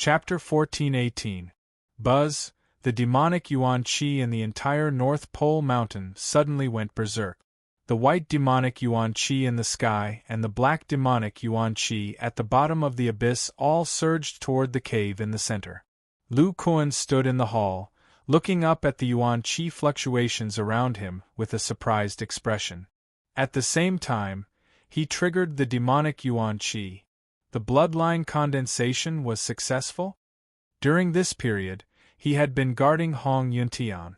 Chapter 14:18. Buzz, the demonic Yuan Qi in the entire North Pole Mountain suddenly went berserk. The white demonic Yuan Qi in the sky and the black demonic Yuan Qi at the bottom of the abyss all surged toward the cave in the center. Lu Kuan stood in the hall, looking up at the Yuan Qi fluctuations around him with a surprised expression. At the same time, he triggered the demonic Yuan Qi. The bloodline condensation was successful? During this period, he had been guarding Hong Yuntian.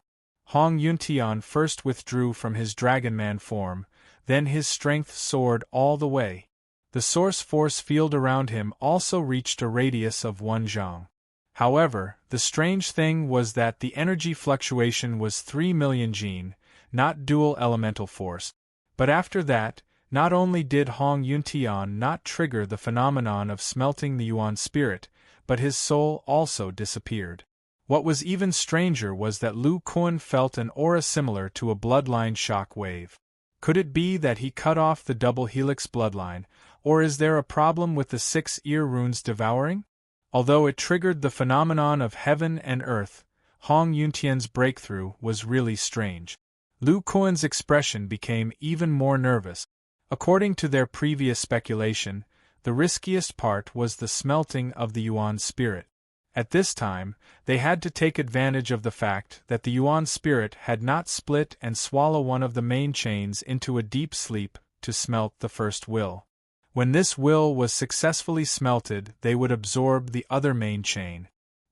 Hong Yuntian first withdrew from his dragonman form, then his strength soared all the way. The source force field around him also reached a radius of 1 zhang. However, the strange thing was that the energy fluctuation was 3 million jin, not dual elemental force. But after that, not only did Hong Yuntian not trigger the phenomenon of smelting the Yuan spirit, but his soul also disappeared. What was even stranger was that Lu Kuan felt an aura similar to a bloodline shock wave. Could it be that he cut off the double helix bloodline, or is there a problem with the 6-ear runes devouring? Although it triggered the phenomenon of heaven and earth, Hong Yuntian's breakthrough was really strange. Lu Kuan's expression became even more nervous. According to their previous speculation, the riskiest part was the smelting of the Yuan spirit. At this time, they had to take advantage of the fact that the Yuan spirit had not split and swallow one of the main chains into a deep sleep to smelt the first will. When this will was successfully smelted, they would absorb the other main chain.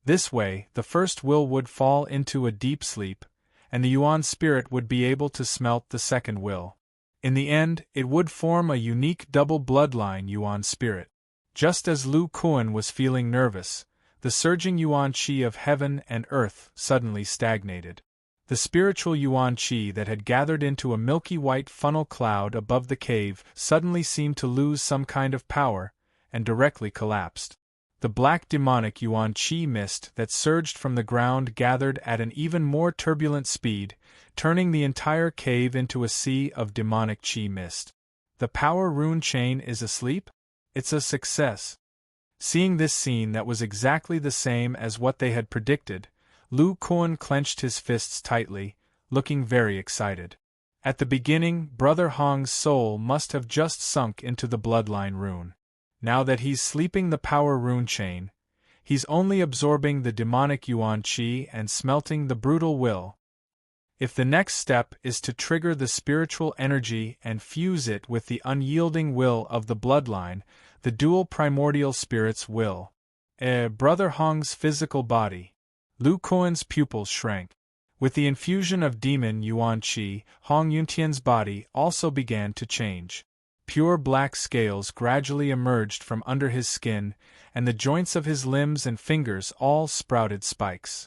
This way, the first will would fall into a deep sleep, and the Yuan spirit would be able to smelt the second will. In the end, it would form a unique double bloodline Yuan spirit. Just as Lu Kuan was feeling nervous, the surging Yuan Qi of heaven and earth suddenly stagnated. The spiritual Yuan Qi that had gathered into a milky white funnel cloud above the cave suddenly seemed to lose some kind of power, and directly collapsed. The black demonic Yuan Qi mist that surged from the ground gathered at an even more turbulent speed, turning the entire cave into a sea of demonic Qi mist. The power rune chain is asleep? It's a success. Seeing this scene that was exactly the same as what they had predicted, Lu Kuan clenched his fists tightly, looking very excited. At the beginning, Brother Hong's soul must have just sunk into the bloodline rune. Now that he's sleeping the power rune chain, he's only absorbing the demonic Yuan Qi and smelting the brutal will. If the next step is to trigger the spiritual energy and fuse it with the unyielding will of the bloodline, the dual primordial spirit's will. Brother Hong's physical body. Lu Kuan's pupils shrank. With the infusion of demon Yuan Qi, Hong Yuntian's body also began to change. Pure black scales gradually emerged from under his skin, and the joints of his limbs and fingers all sprouted spikes.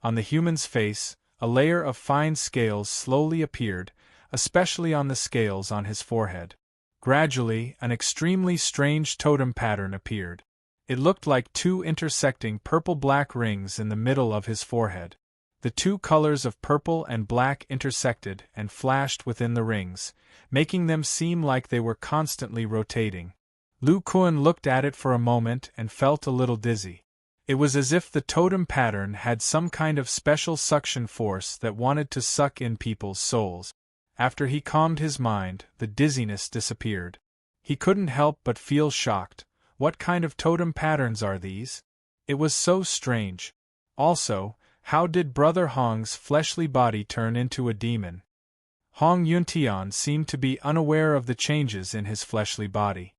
On the human's face, a layer of fine scales slowly appeared, especially on the scales on his forehead. Gradually, an extremely strange totem pattern appeared. It looked like two intersecting purple-black rings in the middle of his forehead. The two colors of purple and black intersected and flashed within the rings, making them seem like they were constantly rotating. Lu Kuan looked at it for a moment and felt a little dizzy. It was as if the totem pattern had some kind of special suction force that wanted to suck in people's souls. After he calmed his mind, the dizziness disappeared. He couldn't help but feel shocked. What kind of totem patterns are these? It was so strange. Also, how did Brother Hong's fleshly body turn into a demon? Hong Yuntian seemed to be unaware of the changes in his fleshly body.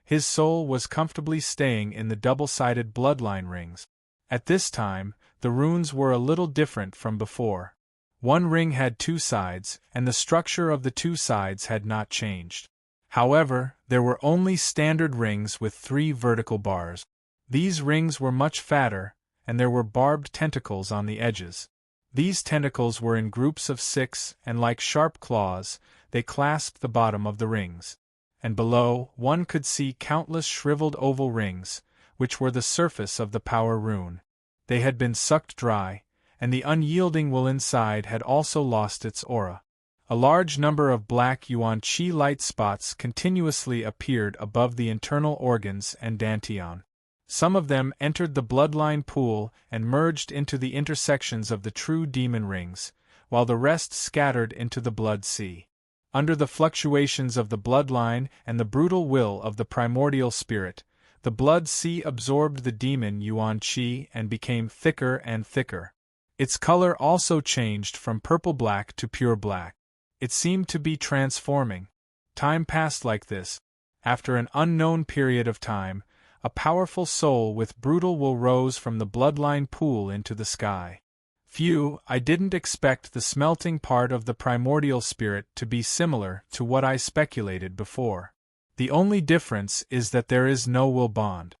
His soul was comfortably staying in the double-sided bloodline rings. At this time, the runes were a little different from before. One ring had 2 sides, and the structure of the 2 sides had not changed. However, there were only standard rings with 3 vertical bars. These rings were much fatter, and there were barbed tentacles on the edges. These tentacles were in groups of 6, and like sharp claws, they clasped the bottom of the rings. And below, one could see countless shriveled oval rings, which were the surface of the power rune. They had been sucked dry, and the unyielding will inside had also lost its aura. A large number of black Yuan Qi light spots continuously appeared above the internal organs and dantian. Some of them entered the bloodline pool and merged into the intersections of the true demon rings, while the rest scattered into the blood sea. Under the fluctuations of the bloodline and the brutal will of the primordial spirit, the blood sea absorbed the demon yuan qi and became thicker and thicker. Its color also changed from purple-black to pure black. It seemed to be transforming. Time passed like this. After an unknown period of time, a powerful soul with brutal will rose from the bloodline pool into the sky. Phew, I didn't expect the smelting part of the primordial spirit to be similar to what I speculated before. The only difference is that there is no will bond.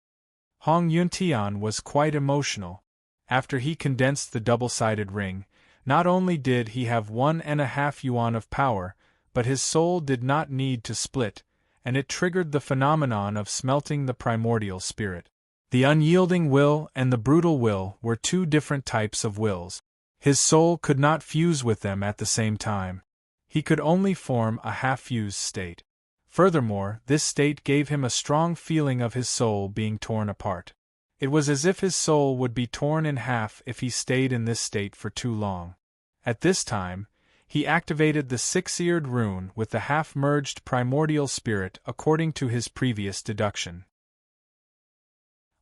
Hong Yuntian was quite emotional. After he condensed the double-sided ring, not only did he have 1.5 yuan of power, but his soul did not need to split, and it triggered the phenomenon of smelting the primordial spirit. The unyielding will and the brutal will were two different types of wills. His soul could not fuse with them at the same time. He could only form a half-fused state. Furthermore, this state gave him a strong feeling of his soul being torn apart. It was as if his soul would be torn in half if he stayed in this state for too long. At this time, he activated the six-eared rune with the half-merged primordial spirit according to his previous deduction.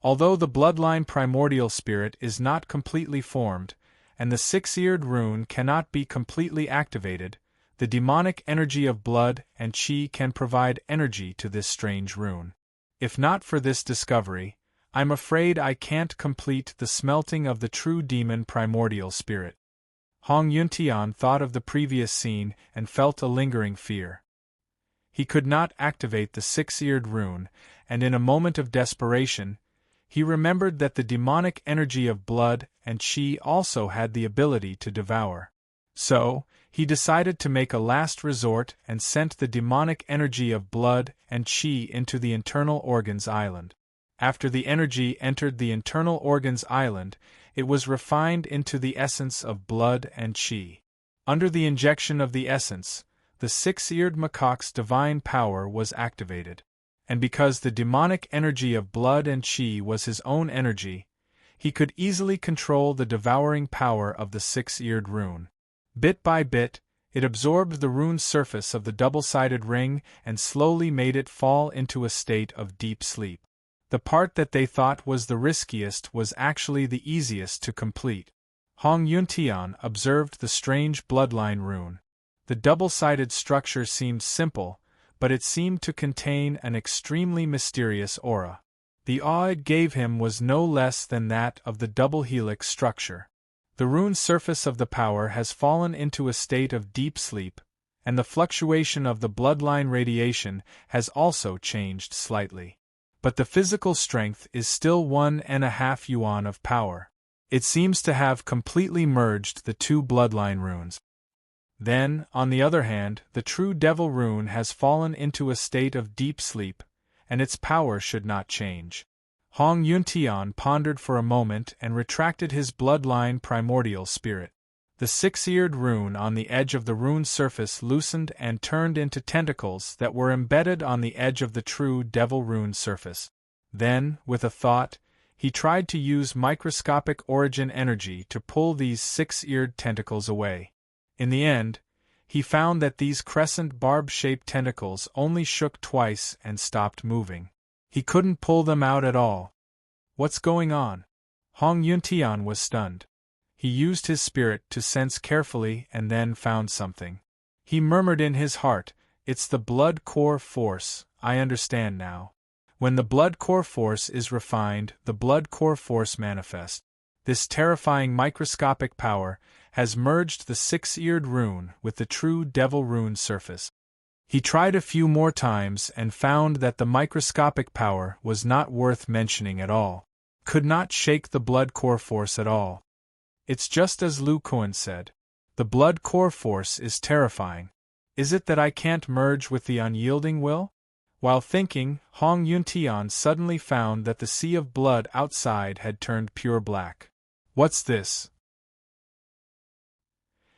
Although the bloodline primordial spirit is not completely formed, and the six-eared rune cannot be completely activated, the demonic energy of blood and qi can provide energy to this strange rune. If not for this discovery, I'm afraid I can't complete the smelting of the true demon primordial spirit. Hong Yuntian thought of the previous scene and felt a lingering fear. He could not activate the six-eared rune, and in a moment of desperation, he remembered that the demonic energy of blood and qi also had the ability to devour. So, he decided to make a last resort and sent the demonic energy of blood and qi into the internal organs island. After the energy entered the internal organs island, it was refined into the essence of blood and qi. Under the injection of the essence, the six-eared macaque's divine power was activated. And because the demonic energy of blood and qi was his own energy, he could easily control the devouring power of the six-eared rune. Bit by bit, it absorbed the rune's surface of the double-sided ring and slowly made it fall into a state of deep sleep. The part that they thought was the riskiest was actually the easiest to complete. Hong Yuntian observed the strange bloodline rune. The double-sided structure seemed simple, but it seemed to contain an extremely mysterious aura. The awe it gave him was no less than that of the double helix structure. The rune surface of the power has fallen into a state of deep sleep, and the fluctuation of the bloodline radiation has also changed slightly. But the physical strength is still 1.5 yuan of power. It seems to have completely merged the two bloodline runes. Then, on the other hand, the true devil rune has fallen into a state of deep sleep, and its power should not change. Hong Yuntian pondered for a moment and retracted his bloodline primordial spirit. The six-eared rune on the edge of the rune surface loosened and turned into tentacles that were embedded on the edge of the true devil rune surface. Then, with a thought, he tried to use microscopic origin energy to pull these six-eared tentacles away. In the end, he found that these crescent barb-shaped tentacles only shook twice and stopped moving. He couldn't pull them out at all. What's going on? Hong Yuntian was stunned. He used his spirit to sense carefully and then found something. He murmured in his heart, "It's the blood core force, I understand now." When the blood core force is refined, the blood core force manifests. This terrifying microscopic power has merged the six-eared rune with the true devil rune surface. He tried a few more times and found that the microscopic power was not worth mentioning at all. Could not shake the blood core force at all. It's just as Lu Kuan said. The blood core force is terrifying. Is it that I can't merge with the unyielding will? While thinking, Hong Yuntian suddenly found that the sea of blood outside had turned pure black. What's this?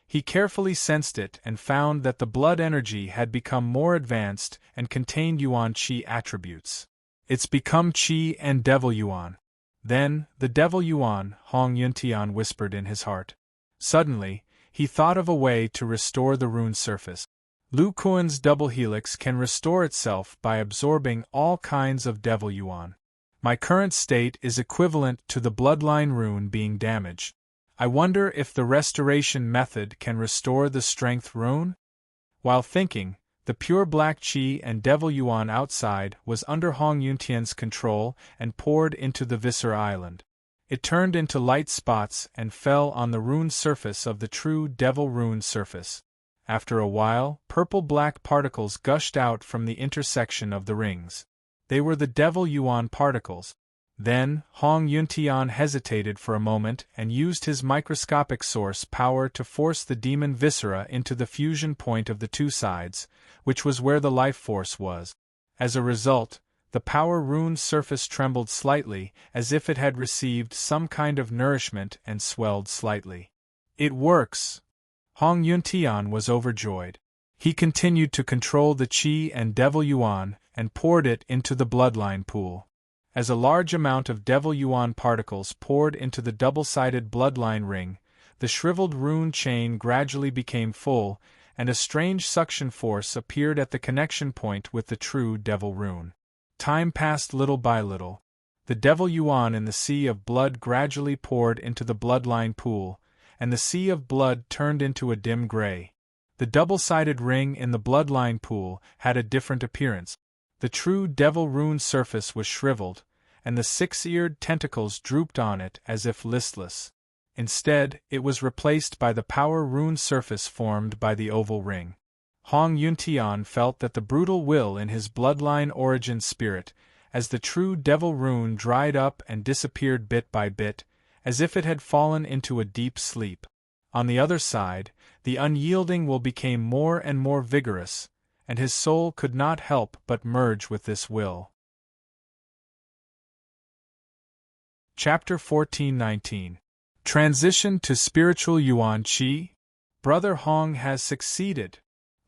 He carefully sensed it and found that the blood energy had become more advanced and contained yuan qi attributes. It's become Qi and Devil Yuan. Then, the Devil Yuan, Hong Yuntian whispered in his heart. Suddenly, he thought of a way to restore the rune surface. Lu Kuan's double helix can restore itself by absorbing all kinds of Devil Yuan. My current state is equivalent to the bloodline rune being damaged. I wonder if the restoration method can restore the strength rune? While thinking, the pure black Qi and Devil Yuan outside was under Hong Yuntian's control and poured into the Viscera Island. It turned into light spots and fell on the rune surface of the true Devil rune surface. After a while, purple-black particles gushed out from the intersection of the rings. They were the Devil Yuan particles. Then, Hong Yuntian hesitated for a moment and used his microscopic source power to force the demon viscera into the fusion point of the two sides, which was where the life force was. As a result, the power rune surface trembled slightly, as if it had received some kind of nourishment, and swelled slightly. It works! Hong Yuntian was overjoyed. He continued to control the Qi and Devil Yuan and poured it into the bloodline pool. As a large amount of Devil Yuan particles poured into the double-sided bloodline ring, the shriveled rune chain gradually became full, and a strange suction force appeared at the connection point with the true Devil rune. Time passed little by little. The Devil Yuan in the sea of blood gradually poured into the bloodline pool, and the sea of blood turned into a dim gray. The double-sided ring in the bloodline pool had a different appearance. The true Devil rune surface was shriveled, and the six-eared tentacles drooped on it as if listless. Instead, it was replaced by the power rune surface formed by the oval ring. Hong Yuntian felt that the brutal will in his bloodline origin spirit, as the true Devil rune dried up and disappeared bit by bit, as if it had fallen into a deep sleep. On the other side, the unyielding will became more and more vigorous, and his soul could not help but merge with this will. Chapter 14-19. Transition to Spiritual Yuan Qi? Brother Hong has succeeded.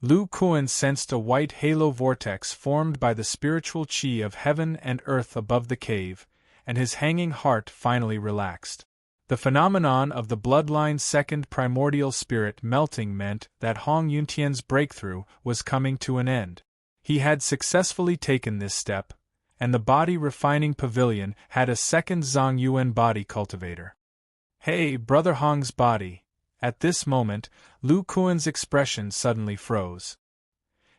Lu Kuan sensed a white halo vortex formed by the spiritual Qi of heaven and earth above the cave, and his hanging heart finally relaxed. The phenomenon of the bloodline's second primordial spirit melting meant that Hong Yuntian's breakthrough was coming to an end. He had successfully taken this step, and the body refining pavilion had a second Zhang Yuan body cultivator. Hey, Brother Hong's body! At this moment, Lu Kuan's expression suddenly froze.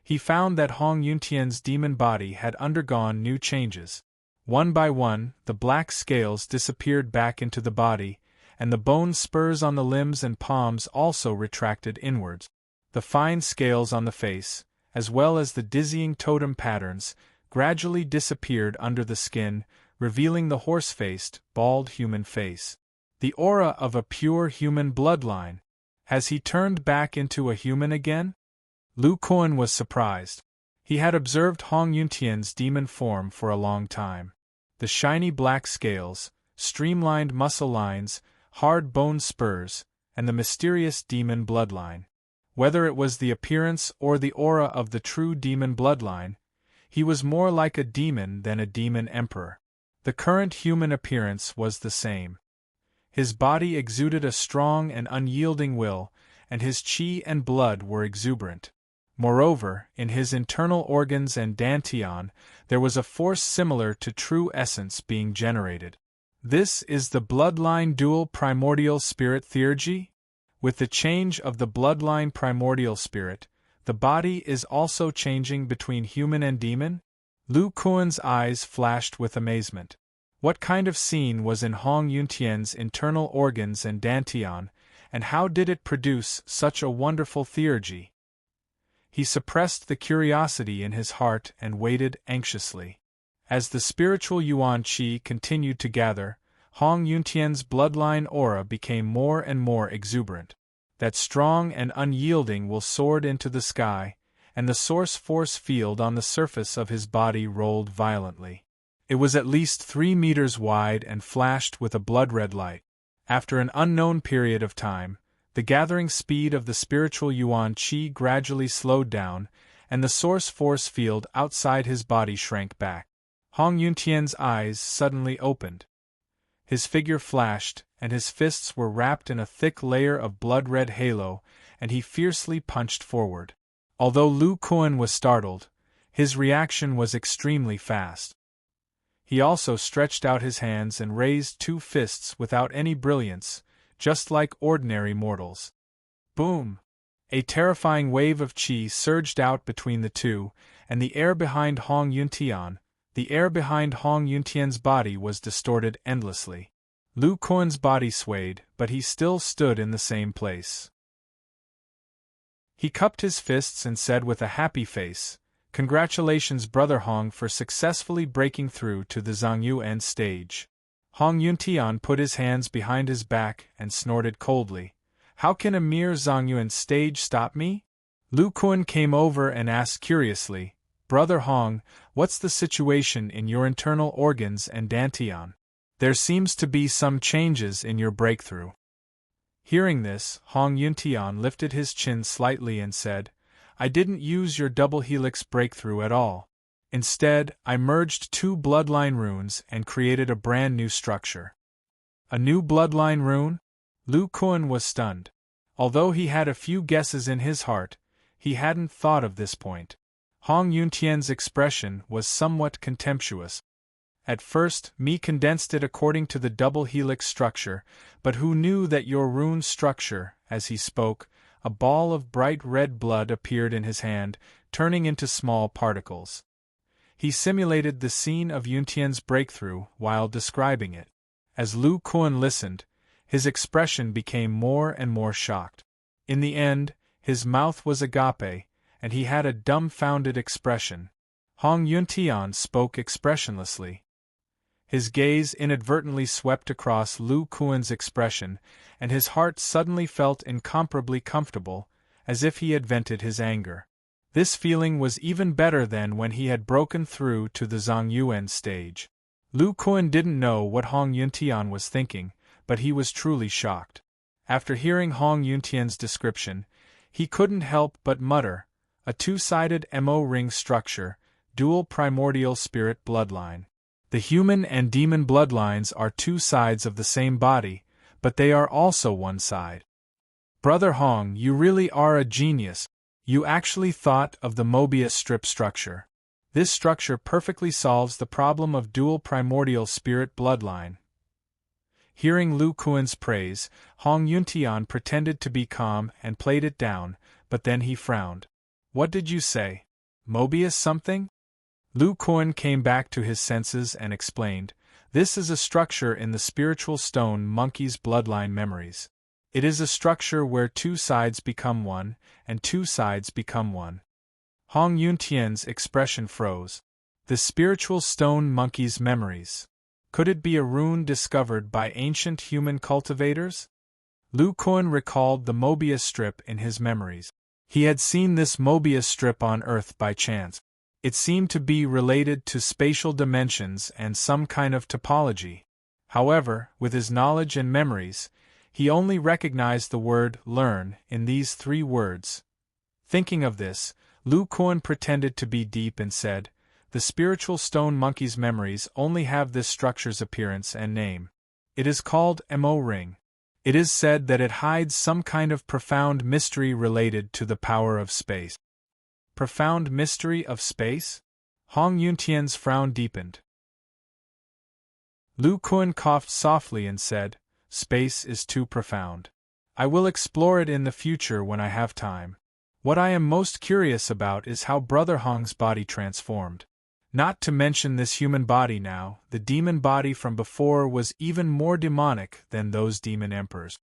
He found that Hong Yuntian's demon body had undergone new changes. One by one, the black scales disappeared back into the body, and the bone spurs on the limbs and palms also retracted inwards. The fine scales on the face, as well as the dizzying totem patterns, gradually disappeared under the skin, revealing the horse-faced, bald human face. The aura of a pure human bloodline. Has he turned back into a human again? Lu Kuan was surprised. He had observed Hong Yuntian's demon form for a long time. The shiny black scales, streamlined muscle lines, hard bone spurs, and the mysterious demon bloodline. Whether it was the appearance or the aura of the true demon bloodline, he was more like a demon than a demon emperor. The current human appearance was the same. His body exuded a strong and unyielding will, and his qi and blood were exuberant. Moreover, in his internal organs and dantian, there was a force similar to true essence being generated. This is the bloodline dual primordial spirit theurgy? With the change of the bloodline primordial spirit, the body is also changing between human and demon? Lu Kuan's eyes flashed with amazement. What kind of scene was in Hong Yuntian's internal organs and dantian, and how did it produce such a wonderful theurgy? He suppressed the curiosity in his heart and waited anxiously. As the spiritual Yuan Qi continued to gather, Hong Yuntian's bloodline aura became more and more exuberant. That strong and unyielding will soared into the sky, and the source force field on the surface of his body rolled violently. It was at least 3 meters wide and flashed with a blood-red light. After an unknown period of time, the gathering speed of the spiritual Yuan Qi gradually slowed down, and the source force field outside his body shrank back. Hong Yuntian's eyes suddenly opened. His figure flashed, and his fists were wrapped in a thick layer of blood-red halo, and he fiercely punched forward. Although Lu Kuan was startled, his reaction was extremely fast. He also stretched out his hands and raised two fists without any brilliance, just like ordinary mortals. Boom! A terrifying wave of qi surged out between the two, and the air behind Hong Yuntian, Yuntian's body was distorted endlessly. Lu Kuan's body swayed, but he still stood in the same place. He cupped his fists and said with a happy face, "Congratulations, Brother Hong, for successfully breaking through to the Zhongyuan stage." Hong Yuntian put his hands behind his back and snorted coldly. "How can a mere Zhongyuan stage stop me?" Lu Kuan came over and asked curiously, "Brother Hong, what's the situation in your internal organs and dantian? There seems to be some changes in your breakthrough." Hearing this, Hong Yuntian lifted his chin slightly and said, "I didn't use your double helix breakthrough at all. Instead, I merged two bloodline runes and created a brand new structure." A new bloodline rune? Lu Kuan was stunned. Although he had a few guesses in his heart, he hadn't thought of this point. Hong Yuntian's expression was somewhat contemptuous. "At first, me condensed it according to the double helix structure, but who knew that your rune structure?" As he spoke, a ball of bright red blood appeared in his hand, turning into small particles. He simulated the scene of Yuntian's breakthrough while describing it. As Lu Kuan listened, his expression became more and more shocked. In the end, his mouth was agape, and he had a dumbfounded expression. Hong Yuntian spoke expressionlessly. His gaze inadvertently swept across Lu Kuan's expression, and his heart suddenly felt incomparably comfortable, as if he had vented his anger. This feeling was even better than when he had broken through to the Zhongyuan stage. Lu Kuan didn't know what Hong Yuntian was thinking, but he was truly shocked. After hearing Hong Yuntian's description, he couldn't help but mutter, "A two-sided Mo ring structure, dual primordial spirit bloodline. The human and demon bloodlines are two sides of the same body, but they are also one side. Brother Hong, you really are a genius. You actually thought of the Mobius strip structure. This structure perfectly solves the problem of dual primordial spirit bloodline." Hearing Lu Kuan's praise, Hong Yuntian pretended to be calm and played it down, but then he frowned. "What did you say? Mobius something?" Lu Kuan came back to his senses and explained, "This is a structure in the spiritual stone monkey's bloodline memories. It is a structure where two sides become one, and two sides become one." Hong Yuntian's expression froze. The spiritual stone monkey's memories. Could it be a rune discovered by ancient human cultivators? Lu Kuan recalled the Mobius strip in his memories. He had seen this Mobius strip on Earth by chance. It seemed to be related to spatial dimensions and some kind of topology. However, with his knowledge and memories, he only recognized the word learn in these three words. Thinking of this, Lu Kuan pretended to be deep and said, "The spiritual stone monkey's memories only have this structure's appearance and name. It is called Mo ring. It is said that it hides some kind of profound mystery related to the power of space." Profound mystery of space? Hong Yuntian's frown deepened. Lu Kuan coughed softly and said, "Space is too profound. I will explore it in the future when I have time. What I am most curious about is how Brother Hong's body transformed. Not to mention this human body now, the demon body from before was even more demonic than those demon emperors."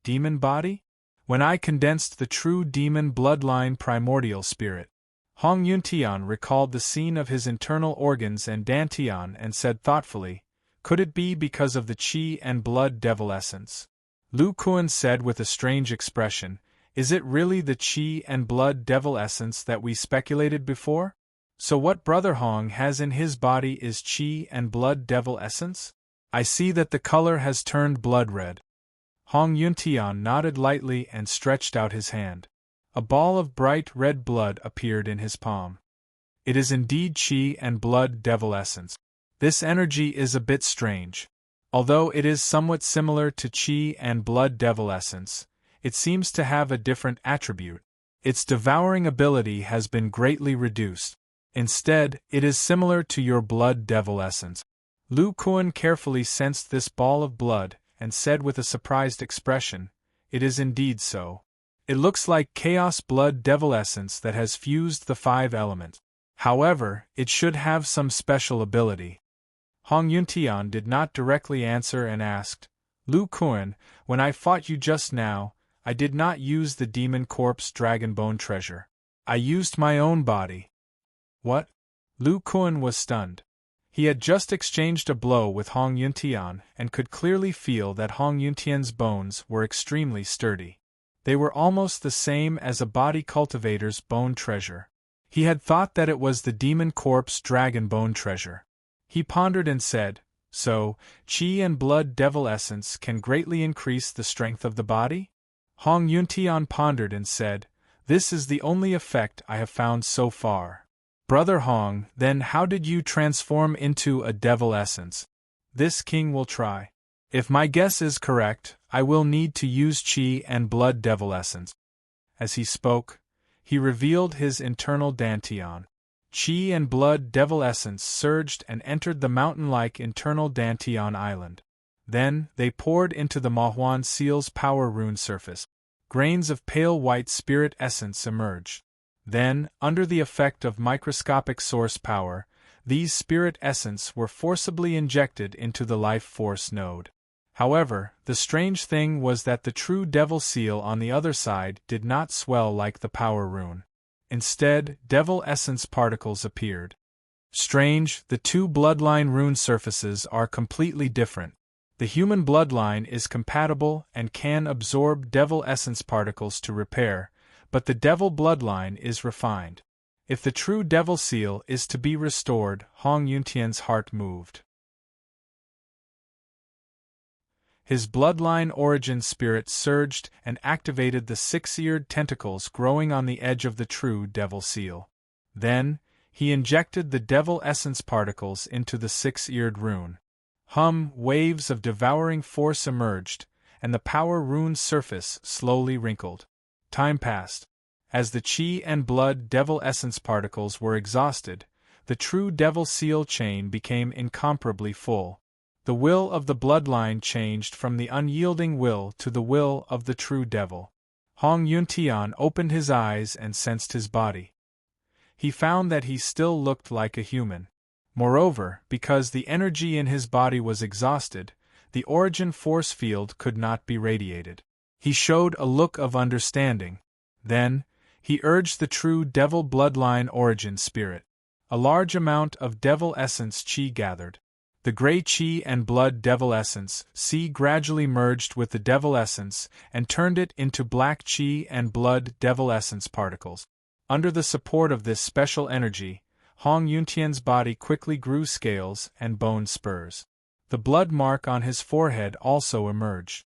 Demon body? When I condensed the true demon bloodline primordial spirit. Hong Yuntian recalled the scene of his internal organs and dantian and said thoughtfully, "Could it be because of the qi and blood devil essence?" Lu Kuan said with a strange expression, "Is it really the qi and blood devil essence that we speculated before? So what Brother Hong has in his body is qi and blood devil essence? I see that the color has turned blood red." Hong Yuntian nodded lightly and stretched out his hand. A ball of bright red blood appeared in his palm. It is indeed Qi and blood devil essence. This energy is a bit strange. Although it is somewhat similar to Qi and blood devil essence, it seems to have a different attribute. Its devouring ability has been greatly reduced. Instead, it is similar to your blood devil essence. Lu Kuan carefully sensed this ball of blood and said with a surprised expression, "It is indeed so. It looks like chaos blood devil essence that has fused the 5 elements. However, it should have some special ability." Hong Yuntian did not directly answer and asked, "Lu Kuan, when I fought you just now, I did not use the demon corpse dragon bone treasure. I used my own body." "What?" Lu Kuan was stunned. He had just exchanged a blow with Hong Yuntian and could clearly feel that Hong Yuntian's bones were extremely sturdy. They were almost the same as a body cultivator's bone treasure. He had thought that it was the demon corpse dragon bone treasure. He pondered and said, "So, Qi and blood devil essence can greatly increase the strength of the body?" Hong Yuntian pondered and said, "This is the only effect I have found so far." "Brother Hong, then how did you transform into a devil essence?" "This king will try. If my guess is correct, I will need to use Qi and blood devil essence." As he spoke, he revealed his internal dantian. Qi and blood devil essence surged and entered the mountain-like internal dantian island. Then, they poured into the Mahuan seal's power rune surface. Grains of pale white spirit essence emerged. Then, under the effect of microscopic source power, these spirit essence were forcibly injected into the life force node. However, the strange thing was that the true devil seal on the other side did not swell like the power rune. Instead, devil essence particles appeared. Strange, the 2 bloodline rune surfaces are completely different. The human bloodline is compatible and can absorb devil essence particles to repair, but the devil bloodline is refined. If the true devil seal is to be restored, Hong Yuntian's heart moved. His bloodline origin spirit surged and activated the 6-eared tentacles growing on the edge of the true devil seal. Then, he injected the devil essence particles into the 6-eared rune. Waves of devouring force emerged, and the power rune's surface slowly wrinkled. Time passed. As the Qi and blood devil essence particles were exhausted, the true devil seal chain became incomparably full. The will of the bloodline changed from the unyielding will to the will of the true devil. Hong Yuntian opened his eyes and sensed his body. He found that he still looked like a human. Moreover, because the energy in his body was exhausted, the origin force field could not be radiated. He showed a look of understanding. Then, he urged the true devil bloodline origin spirit. A large amount of devil essence Qi gathered. The gray Qi and blood devil essence C gradually merged with the devil essence and turned it into black Qi and blood devil essence particles. Under the support of this special energy, Hong Yuntian's body quickly grew scales and bone spurs. The blood mark on his forehead also emerged.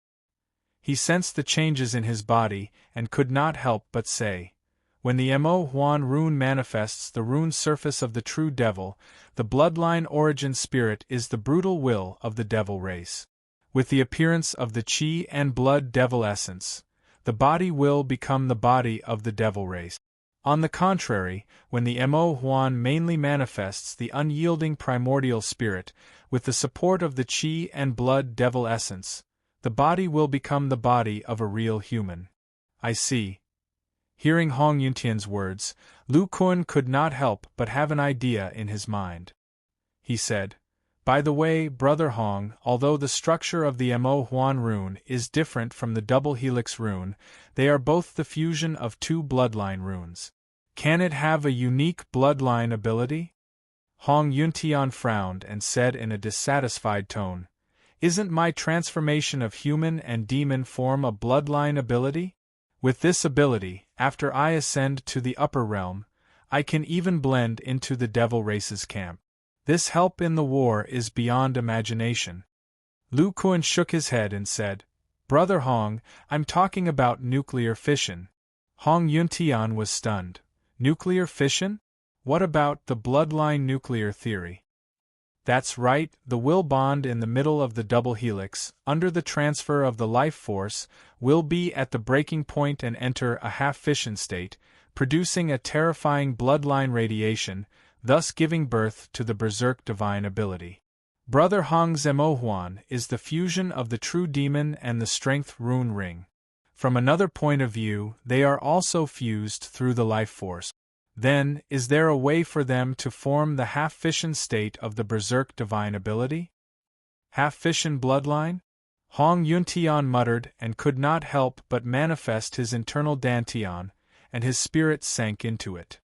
He sensed the changes in his body and could not help but say, "When the Mo Huan rune manifests the rune surface of the true devil, the bloodline origin spirit is the brutal will of the devil race. With the appearance of the Qi and blood devil essence, the body will become the body of the devil race. On the contrary, when the Mo Huan mainly manifests the unyielding primordial spirit, with the support of the Qi and blood devil essence, the body will become the body of a real human." "I see." Hearing Hong Yuntian's words, Lu Kun could not help but have an idea in his mind. He said, "By the way, Brother Hong, although the structure of the Mo Huan rune is different from the double helix rune, they are both the fusion of 2 bloodline runes. Can it have a unique bloodline ability?" Hong Yuntian frowned and said in a dissatisfied tone, "Isn't my transformation of human and demon form a bloodline ability? With this ability, after I ascend to the upper realm, I can even blend into the devil race's camp. This help in the war is beyond imagination." Lu Kun shook his head and said, "Brother Hong, I'm talking about nuclear fission." Hong Yuntian was stunned. "Nuclear fission? What about the bloodline nuclear theory? That's right, the will bond in the middle of the double helix, under the transfer of the life force, will be at the breaking point and enter a half-fission state, producing a terrifying bloodline radiation, thus giving birth to the berserk divine ability. Brother Hong's Emohuan is the fusion of the true demon and the strength rune ring. From another point of view, they are also fused through the life force. Then, is there a way for them to form the half-fission state of the berserk divine ability? Half-fission bloodline? Hong Yuntian muttered and could not help but manifest his internal dantian, and his spirit sank into it.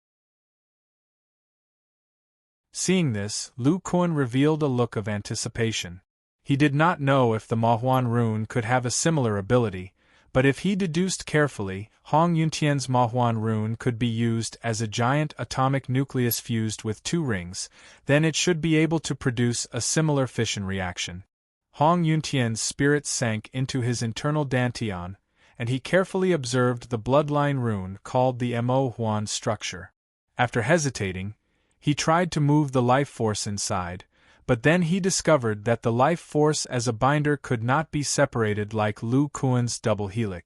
Seeing this, Lu Kuan revealed a look of anticipation. He did not know if the Mahuan rune could have a similar ability, but if he deduced carefully, Hong Yuntian's Mahuan rune could be used as a giant atomic nucleus fused with two rings, then it should be able to produce a similar fission reaction. Hong Yuntian's spirit sank into his internal dantian, and he carefully observed the bloodline rune called the Mo Huan structure. After hesitating, he tried to move the life force inside, but then he discovered that the life force as a binder could not be separated like Lu Kuan's double helix.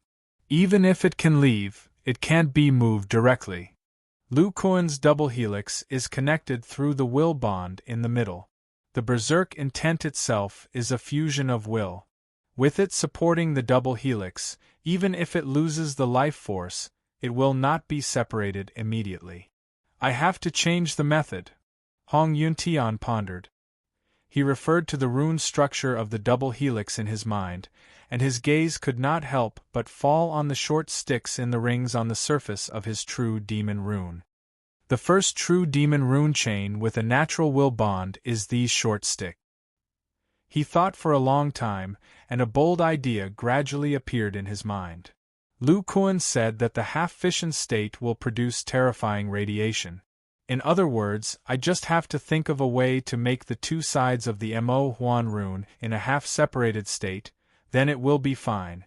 Even if it can leave, it can't be moved directly. Lu Kuan's double helix is connected through the will bond in the middle. The berserk intent itself is a fusion of will. With it supporting the double helix, even if it loses the life force, it will not be separated immediately. I have to change the method, Hong Yuntian pondered. He referred to the rune structure of the double helix in his mind, and his gaze could not help but fall on the short sticks in the rings on the surface of his true demon rune. The first true demon rune chain with a natural will bond is these short sticks. He thought for a long time, and a bold idea gradually appeared in his mind. Lu Kuan said that the half-fission state will produce terrifying radiation. In other words, I just have to think of a way to make the two sides of the Mo Huan rune in a half-separated state, then it will be fine.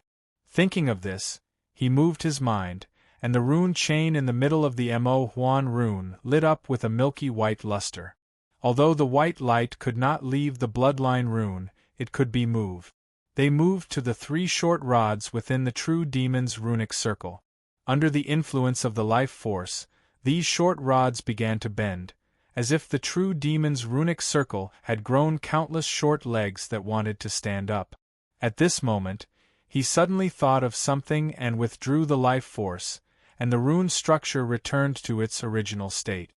Thinking of this, he moved his mind, and the rune chain in the middle of the Mo Huan rune lit up with a milky white luster. Although the white light could not leave the bloodline rune, it could be moved. They moved to the three short rods within the true demon's runic circle. Under the influence of the life force, these short rods began to bend, as if the true demon's runic circle had grown countless short legs that wanted to stand up. At this moment, he suddenly thought of something and withdrew the life force, and the rune structure returned to its original state.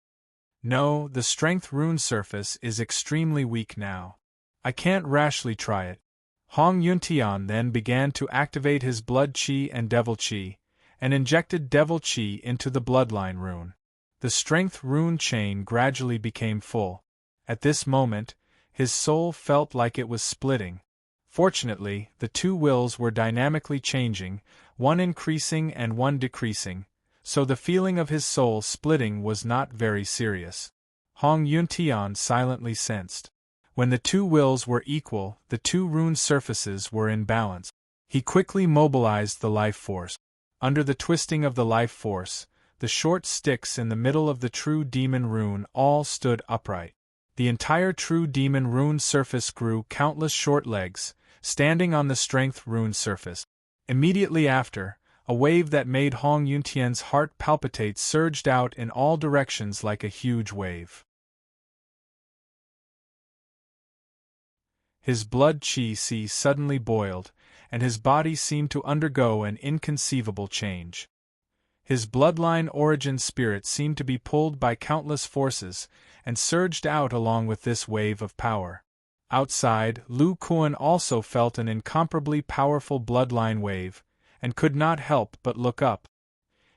No, the strength rune surface is extremely weak now. I can't rashly try it. Hong Yuntian then began to activate his blood chi and devil chi, and injected devil chi into the bloodline rune. The strength rune chain gradually became full. At this moment, his soul felt like it was splitting. Fortunately, the two wills were dynamically changing, one increasing and one decreasing, so the feeling of his soul splitting was not very serious. Hong Yuntian silently sensed. When the two wills were equal, the two rune surfaces were in balance. He quickly mobilized the life force. Under the twisting of the life force, the short sticks in the middle of the true demon rune all stood upright. The entire true demon rune surface grew countless short legs, standing on the strength rune surface. Immediately after, a wave that made Hong Yuntian's heart palpitate surged out in all directions like a huge wave. His blood chi suddenly boiled, and his body seemed to undergo an inconceivable change. His bloodline origin spirit seemed to be pulled by countless forces, and surged out along with this wave of power. Outside, Lu Kuan also felt an incomparably powerful bloodline wave, and could not help but look up.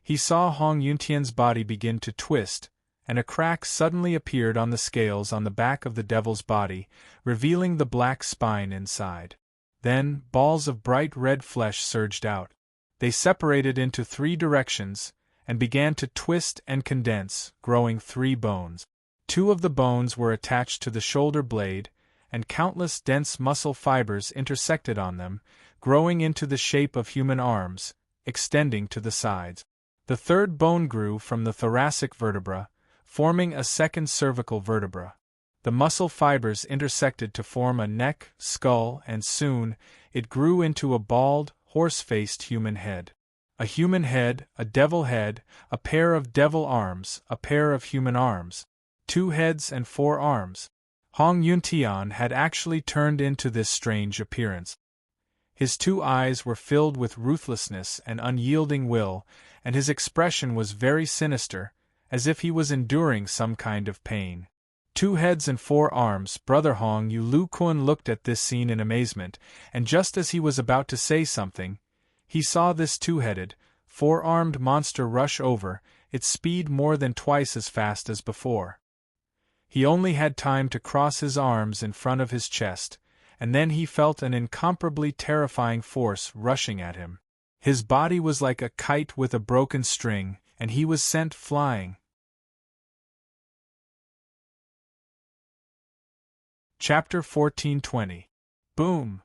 He saw Hong Yuntian's body begin to twist, and a crack suddenly appeared on the scales on the back of the devil's body, revealing the black spine inside. Then, balls of bright red flesh surged out. They separated into three directions, and began to twist and condense, growing three bones. Two of the bones were attached to the shoulder blade, and countless dense muscle fibers intersected on them, growing into the shape of human arms, extending to the sides. The third bone grew from the thoracic vertebra, forming a second cervical vertebra. The muscle fibers intersected to form a neck, skull, and soon, it grew into a bald, horse-faced human head. A human head, a devil head, a pair of devil arms, a pair of human arms, 2 heads and 4 arms. Hong Yuntian had actually turned into this strange appearance. His 2 eyes were filled with ruthlessness and unyielding will, and his expression was very sinister, as if he was enduring some kind of pain. 2 heads and 4 arms. Brother Hong Yu Lu Kun looked at this scene in amazement, and just as he was about to say something, he saw this 2-headed, 4-armed monster rush over, its speed more than twice as fast as before. He only had time to cross his arms in front of his chest, and then he felt an incomparably terrifying force rushing at him. His body was like a kite with a broken string, and he was sent flying. Chapter 14:20. Boom!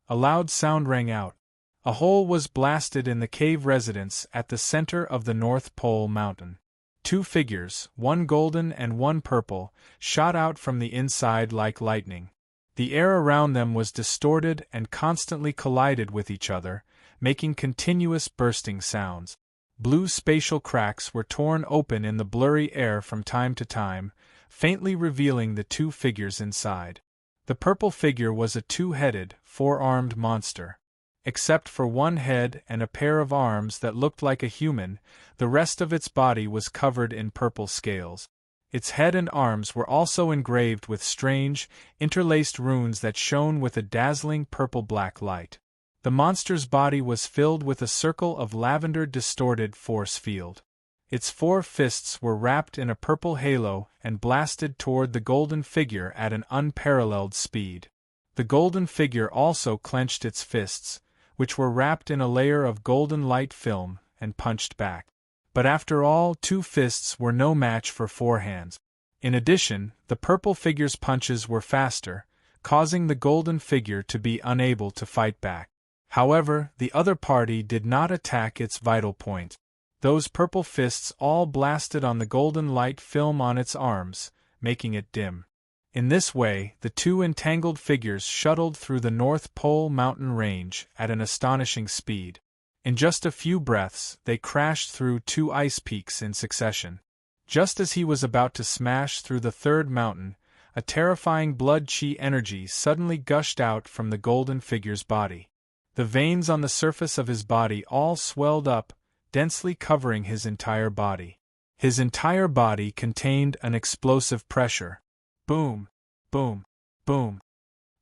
A loud sound rang out. A hole was blasted in the cave residence at the center of the North Pole Mountain. 2 figures, one golden and one purple, shot out from the inside like lightning. The air around them was distorted and constantly collided with each other, making continuous bursting sounds. Blue spatial cracks were torn open in the blurry air from time to time, faintly revealing the 2 figures inside. The purple figure was a 2-headed, 4-armed monster. Except for 1 head and a pair of arms that looked like a human, the rest of its body was covered in purple scales. Its head and arms were also engraved with strange, interlaced runes that shone with a dazzling purple-black light. The monster's body was filled with a circle of lavender-distorted force field. Its 4 fists were wrapped in a purple halo and blasted toward the golden figure at an unparalleled speed. The golden figure also clenched its fists, which were wrapped in a layer of golden light film, and punched back. But after all, 2 fists were no match for 4 hands. In addition, the purple figure's punches were faster, causing the golden figure to be unable to fight back. However, the other party did not attack its vital point. Those purple fists all blasted on the golden light film on its arms, making it dim. In this way, the 2 entangled figures shuttled through the North Pole mountain range at an astonishing speed. In just a few breaths, they crashed through 2 ice peaks in succession. Just as he was about to smash through the 3rd mountain, a terrifying blood-chi energy suddenly gushed out from the golden figure's body. The veins on the surface of his body all swelled up, densely covering his entire body. His entire body contained an explosive pressure. Boom! Boom! Boom!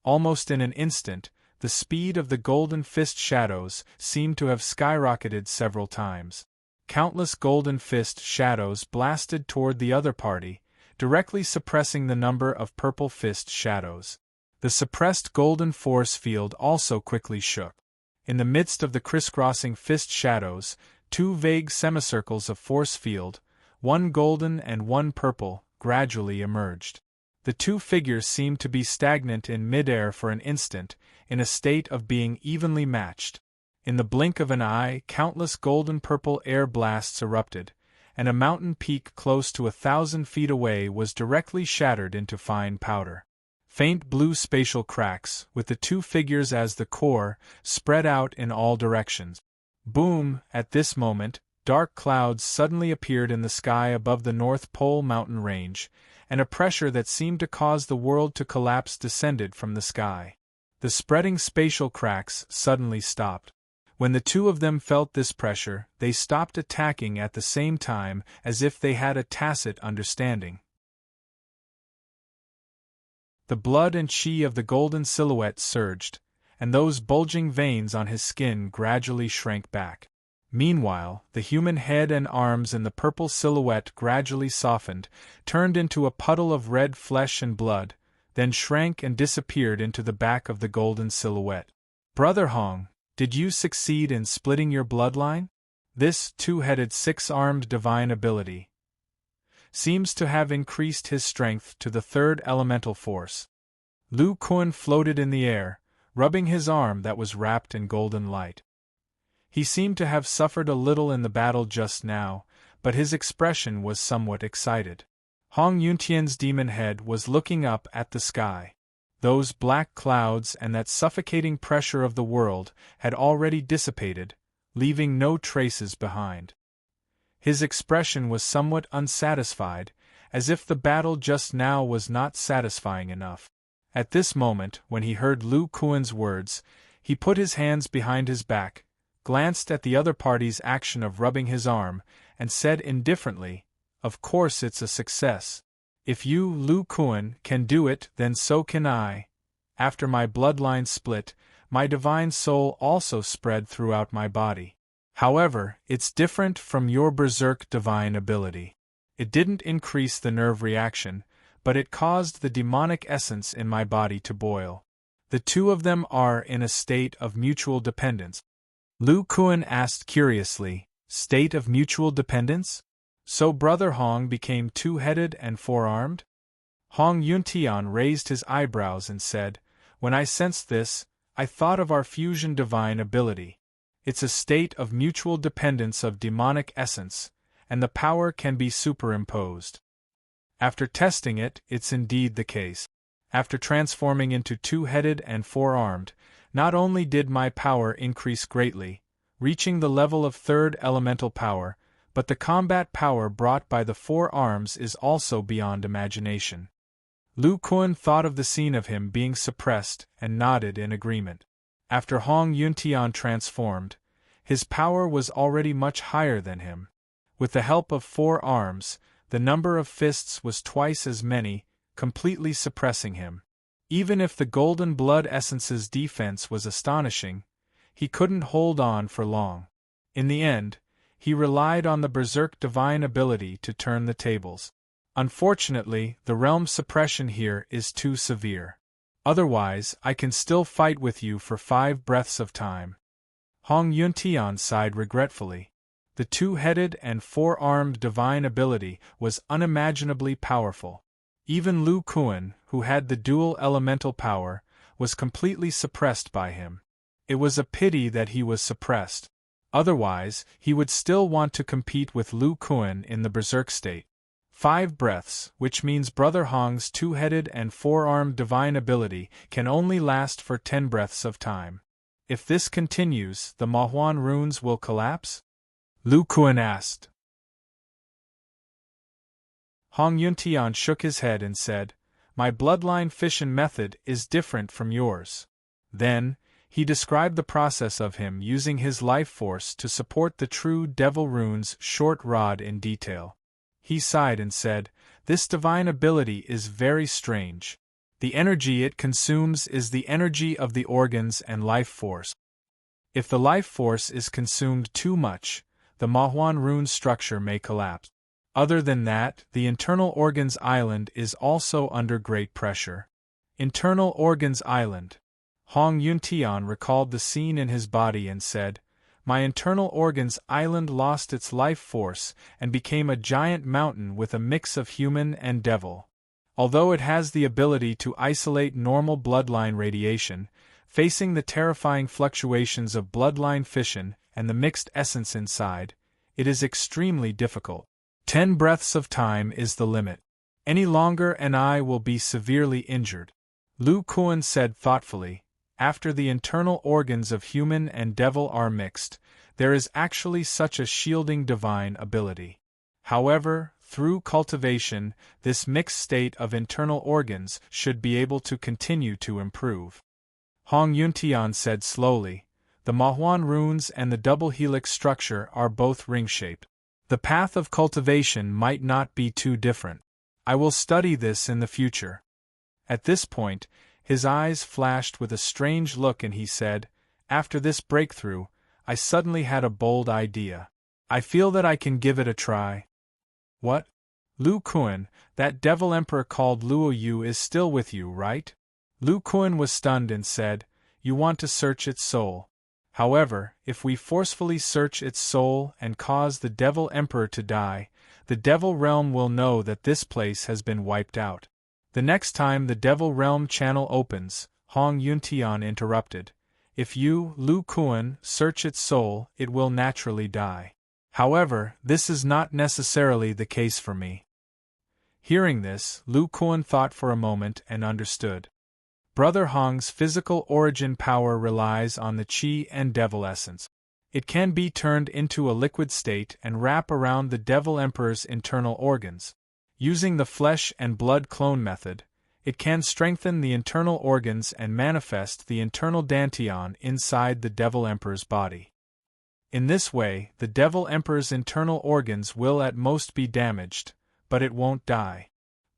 Almost in an instant, the speed of the golden fist shadows seemed to have skyrocketed several times. Countless golden fist shadows blasted toward the other party, directly suppressing the number of purple fist shadows. The suppressed golden force field also quickly shook. In the midst of the crisscrossing fist shadows, 2 vague semicircles of force field, 1 golden and 1 purple, gradually emerged. The 2 figures seemed to be stagnant in midair for an instant, in a state of being evenly matched. In the blink of an eye, countless golden-purple air blasts erupted, and a mountain peak close to 1,000 feet away was directly shattered into fine powder. Faint blue spatial cracks, with the 2 figures as the core, spread out in all directions. Boom! At this moment, dark clouds suddenly appeared in the sky above the North Pole mountain range, and a pressure that seemed to cause the world to collapse descended from the sky. The spreading spatial cracks suddenly stopped. When the 2 of them felt this pressure, they stopped attacking at the same time, as if they had a tacit understanding. The blood and chi of the golden silhouette surged, and those bulging veins on his skin gradually shrank back. Meanwhile, the human head and arms in the purple silhouette gradually softened, turned into a puddle of red flesh and blood, then shrank and disappeared into the back of the golden silhouette. Brother Hong, did you succeed in splitting your bloodline? This 2-headed 6-armed divine ability seems to have increased his strength to the 3rd elemental force. Lu Kun floated in the air, rubbing his arm that was wrapped in golden light. He seemed to have suffered a little in the battle just now, but his expression was somewhat excited. Hong Yuntian's demon head was looking up at the sky. Those black clouds and that suffocating pressure of the world had already dissipated, leaving no traces behind. His expression was somewhat unsatisfied, as if the battle just now was not satisfying enough. At this moment, when he heard Lu Kuan's words, he put his hands behind his back, glanced at the other party's action of rubbing his arm, and said indifferently, "Of course it's a success. If you, Lu Kuan, can do it, then so can I. After my bloodline split, my divine soul also spread throughout my body. However, it's different from your berserk divine ability. It didn't increase the nerve reaction, but it caused the demonic essence in my body to boil. The two of them are in a state of mutual dependence." Lu Kuan asked curiously, "State of mutual dependence? So Brother Hong became two-headed and four-armed?" Hong Yuntian raised his eyebrows and said, "When I sensed this, I thought of our fusion divine ability. It's a state of mutual dependence of demonic essence, and the power can be superimposed. After testing it, it's indeed the case. After transforming into two-headed and four-armed, not only did my power increase greatly, reaching the level of third elemental power, but the combat power brought by the four arms is also beyond imagination." Lu Kuan thought of the scene of him being suppressed and nodded in agreement. After Hong Yuntian transformed, his power was already much higher than him. With the help of four arms, the number of fists was twice as many, completely suppressing him. Even if the golden blood essence's defense was astonishing, he couldn't hold on for long. In the end, he relied on the berserk divine ability to turn the tables. Unfortunately, the realm suppression here is too severe. Otherwise, I can still fight with you for 5 breaths of time. Hong Yuntian sighed regretfully. The two-headed and four-armed divine ability was unimaginably powerful. Even Lu Kuan, who had the dual elemental power, was completely suppressed by him. It was a pity that he was suppressed. Otherwise, he would still want to compete with Lu Kuan in the berserk state. 5 breaths, which means Brother Hong's two-headed and four-armed divine ability, can only last for 10 breaths of time. If this continues, the Mahuan runes will collapse? Lu Kuan asked. Hong Yuntian shook his head and said, "My bloodline fission method is different from yours." Then, he described the process of him using his life force to support the true devil rune's short rod in detail. He sighed and said, "This divine ability is very strange. The energy it consumes is the energy of the organs and life force. If the life force is consumed too much, the Mahuan rune structure may collapse. Other than that, the internal organs island is also under great pressure." Internal organs island. Hong Yuntian recalled the scene in his body and said, "My internal organs island lost its life force and became a giant mountain with a mix of human and devil. Although it has the ability to isolate normal bloodline radiation, facing the terrifying fluctuations of bloodline fission and the mixed essence inside, it is extremely difficult. 10 breaths of time is the limit. Any longer and I will be severely injured." Lu Kuan said thoughtfully, "After the internal organs of human and devil are mixed, there is actually such a shielding divine ability. However, through cultivation, this mixed state of internal organs should be able to continue to improve." Hong Yuntian said slowly, "The Mahuan runes and the double helix structure are both ring-shaped. The path of cultivation might not be too different. I will study this in the future." At this point, his eyes flashed with a strange look and he said, "After this breakthrough, I suddenly had a bold idea. I feel that I can give it a try." "What? Lu Kuan, that devil emperor called Luo Yu is still with you, right?" Lu Kuan was stunned and said, "You want to search its soul. However, if we forcefully search its soul and cause the devil emperor to die, the devil realm will know that this place has been wiped out. The next time the devil realm channel opens," Hong Yuntian interrupted, "if you, Lu Kuan, search its soul, it will naturally die. However, this is not necessarily the case for me." Hearing this, Lu Kuan thought for a moment and understood. Brother Hong's physical origin power relies on the qi and devil essence. It can be turned into a liquid state and wrap around the Devil Emperor's internal organs. Using the flesh and blood clone method, it can strengthen the internal organs and manifest the internal dantian inside the Devil Emperor's body. In this way, the Devil Emperor's internal organs will at most be damaged, but it won't die.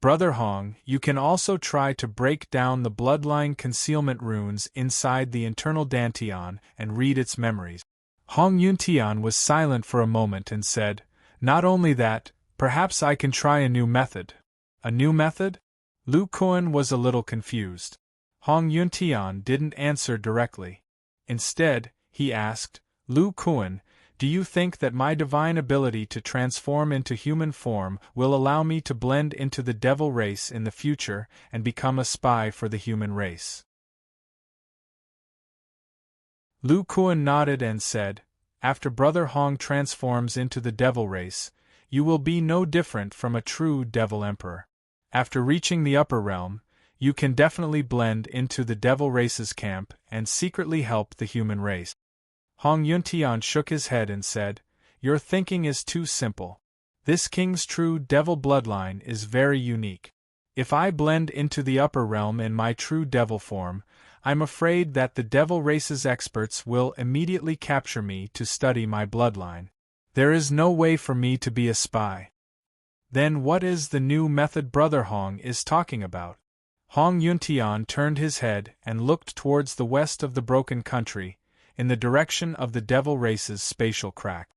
Brother Hong, you can also try to break down the bloodline concealment runes inside the internal dantian and read its memories. Hong Yuntian was silent for a moment and said, "Not only that, perhaps I can try a new method." "A new method?" Lu Kuan was a little confused. Hong Yuntian didn't answer directly. Instead, he asked, "Lu Kuan, do you think that my divine ability to transform into human form will allow me to blend into the devil race in the future and become a spy for the human race?" Lu Kuan nodded and said, "After Brother Hong transforms into the devil race, you will be no different from a true devil emperor. After reaching the upper realm, you can definitely blend into the devil race's camp and secretly help the human race." Hong Yuntian shook his head and said, "Your thinking is too simple. This king's true devil bloodline is very unique. If I blend into the upper realm in my true devil form, I'm afraid that the devil race's experts will immediately capture me to study my bloodline. There is no way for me to be a spy." "Then what is the new method Brother Hong is talking about?" Hong Yuntian turned his head and looked towards the west of the broken country, in the direction of the devil race's spatial crack.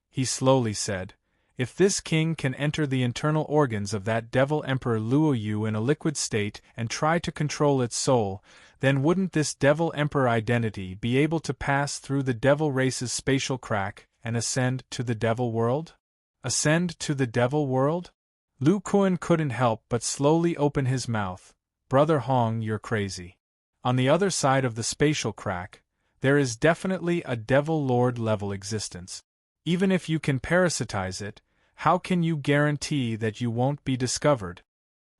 He slowly said, "If this king can enter the internal organs of that devil emperor Luoyu in a liquid state and try to control its soul, then wouldn't this devil emperor identity be able to pass through the devil race's spatial crack and ascend to the devil world?" "Ascend to the devil world?" Lu Kuan couldn't help but slowly open his mouth. "Brother Hong, you're crazy. On the other side of the spatial crack, there is definitely a devil lord level existence. Even if you can parasitize it, how can you guarantee that you won't be discovered?"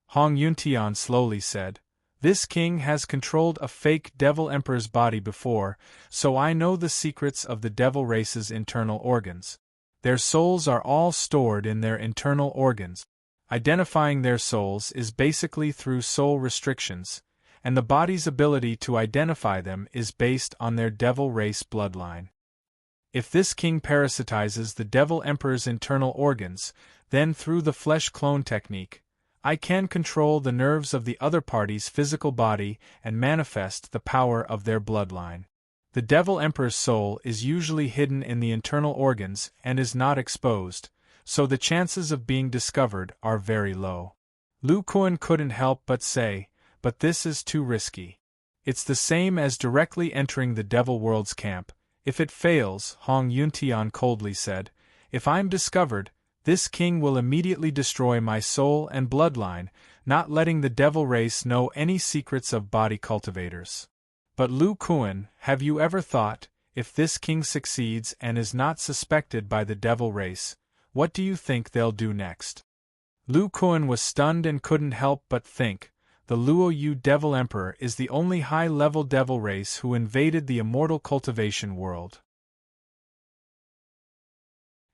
Hong Yuntian slowly said, "This king has controlled a fake devil emperor's body before, so I know the secrets of the devil race's internal organs. Their souls are all stored in their internal organs. Identifying their souls is basically through soul restrictions, and the body's ability to identify them is based on their devil race bloodline. If this king parasitizes the devil emperor's internal organs, then through the flesh clone technique, I can control the nerves of the other party's physical body and manifest the power of their bloodline. The devil emperor's soul is usually hidden in the internal organs and is not exposed, so the chances of being discovered are very low." Lu Kuan couldn't help but say, "But this is too risky. It's the same as directly entering the devil world's camp. If it fails," Hong Yuntian coldly said, "if I'm discovered, this king will immediately destroy my soul and bloodline, not letting the devil race know any secrets of body cultivators." "But Lu Kuan, have you ever thought, if this king succeeds and is not suspected by the devil race, what do you think they'll do next?" Lu Kuan was stunned and couldn't help but think, the Luoyu Devil Emperor is the only high-level devil race who invaded the immortal cultivation world.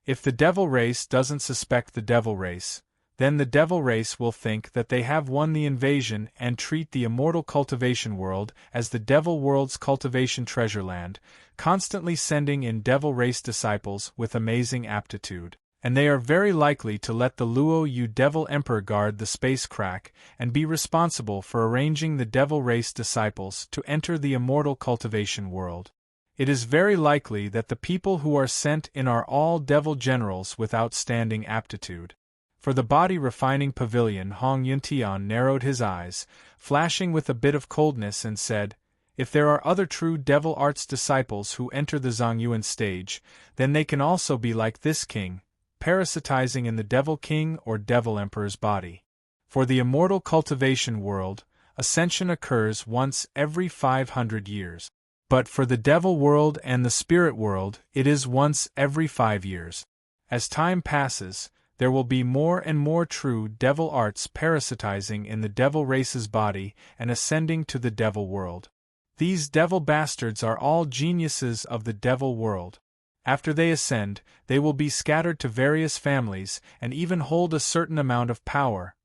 If the devil race doesn't suspect the devil race, then the devil race will think that they have won the invasion and treat the immortal cultivation world as the devil world's cultivation treasure land, constantly sending in devil race disciples with amazing aptitude. And they are very likely to let the Luoyu Devil Emperor guard the space crack and be responsible for arranging the devil race disciples to enter the immortal cultivation world. It is very likely that the people who are sent in are all devil generals with outstanding aptitude. For the body refining pavilion, Hong Yuntian narrowed his eyes, flashing with a bit of coldness, and said, "If there are other true devil arts disciples who enter the Zongyuan stage, then they can also be like this king, parasitizing in the Devil King or Devil Emperor's body. For the immortal cultivation world, ascension occurs once every 500 years. But for the Devil world and the Spirit world, it is once every 5 years. As time passes, there will be more and more true devil arts parasitizing in the devil race's body and ascending to the devil world. These devil bastards are all geniuses of the devil world. After they ascend, they will be scattered to various families and even hold a certain amount of power.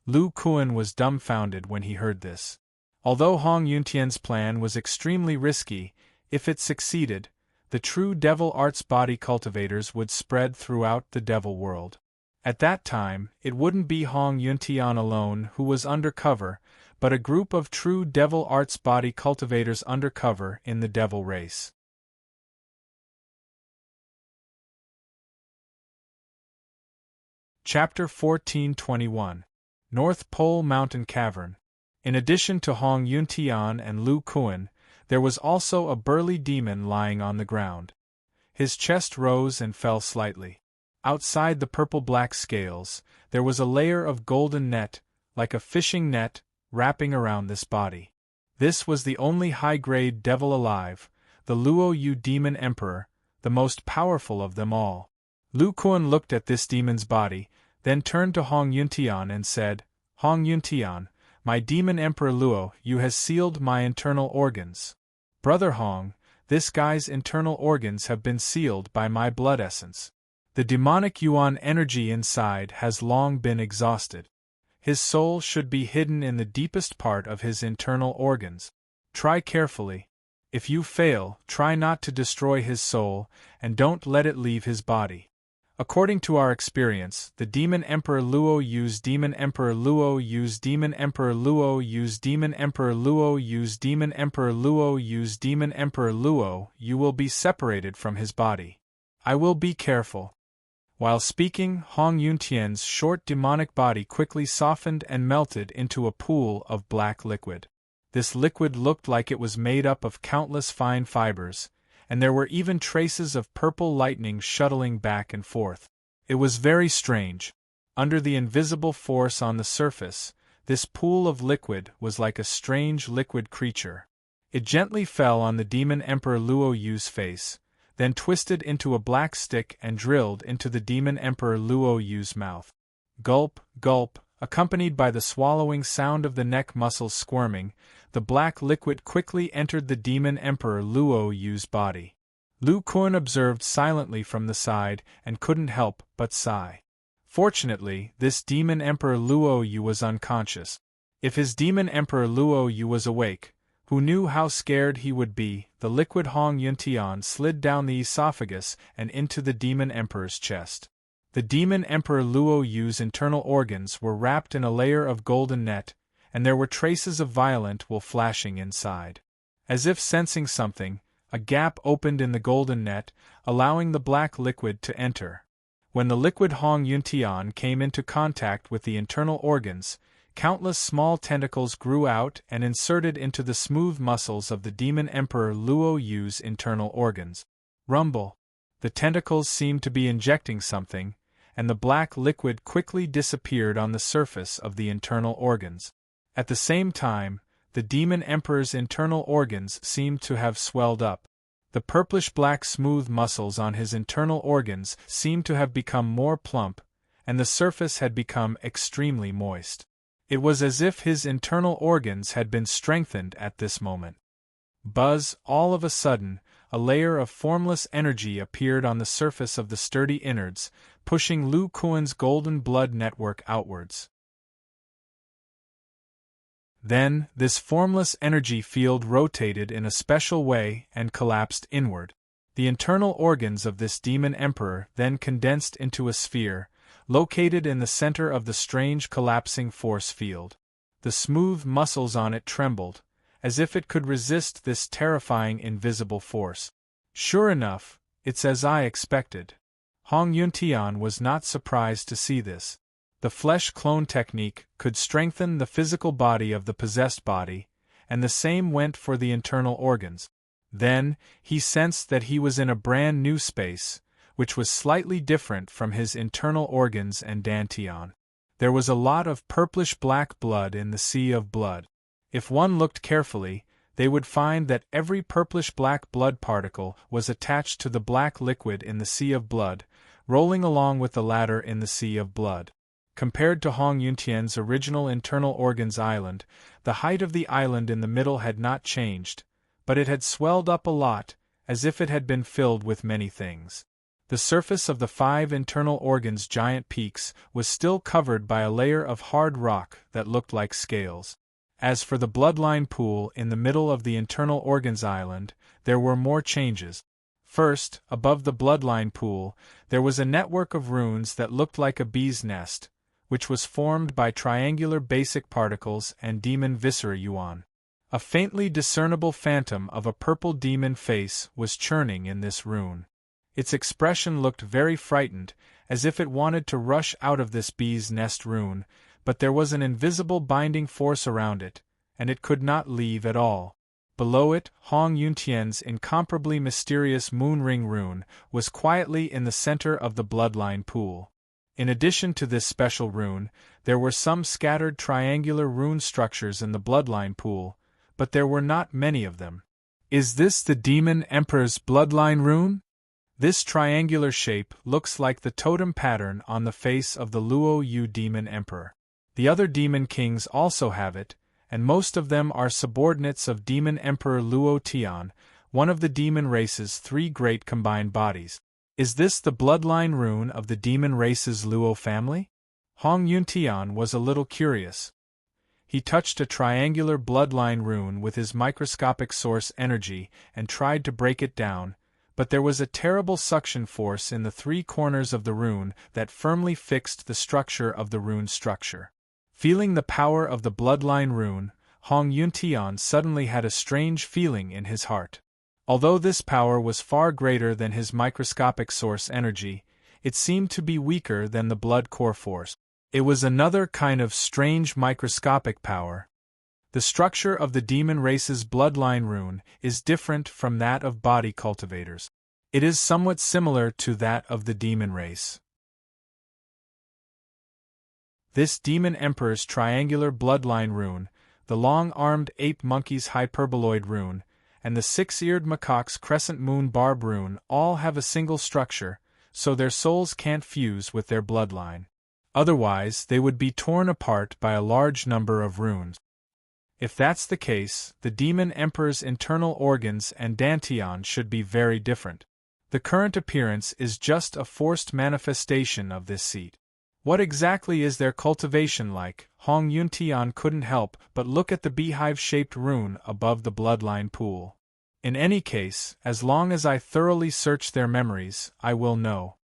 Lu Kuan was dumbfounded when he heard this. Although Hong Yuntian's plan was extremely risky, if it succeeded, the true devil arts body cultivators would spread throughout the devil world. At that time, it wouldn't be Hong Yuntian alone who was undercover, but a group of true devil arts body cultivators undercover in the devil race. Chapter 1421 North Pole Mountain Cavern. In addition to Hong Yuntian and Lu Kuan, there was also a burly demon lying on the ground. His chest rose and fell slightly. Outside the purple-black scales, there was a layer of golden net, like a fishing net, wrapping around this body. This was the only high-grade devil alive, the Luo Yu Demon Emperor, the most powerful of them all. Lu Kuan looked at this demon's body, then turned to Hong Yuntian and said, "Hong Yuntian, my demon emperor Luo Yu has sealed my internal organs. Brother Hong, this guy's internal organs have been sealed by my blood essence. The demonic Yuan energy inside has long been exhausted. His soul should be hidden in the deepest part of his internal organs. Try carefully. If you fail, try not to destroy his soul, and don't let it leave his body." According to our experience, the Demon Emperor Luo Yu's Demon Emperor Luo Yu's Demon Emperor Luo Yu's Demon Emperor Luo Yu's Demon Emperor Luo Yu's Demon Emperor Luo Yu will be separated from his body. I will be careful. While speaking, Hong Yuntian's short demonic body quickly softened and melted into a pool of black liquid. This liquid looked like it was made up of countless fine fibers, and there were even traces of purple lightning shuttling back and forth. It was very strange. Under the invisible force on the surface, this pool of liquid was like a strange liquid creature. It gently fell on the Demon Emperor Luo Yu's face, then twisted into a black stick and drilled into the Demon Emperor Luo Yu's mouth. Gulp, gulp, accompanied by the swallowing sound of the neck muscles squirming, the black liquid quickly entered the Demon Emperor Luo Yu's body. Lu Kuan observed silently from the side and couldn't help but sigh. Fortunately, this Demon Emperor Luo Yu was unconscious. If his Demon Emperor Luo Yu was awake, who knew how scared he would be, the liquid Hong Yuntian slid down the esophagus and into the Demon Emperor's chest. The Demon Emperor Luo Yu's internal organs were wrapped in a layer of golden net, and there were traces of violet wool flashing inside. As if sensing something, a gap opened in the golden net, allowing the black liquid to enter. When the liquid Hong Yuntian came into contact with the internal organs, countless small tentacles grew out and inserted into the smooth muscles of the Demon Emperor Luo Yu's internal organs. Rumble. The tentacles seemed to be injecting something, and the black liquid quickly disappeared on the surface of the internal organs. At the same time, the Demon Emperor's internal organs seemed to have swelled up. The purplish-black smooth muscles on his internal organs seemed to have become more plump, and the surface had become extremely moist. It was as if his internal organs had been strengthened at this moment. Buzz, all of a sudden, a layer of formless energy appeared on the surface of the sturdy innards, pushing Lu Kuan's golden blood network outwards. Then, this formless energy field rotated in a special way and collapsed inward. The internal organs of this Demon Emperor then condensed into a sphere, located in the center of the strange collapsing force field. The smooth muscles on it trembled, as if it could resist this terrifying invisible force. Sure enough, it's as I expected. Hong Yuntian was not surprised to see this. The flesh clone technique could strengthen the physical body of the possessed body, and the same went for the internal organs. Then, he sensed that he was in a brand new space, which was slightly different from his internal organs and dantian. There was a lot of purplish-black blood in the sea of blood. If one looked carefully, they would find that every purplish-black blood particle was attached to the black liquid in the sea of blood, rolling along with the latter in the sea of blood. Compared to Hong Yuntian's original internal organs island, the height of the island in the middle had not changed, but it had swelled up a lot, as if it had been filled with many things. The surface of the 5 internal organs' giant peaks was still covered by a layer of hard rock that looked like scales. As for the bloodline pool in the middle of the internal organs island, there were more changes. First, above the bloodline pool, there was a network of runes that looked like a bee's nest, which was formed by triangular basic particles and demon viscera yuan. A faintly discernible phantom of a purple demon face was churning in this rune. Its expression looked very frightened, as if it wanted to rush out of this bee's nest rune, but there was an invisible binding force around it, and it could not leave at all. Below it, Hong Yuntian's incomparably mysterious moonring rune was quietly in the center of the bloodline pool. In addition to this special rune, there were some scattered triangular rune structures in the bloodline pool, but there were not many of them. Is this the Demon Emperor's bloodline rune? This triangular shape looks like the totem pattern on the face of the Luo Yu Demon Emperor. The other demon kings also have it, and most of them are subordinates of Demon Emperor Luo Tian, one of the demon race's 3 great combined bodies. Is this the bloodline rune of the demon race's Luo family? Hong Yuntian was a little curious. He touched a triangular bloodline rune with his microscopic source energy and tried to break it down, but there was a terrible suction force in the 3 corners of the rune that firmly fixed the structure of the rune structure. Feeling the power of the bloodline rune, Hong Yuntian suddenly had a strange feeling in his heart. Although this power was far greater than his microscopic source energy, it seemed to be weaker than the blood core force. It was another kind of strange microscopic power. The structure of the demon race's bloodline rune is different from that of body cultivators. It is somewhat similar to that of the demon race. This demon emperor's triangular bloodline rune, the long-armed ape monkey's hyperboloid rune, and the 6-eared macaque's crescent moon barb rune all have a single structure, so their souls can't fuse with their bloodline. Otherwise, they would be torn apart by a large number of runes. If that's the case, the demon emperor's internal organs and dantian should be very different. The current appearance is just a forced manifestation of this seat. What exactly is their cultivation like? Hong Yuntian couldn't help but look at the beehive-shaped rune above the bloodline pool. In any case, as long as I thoroughly search their memories, I will know.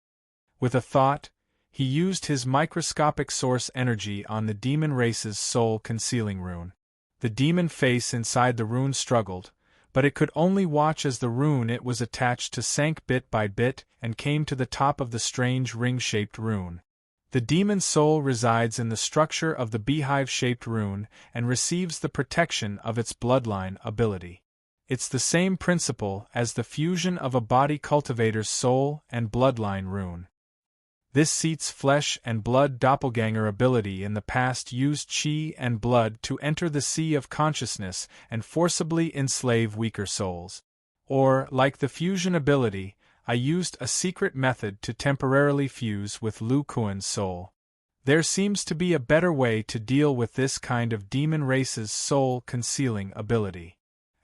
With a thought, he used his microscopic source energy on the demon race's soul-concealing rune. The demon face inside the rune struggled, but it could only watch as the rune it was attached to sank bit by bit and came to the top of the strange ring-shaped rune. The demon soul resides in the structure of the beehive-shaped rune and receives the protection of its bloodline ability. It's the same principle as the fusion of a body cultivator's soul and bloodline rune. This seat's flesh and blood doppelganger ability in the past used qi and blood to enter the sea of consciousness and forcibly enslave weaker souls. Or, like the fusion ability, I used a secret method to temporarily fuse with Lu Kuan's soul. There seems to be a better way to deal with this kind of demon race's soul-concealing ability.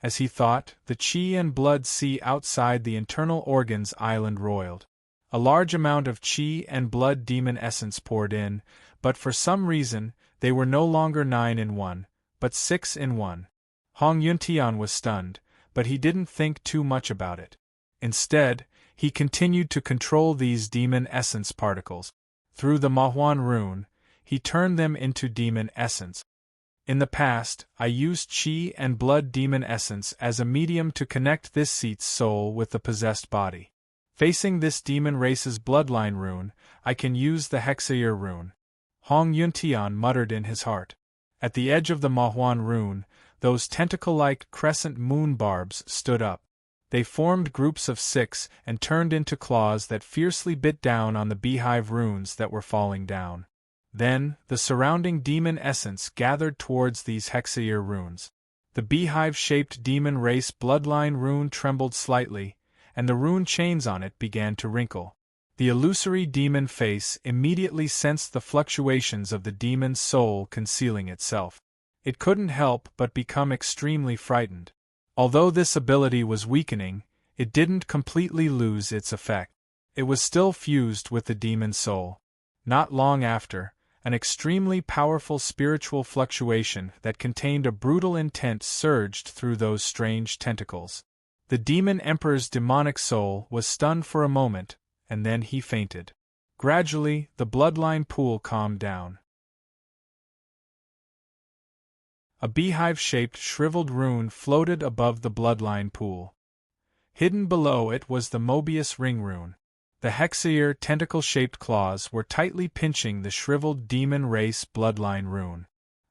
As he thought, the qi and blood sea outside the internal organs island roiled. A large amount of qi and blood demon essence poured in, but for some reason, they were no longer 9 in 1, but 6 in 1. Hong Yuntian was stunned, but he didn't think too much about it. Instead, he continued to control these demon essence particles. Through the Mahuan rune, he turned them into demon essence. In the past, I used qi and blood demon essence as a medium to connect this seat's soul with the possessed body. Facing this demon race's bloodline rune, I can use the hexaear rune. Hong Yuntian muttered in his heart. At the edge of the Mahuan rune, those tentacle-like crescent moon barbs stood up. They formed groups of 6 and turned into claws that fiercely bit down on the beehive runes that were falling down. Then, the surrounding demon essence gathered towards these hexaear runes. The beehive-shaped demon race bloodline rune trembled slightly, and the rune chains on it began to wrinkle. The illusory demon face immediately sensed the fluctuations of the demon's soul concealing itself. It couldn't help but become extremely frightened. Although this ability was weakening, it didn't completely lose its effect. It was still fused with the demon's soul. Not long after, an extremely powerful spiritual fluctuation that contained a brutal intent surged through those strange tentacles. The demon emperor's demonic soul was stunned for a moment, and then he fainted. Gradually, the bloodline pool calmed down. A beehive-shaped shriveled rune floated above the bloodline pool. Hidden below it was the Mobius ring rune. The hexaear tentacle-shaped claws were tightly pinching the shriveled demon race bloodline rune.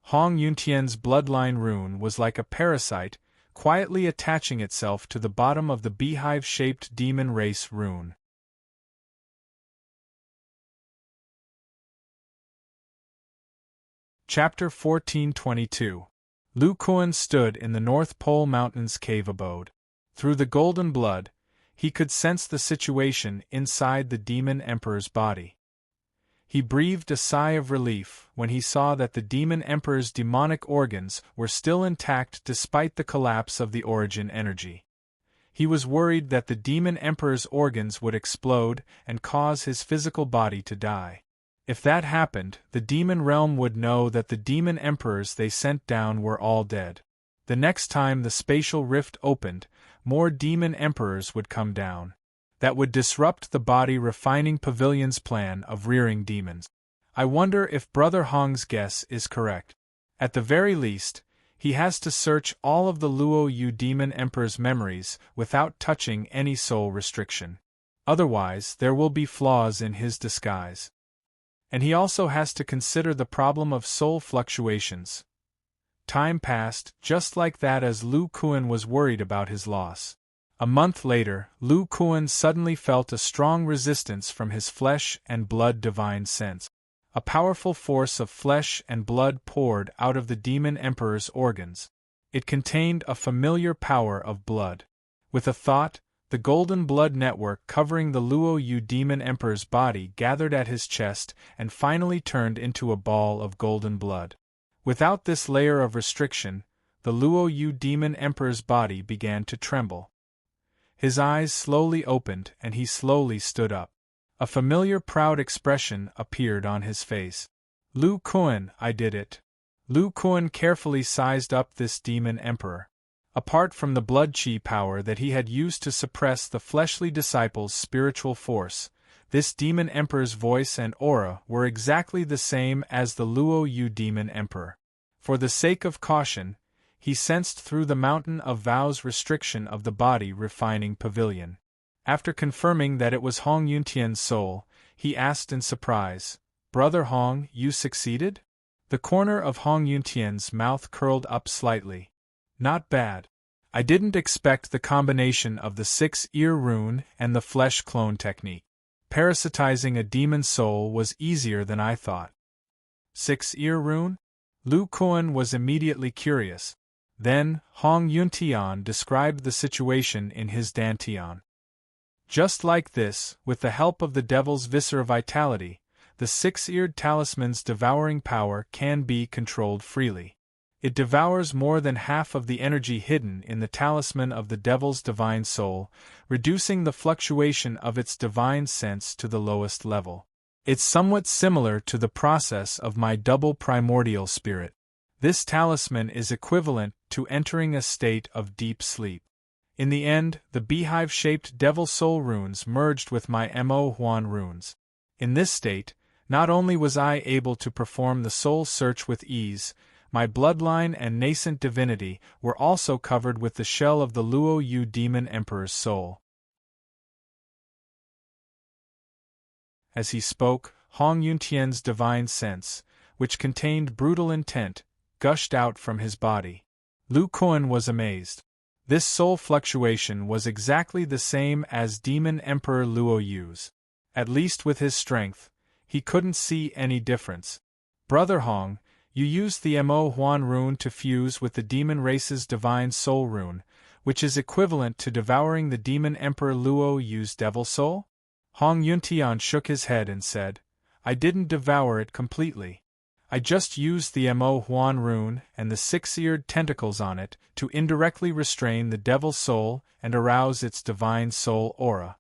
Hong Yuntian's bloodline rune was like a parasite, quietly attaching itself to the bottom of the beehive-shaped demon race rune. Chapter 1422. Lu Kuan stood in the North Pole Mountain's cave abode. Through the golden blood, he could sense the situation inside the demon emperor's body. He breathed a sigh of relief when he saw that the demon emperor's demonic organs were still intact despite the collapse of the origin energy. He was worried that the demon emperor's organs would explode and cause his physical body to die. If that happened, the demon realm would know that the demon emperors they sent down were all dead. The next time the spatial rift opened, more demon emperors would come down. That would disrupt the body refining pavilion's plan of rearing demons. I wonder if Brother Hong's guess is correct. At the very least, he has to search all of the Luo Yu demon emperor's memories without touching any soul restriction. Otherwise, there will be flaws in his disguise. And he also has to consider the problem of soul fluctuations. Time passed, just like that, as Lu Kuan was worried about his loss. A month later, Lu Kuan suddenly felt a strong resistance from his flesh and blood divine sense. A powerful force of flesh and blood poured out of the demon emperor's organs. It contained a familiar power of blood. With a thought, the golden blood network covering the Luo Yu demon emperor's body gathered at his chest and finally turned into a ball of golden blood. Without this layer of restriction, the Luo Yu demon emperor's body began to tremble. His eyes slowly opened and he slowly stood up. A familiar proud expression appeared on his face. Lu Kuan, I did it. Lu Kuan carefully sized up this demon emperor. Apart from the blood chi power that he had used to suppress the fleshly disciple's spiritual force, this demon emperor's voice and aura were exactly the same as the Luo Yu demon emperor. For the sake of caution, he sensed through the mountain of vows restriction of the body refining pavilion. After confirming that it was Hong Yuntian's soul, he asked in surprise, "Brother Hong, you succeeded?" The corner of Hong Yuntian's mouth curled up slightly. Not bad. I didn't expect the combination of the 6-ear rune and the flesh clone technique. Parasitizing a demon soul was easier than I thought. 6-ear rune? Lu Kuan was immediately curious. Then, Hong Yuntian described the situation in his dantian. Just like this, with the help of the devil's viscera vitality, the 6-eared talisman's devouring power can be controlled freely. It devours more than half of the energy hidden in the talisman of the devil's divine soul, reducing the fluctuation of its divine sense to the lowest level. It's somewhat similar to the process of my double primordial spirit. This talisman is equivalent to entering a state of deep sleep. In the end, the beehive-shaped devil soul runes merged with my Mo Huan runes. In this state, not only was I able to perform the soul search with ease, my bloodline and nascent divinity were also covered with the shell of the Luo Yu demon emperor's soul. As he spoke, Hong Yuntian's divine sense, which contained brutal intent, gushed out from his body. Lu Kuan was amazed. This soul fluctuation was exactly the same as Demon Emperor Luo Yu's. At least with his strength, he couldn't see any difference. Brother Hong, you used the Mo Huan rune to fuse with the demon race's divine soul rune, which is equivalent to devouring the Demon Emperor Luo Yu's devil soul? Hong Yuntian shook his head and said, I didn't devour it completely. I just used the Mo Huan rune and the six-eared tentacles on it to indirectly restrain the devil's soul and arouse its divine soul aura.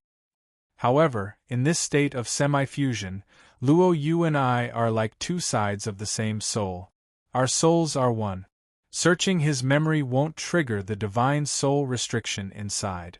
However, in this state of semi-fusion, Luo Yu and I are like two sides of the same soul. Our souls are one. Searching his memory won't trigger the divine soul restriction inside.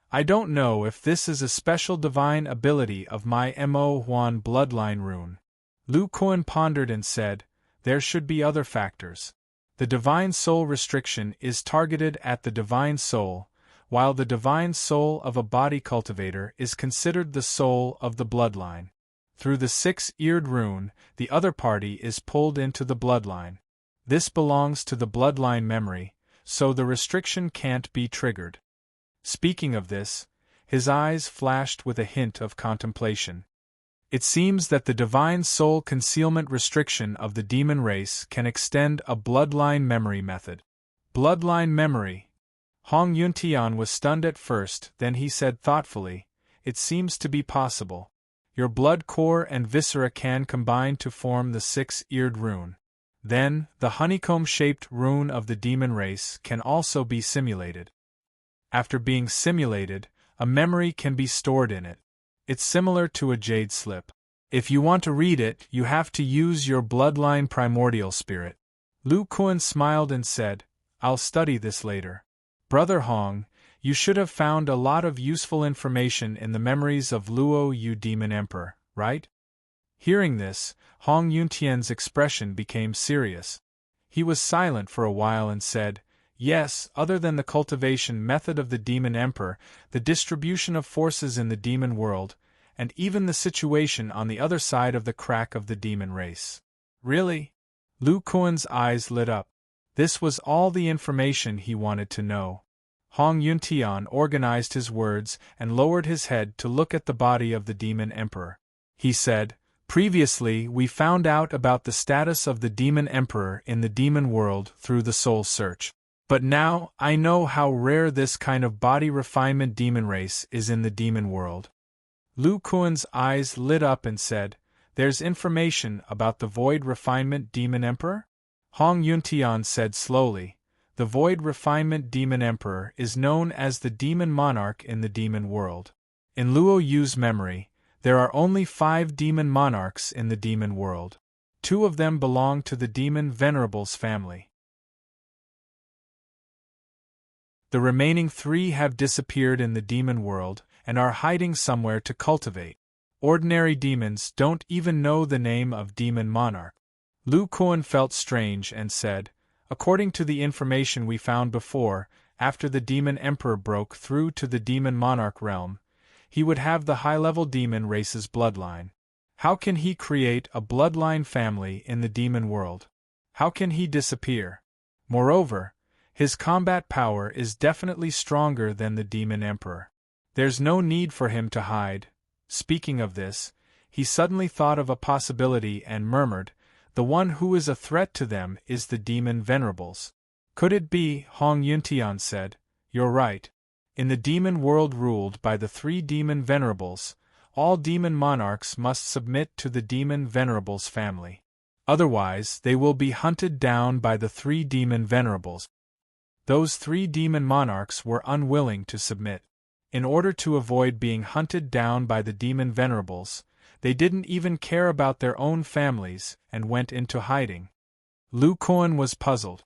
I don't know if this is a special divine ability of my Mo Huan bloodline rune. Lu Kuan pondered and said, there should be other factors. The divine soul restriction is targeted at the divine soul, while the divine soul of a body cultivator is considered the soul of the bloodline. Through the six-eared rune, the other party is pulled into the bloodline. This belongs to the bloodline memory, so the restriction can't be triggered. Speaking of this, his eyes flashed with a hint of contemplation. It seems that the divine soul concealment restriction of the demon race can extend a bloodline memory method. Bloodline memory. Hong Yuntian was stunned at first, then he said thoughtfully, it seems to be possible. Your blood core and viscera can combine to form the six-eared rune. Then, the honeycomb-shaped rune of the demon race can also be simulated. After being simulated, a memory can be stored in it. It's similar to a jade slip. If you want to read it, you have to use your bloodline primordial spirit. Lu Kuan smiled and said, I'll study this later. Brother Hong, you should have found a lot of useful information in the memories of Luo Yu Demon Emperor, right? Hearing this, Hong Yuntian's expression became serious. He was silent for a while and said, yes, other than the cultivation method of the Demon Emperor, the distribution of forces in the demon world, and even the situation on the other side of the crack of the demon race. Really? Lu Kuan's eyes lit up. This was all the information he wanted to know. Hong Yuntian organized his words and lowered his head to look at the body of the Demon Emperor. He said, previously we found out about the status of the Demon Emperor in the demon world through the soul search. But now I know how rare this kind of body refinement demon race is in the demon world. Lu Kuan's eyes lit up and said, there's information about the void refinement demon emperor? Hong Yuntian said slowly, the void refinement demon emperor is known as the demon monarch in the demon world. In Luo Yu's memory, there are only 5 demon monarchs in the demon world. 2 of them belong to the demon venerables family. The remaining 3 have disappeared in the demon world and are hiding somewhere to cultivate. Ordinary demons don't even know the name of demon monarch. Lu Kuan felt strange and said, according to the information we found before, after the demon emperor broke through to the demon monarch realm, he would have the high-level demon race's bloodline. How can he create a bloodline family in the demon world? How can he disappear? Moreover, his combat power is definitely stronger than the demon emperor. There's no need for him to hide. Speaking of this, he suddenly thought of a possibility and murmured, the one who is a threat to them is the demon venerables. Could it be? Hong Yuntian said, you're right. In the demon world ruled by the 3 demon venerables, all demon monarchs must submit to the demon venerables family. Otherwise, they will be hunted down by the 3 demon venerables. Those 3 demon monarchs were unwilling to submit. In order to avoid being hunted down by the demon venerables, they didn't even care about their own families and went into hiding. Lu Kuan was puzzled.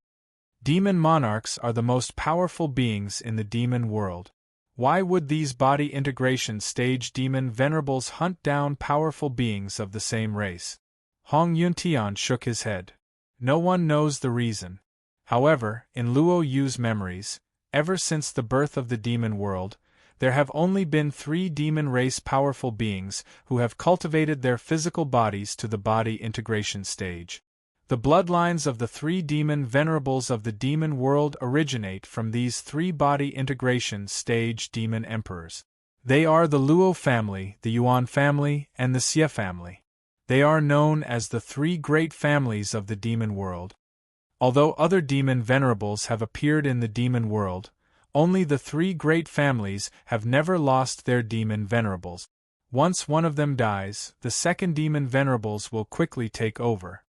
Demon monarchs are the most powerful beings in the demon world. Why would these body integration stage demon venerables hunt down powerful beings of the same race? Hong Yuntian shook his head. No one knows the reason. However, in Luo Yu's memories, ever since the birth of the demon world, there have only been 3 demon race powerful beings who have cultivated their physical bodies to the body integration stage. The bloodlines of the 3 demon venerables of the demon world originate from these 3 body integration stage demon emperors. They are the Luo family, the Yuan family, and the Xie family. They are known as the 3 great families of the demon world. Although other demon venerables have appeared in the demon world, only the 3 great families have never lost their demon venerables. Once one of them dies, the second demon venerables will quickly take over.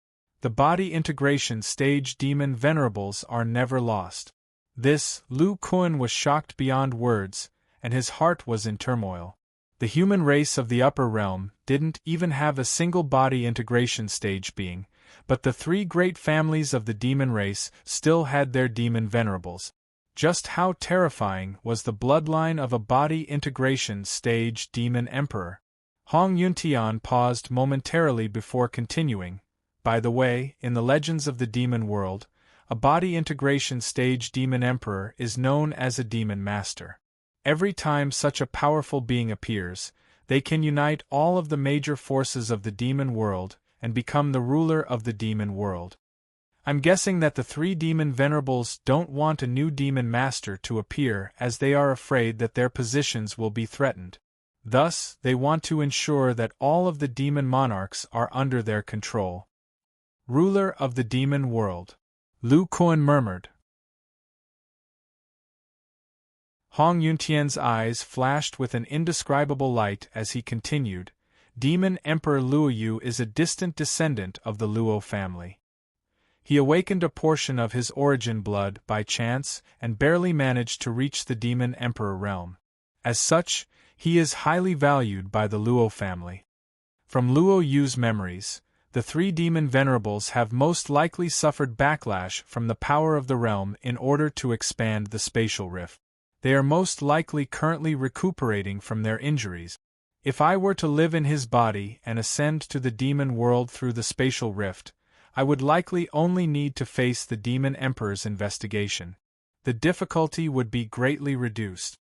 The body integration stage demon venerables are never lost. This, Lu Kuan was shocked beyond words, and his heart was in turmoil. The human race of the upper realm didn't even have a single body integration stage being, but the three great families of the demon race still had their demon venerables. Just how terrifying was the bloodline of a body integration stage demon emperor? Hong Yuntian paused momentarily before continuing. By the way, in the legends of the demon world, a body integration stage demon emperor is known as a demon master. Every time such a powerful being appears, they can unite all of the major forces of the demon world and become the ruler of the demon world. I'm guessing that the three demon venerables don't want a new demon master to appear as they are afraid that their positions will be threatened. Thus, they want to ensure that all of the demon monarchs are under their control. Ruler of the demon world. Lu Kuan murmured. Hong Yuntian's eyes flashed with an indescribable light as he continued, Demon Emperor Luoyu is a distant descendant of the Luo family. He awakened a portion of his origin blood by chance and barely managed to reach the Demon Emperor realm. As such, he is highly valued by the Luo family. From Luo Yu's memories, the three demon venerables have most likely suffered backlash from the power of the realm in order to expand the spatial rift. They are most likely currently recuperating from their injuries. If I were to live in his body and ascend to the demon world through the spatial rift, I would likely only need to face the demon emperor's investigation. The difficulty would be greatly reduced.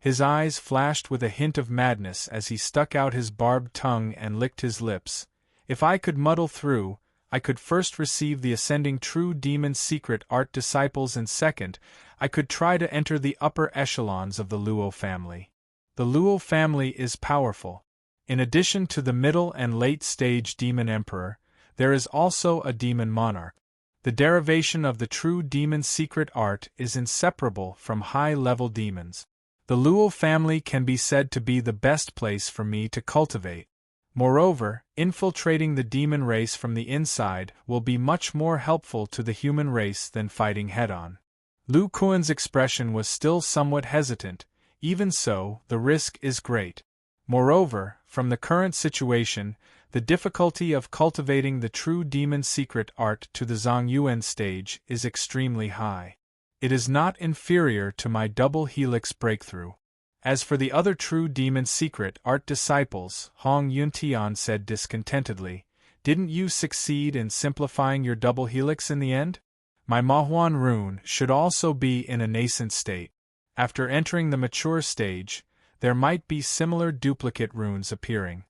His eyes flashed with a hint of madness as he stuck out his barbed tongue and licked his lips. If I could muddle through, I could first receive the ascending true demon secret art disciples and second, I could try to enter the upper echelons of the Luo family. The Luo family is powerful. In addition to the middle and late stage demon emperor, there is also a demon monarch. The derivation of the true demon secret art is inseparable from high-level demons. The Luo family can be said to be the best place for me to cultivate. Moreover, infiltrating the demon race from the inside will be much more helpful to the human race than fighting head-on. Lu Kuan's expression was still somewhat hesitant. Even so, the risk is great. Moreover, from the current situation, the difficulty of cultivating the true demon secret art to the Zhongyuan stage is extremely high. It is not inferior to my double helix breakthrough. As for the other true demon secret art disciples, Hong Yuntian said discontentedly, didn't you succeed in simplifying your double helix in the end? My Mahuan rune should also be in a nascent state. After entering the mature stage, there might be similar duplicate runes appearing.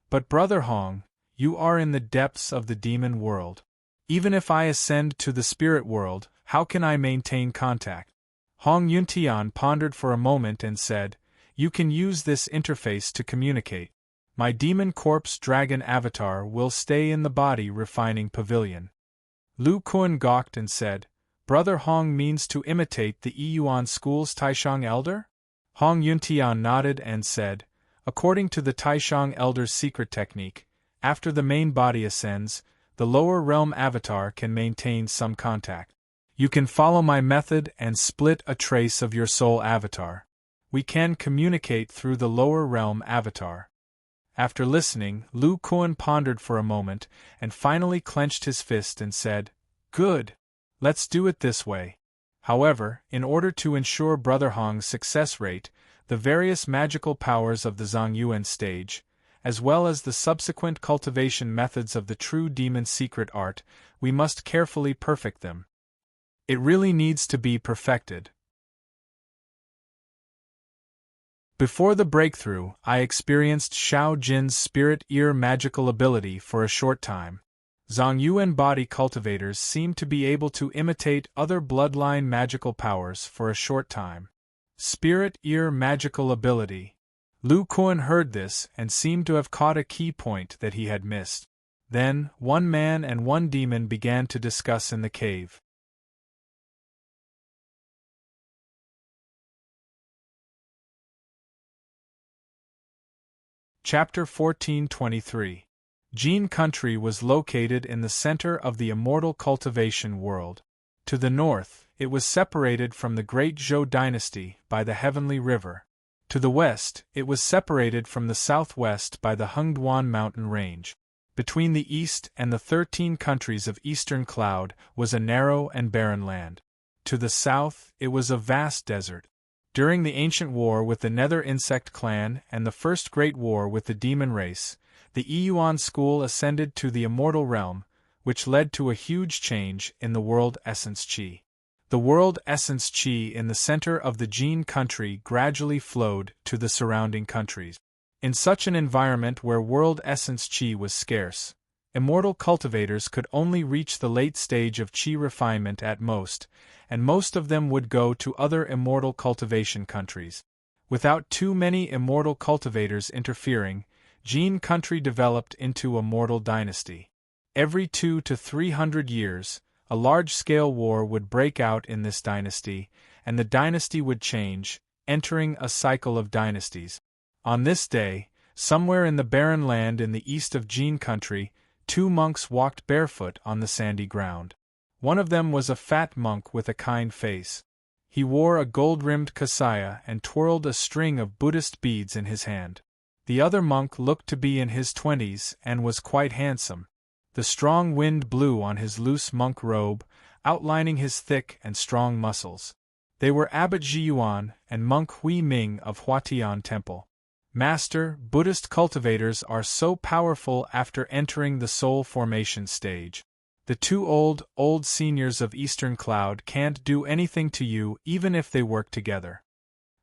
But Brother Hong, you are in the depths of the demon world. Even if I ascend to the spirit world, how can I maintain contact? Hong Yuntian pondered for a moment and said, you can use this interface to communicate. My demon corpse dragon avatar will stay in the body refining pavilion. Lu Kuan gawked and said, Brother Hong means to imitate the Yiyuan school's Taishang elder? Hong Yuntian nodded and said, according to the Taishang elder's secret technique, after the main body ascends, the lower realm avatar can maintain some contact. You can follow my method and split a trace of your soul avatar. We can communicate through the lower realm avatar. After listening, Lu Kuan pondered for a moment and finally clenched his fist and said, good. Let's do it this way. However, in order to ensure Brother Hong's success rate, the various magical powers of the Zhongyuan stage, as well as the subsequent cultivation methods of the true demon secret art, we must carefully perfect them. It really needs to be perfected. Before the breakthrough, I experienced Xiao Jin's spirit ear magical ability for a short time. Zhongyuan body cultivators seem to be able to imitate other bloodline magical powers for a short time. Spirit ear magical ability. Lu Kuan heard this and seemed to have caught a key point that he had missed. Then, one man and one demon began to discuss in the cave. Chapter 1423. Jin country was located in the center of the immortal cultivation world. To the north, it was separated from the Great Zhou dynasty by the Heavenly River. To the west, it was separated from the southwest by the Hengduan mountain range. Between the east and the 13 countries of Eastern Cloud was a narrow and barren land. To the south, it was a vast desert. During the ancient war with the Nether Insect clan and the First Great War with the Demon race, the Yuan school ascended to the immortal realm, which led to a huge change in the world essence Qi. The world essence Qi in the center of the Jin country gradually flowed to the surrounding countries. In such an environment where world essence Qi was scarce, immortal cultivators could only reach the late stage of Qi refinement at most, and most of them would go to other immortal cultivation countries. Without too many immortal cultivators interfering, Jin country developed into a mortal dynasty. Every 200 to 300 years, a large-scale war would break out in this dynasty, and the dynasty would change, entering a cycle of dynasties. On this day, somewhere in the barren land in the east of Jin country, 2 monks walked barefoot on the sandy ground. One of them was a fat monk with a kind face. He wore a gold-rimmed kasaya and twirled a string of Buddhist beads in his hand. The other monk looked to be in his 20s and was quite handsome. The strong wind blew on his loose monk robe, outlining his thick and strong muscles. They were Abbot Zhiyuan and Monk Hui Ming of Huatian Temple. Master, Buddhist cultivators are so powerful after entering the soul formation stage. The 2 old seniors of Eastern Cloud can't do anything to you even if they work together.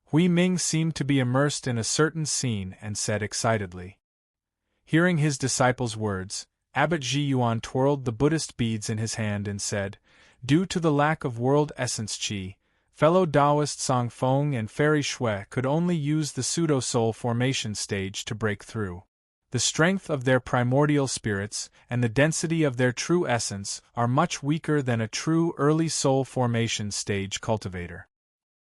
Hui Ming seemed to be immersed in a certain scene and said excitedly. Hearing his disciple's words, Abbot Zhiyuan twirled the Buddhist beads in his hand and said, "Due to the lack of world essence Qi, fellow Taoist Song Feng and Fairy Shui could only use the pseudo-soul formation stage to break through. The strength of their primordial spirits and the density of their true essence are much weaker than a true early soul formation stage cultivator.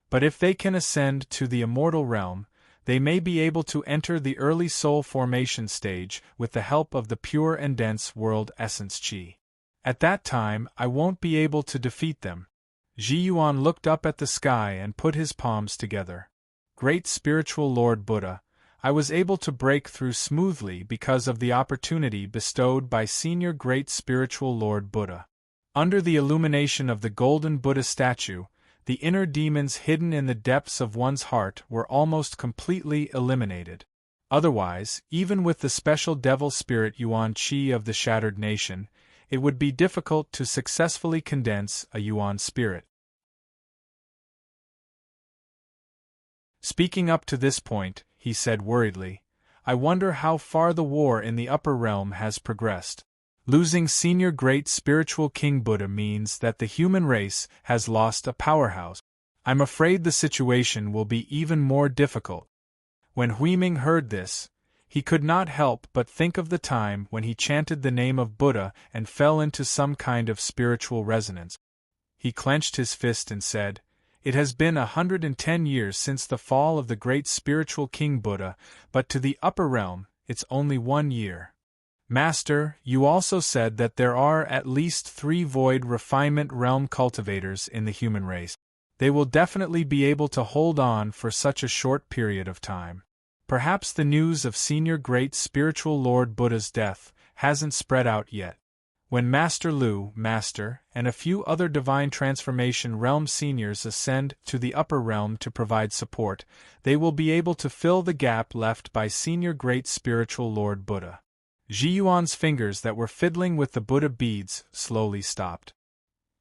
But if they can ascend to the immortal realm, they may be able to enter the early soul formation stage with the help of the pure and dense world essence Qi. At that time, I won't be able to defeat them." Zhiyuan looked up at the sky and put his palms together. "Great Spiritual Lord Buddha, I was able to break through smoothly because of the opportunity bestowed by Senior Great Spiritual Lord Buddha. Under the illumination of the golden Buddha statue, the inner demons hidden in the depths of one's heart were almost completely eliminated. Otherwise, even with the special devil spirit Yuan Qi of the Shattered Nation, it would be difficult to successfully condense a Yuan spirit." Speaking up to this point, he said worriedly, "I wonder how far the war in the upper realm has progressed. Losing Senior Great Spiritual King Buddha means that the human race has lost a powerhouse. I'm afraid the situation will be even more difficult." When Hui Ming heard this, he could not help but think of the time when he chanted the name of Buddha and fell into some kind of spiritual resonance. He clenched his fist and said, "It has been 110 years since the fall of the great spiritual King Buddha, but to the upper realm, it's only 1 year. Master, you also said that there are at least 3 void refinement realm cultivators in the human race. They will definitely be able to hold on for such a short period of time. Perhaps the news of Senior Great Spiritual Lord Buddha's death hasn't spread out yet. When Master Lu, and a few other Divine Transformation Realm seniors ascend to the upper realm to provide support, they will be able to fill the gap left by Senior Great Spiritual Lord Buddha." Zhiyuan's fingers that were fiddling with the Buddha beads slowly stopped.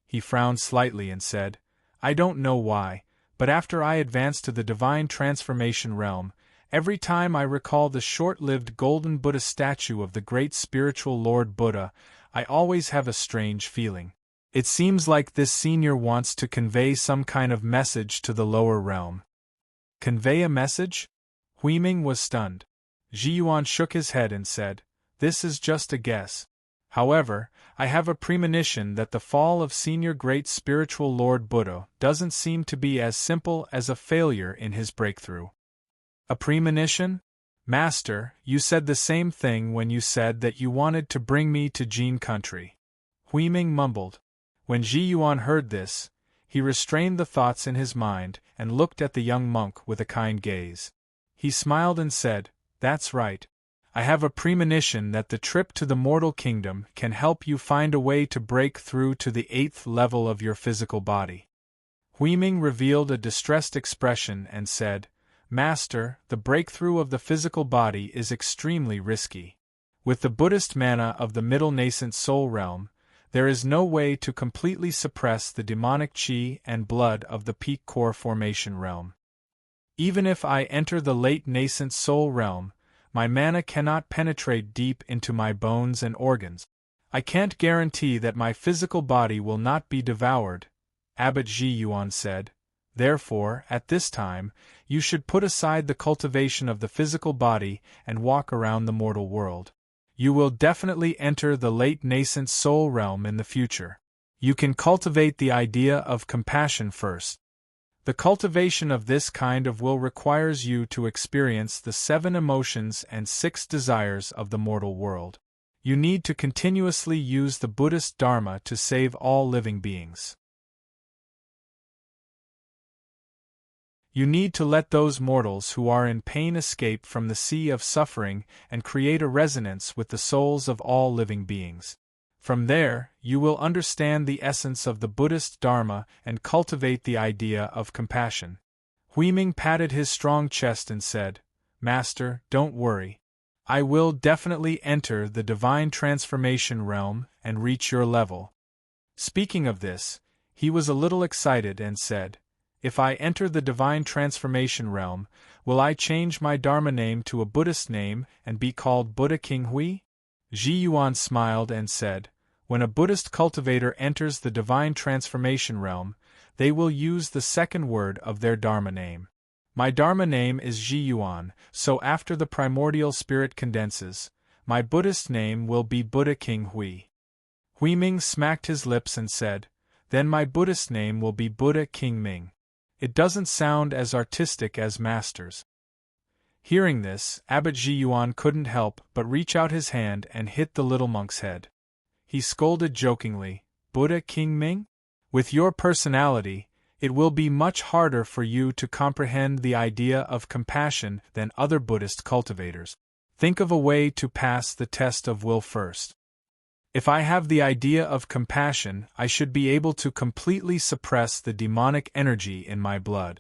He frowned slightly and said, "I don't know why, but after I advance to the Divine Transformation Realm, every time I recall the short-lived golden Buddha statue of the great spiritual Lord Buddha, I always have a strange feeling. It seems like this senior wants to convey some kind of message to the lower realm." "Convey a message?" Hui Ming was stunned. Zhiyuan shook his head and said, "This is just a guess. However, I have a premonition that the fall of Senior Great Spiritual Lord Buddha doesn't seem to be as simple as a failure in his breakthrough." "A premonition?" Master, you said the same thing when you said that you wanted to bring me to Jin country. Huiming mumbled. When Ji Yuan heard this, he restrained the thoughts in his mind and looked at the young monk with a kind gaze. He smiled and said, "That's right. I have a premonition that the trip to the mortal kingdom can help you find a way to break through to the 8th level of your physical body." Huiming revealed a distressed expression and said, "Master, the breakthrough of the physical body is extremely risky. With the Buddhist mana of the middle nascent soul realm, there is no way to completely suppress the demonic chi and blood of the peak core formation realm. Even if I enter the late nascent soul realm, my mana cannot penetrate deep into my bones and organs. I can't guarantee that my physical body will not be devoured," Abbot Ji Yuan said. "Therefore, at this time, you should put aside the cultivation of the physical body and walk around the mortal world. You will definitely enter the late nascent soul realm in the future. You can cultivate the idea of compassion first. The cultivation of this kind of will requires you to experience the 7 emotions and 6 desires of the mortal world. You need to continuously use the Buddhist Dharma to save all living beings. You need to let those mortals who are in pain escape from the sea of suffering and create a resonance with the souls of all living beings. From there, you will understand the essence of the Buddhist Dharma and cultivate the idea of compassion." Huiming patted his strong chest and said, "Master, don't worry. I will definitely enter the divine transformation realm and reach your level." Speaking of this, he was a little excited and said, "If I enter the divine transformation realm, will I change my Dharma name to a Buddhist name and be called Buddha King Hui?" Ji Yuan smiled and said, "When a Buddhist cultivator enters the divine transformation realm, they will use the second word of their Dharma name. My Dharma name is Ji Yuan, so after the primordial spirit condenses, my Buddhist name will be Buddha King Hui." Huiming smacked his lips and said, "Then my Buddhist name will be Buddha King Ming. It doesn't sound as artistic as Master's." Hearing this, Abbot Ji Yuan couldn't help but reach out his hand and hit the little monk's head. He scolded jokingly, "Buddha King Ming? With your personality, it will be much harder for you to comprehend the idea of compassion than other Buddhist cultivators. Think of a way to pass the test of will first. If I have the idea of compassion, I should be able to completely suppress the demonic energy in my blood."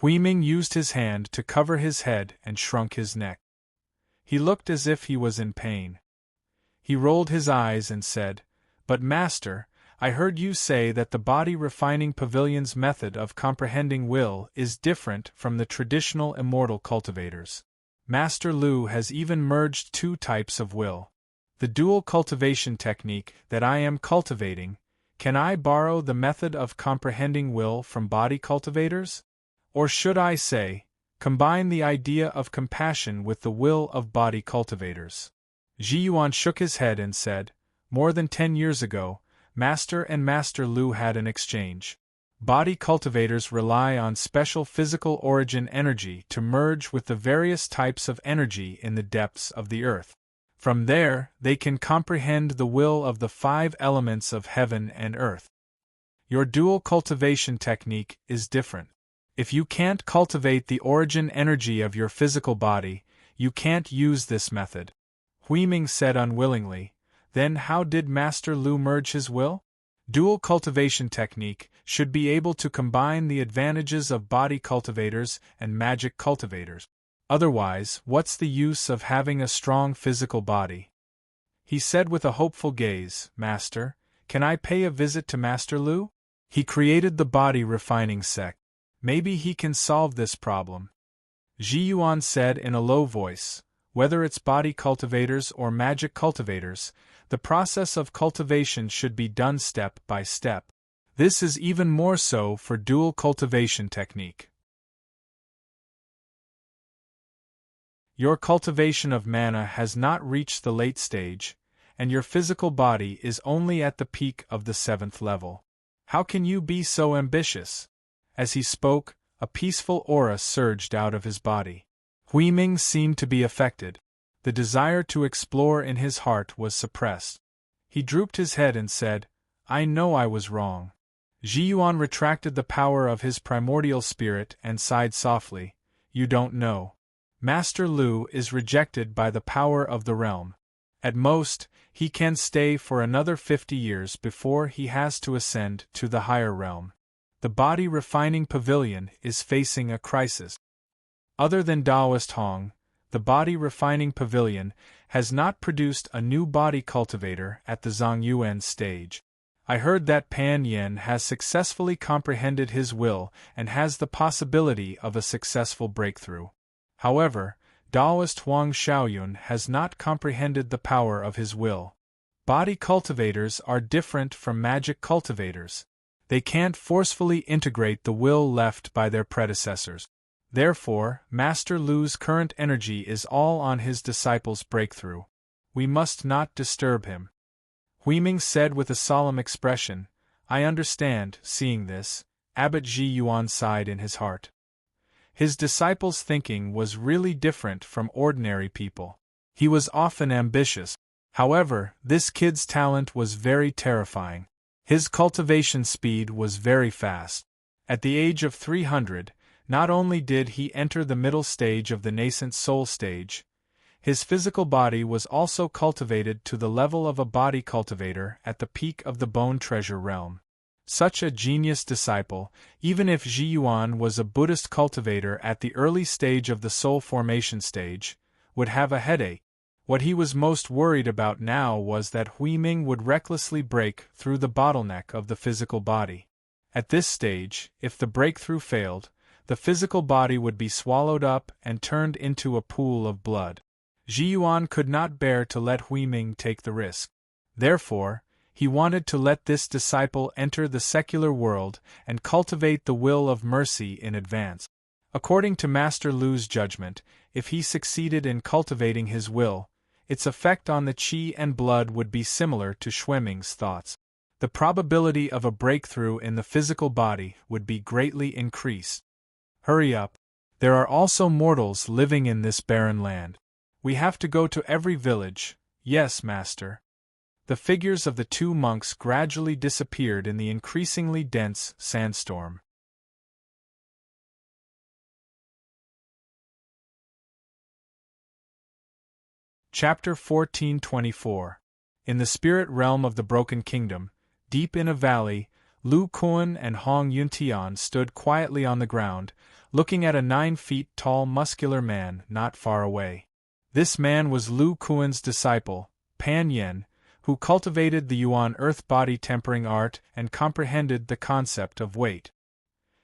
Huiming used his hand to cover his head and shrunk his neck. He looked as if he was in pain. He rolled his eyes and said, "But Master, I heard you say that the body refining pavilion's method of comprehending will is different from the traditional immortal cultivators. Master Lu has even merged 2 types of will. The dual cultivation technique that I am cultivating, can I borrow the method of comprehending will from body cultivators? Or should I say, combine the idea of compassion with the will of body cultivators?" Ji Yuan shook his head and said, "More than 10 years ago, Master and Master Lu had an exchange. Body cultivators rely on special physical origin energy to merge with the various types of energy in the depths of the earth. From there, they can comprehend the will of the 5 elements of heaven and earth. Your dual cultivation technique is different. If you can't cultivate the origin energy of your physical body, you can't use this method." Huiming said unwillingly, "Then how did Master Lu merge his will? Dual cultivation technique should be able to combine the advantages of body cultivators and magic cultivators. Otherwise, what's the use of having a strong physical body?" He said with a hopeful gaze, "Master, can I pay a visit to Master Lu? He created the body refining sect. Maybe he can solve this problem." Ji Yuan said in a low voice, "Whether it's body cultivators or magic cultivators, the process of cultivation should be done step by step. This is even more so for dual cultivation technique. Your cultivation of mana has not reached the late stage, and your physical body is only at the peak of the 7th level. How can you be so ambitious?" As he spoke, a peaceful aura surged out of his body. Hui Ming seemed to be affected. The desire to explore in his heart was suppressed. He drooped his head and said, "I know I was wrong." Ji Yuan retracted the power of his primordial spirit and sighed softly. "You don't know. Master Lu is rejected by the power of the realm. At most, he can stay for another 50 years before he has to ascend to the higher realm. The body refining pavilion is facing a crisis. Other than Taoist Hong, the body refining pavilion has not produced a new body cultivator at the Zhongyuan stage. I heard that Pan Yin has successfully comprehended his will and has the possibility of a successful breakthrough. However, Taoist Huang Xiaoyun has not comprehended the power of his will. Body cultivators are different from magic cultivators. They can't forcefully integrate the will left by their predecessors. Therefore, Master Lu's current energy is all on his disciple's breakthrough. We must not disturb him." Hui Ming said with a solemn expression. "I understand." Seeing this, Abbot Ji Yuan sighed in his heart. His disciple's thinking was really different from ordinary people. He was often ambitious. However, this kid's talent was very terrifying. His cultivation speed was very fast. At the age of 300, not only did he enter the middle stage of the nascent soul stage, his physical body was also cultivated to the level of a body cultivator at the peak of the bone treasure realm. Such a genius disciple, even if Ji Yuan was a Buddhist cultivator at the early stage of the soul formation stage, would have a headache. What he was most worried about now was that Hui Ming would recklessly break through the bottleneck of the physical body. At this stage, if the breakthrough failed, the physical body would be swallowed up and turned into a pool of blood. Ji Yuan could not bear to let Hui Ming take the risk. Therefore, he wanted to let this disciple enter the secular world and cultivate the will of mercy in advance. According to Master Lu's judgment, if he succeeded in cultivating his will, its effect on the qi and blood would be similar to Xueming's thoughts. The probability of a breakthrough in the physical body would be greatly increased. Hurry up. There are also mortals living in this barren land. We have to go to every village. Yes, Master. The figures of the two monks gradually disappeared in the increasingly dense sandstorm. Chapter 1424. In the spirit realm of the Broken Kingdom, deep in a valley, Lu Kuan and Hong Yuntian stood quietly on the ground, looking at a 9 feet tall muscular man not far away. This man was Lu Kuan's disciple, Pan Yin, who cultivated the Yuan earth-body tempering art and comprehended the concept of weight.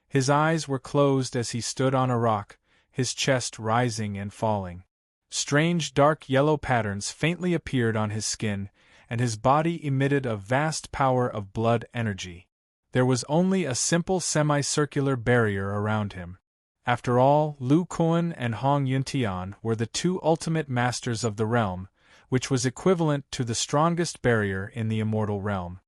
His eyes were closed as he stood on a rock, his chest rising and falling. Strange dark yellow patterns faintly appeared on his skin, and his body emitted a vast power of blood energy. There was only a simple semicircular barrier around him. After all, Lu Kuan and Hong Yuntian were the two ultimate masters of the realm, which was equivalent to the strongest barrier in the immortal realm.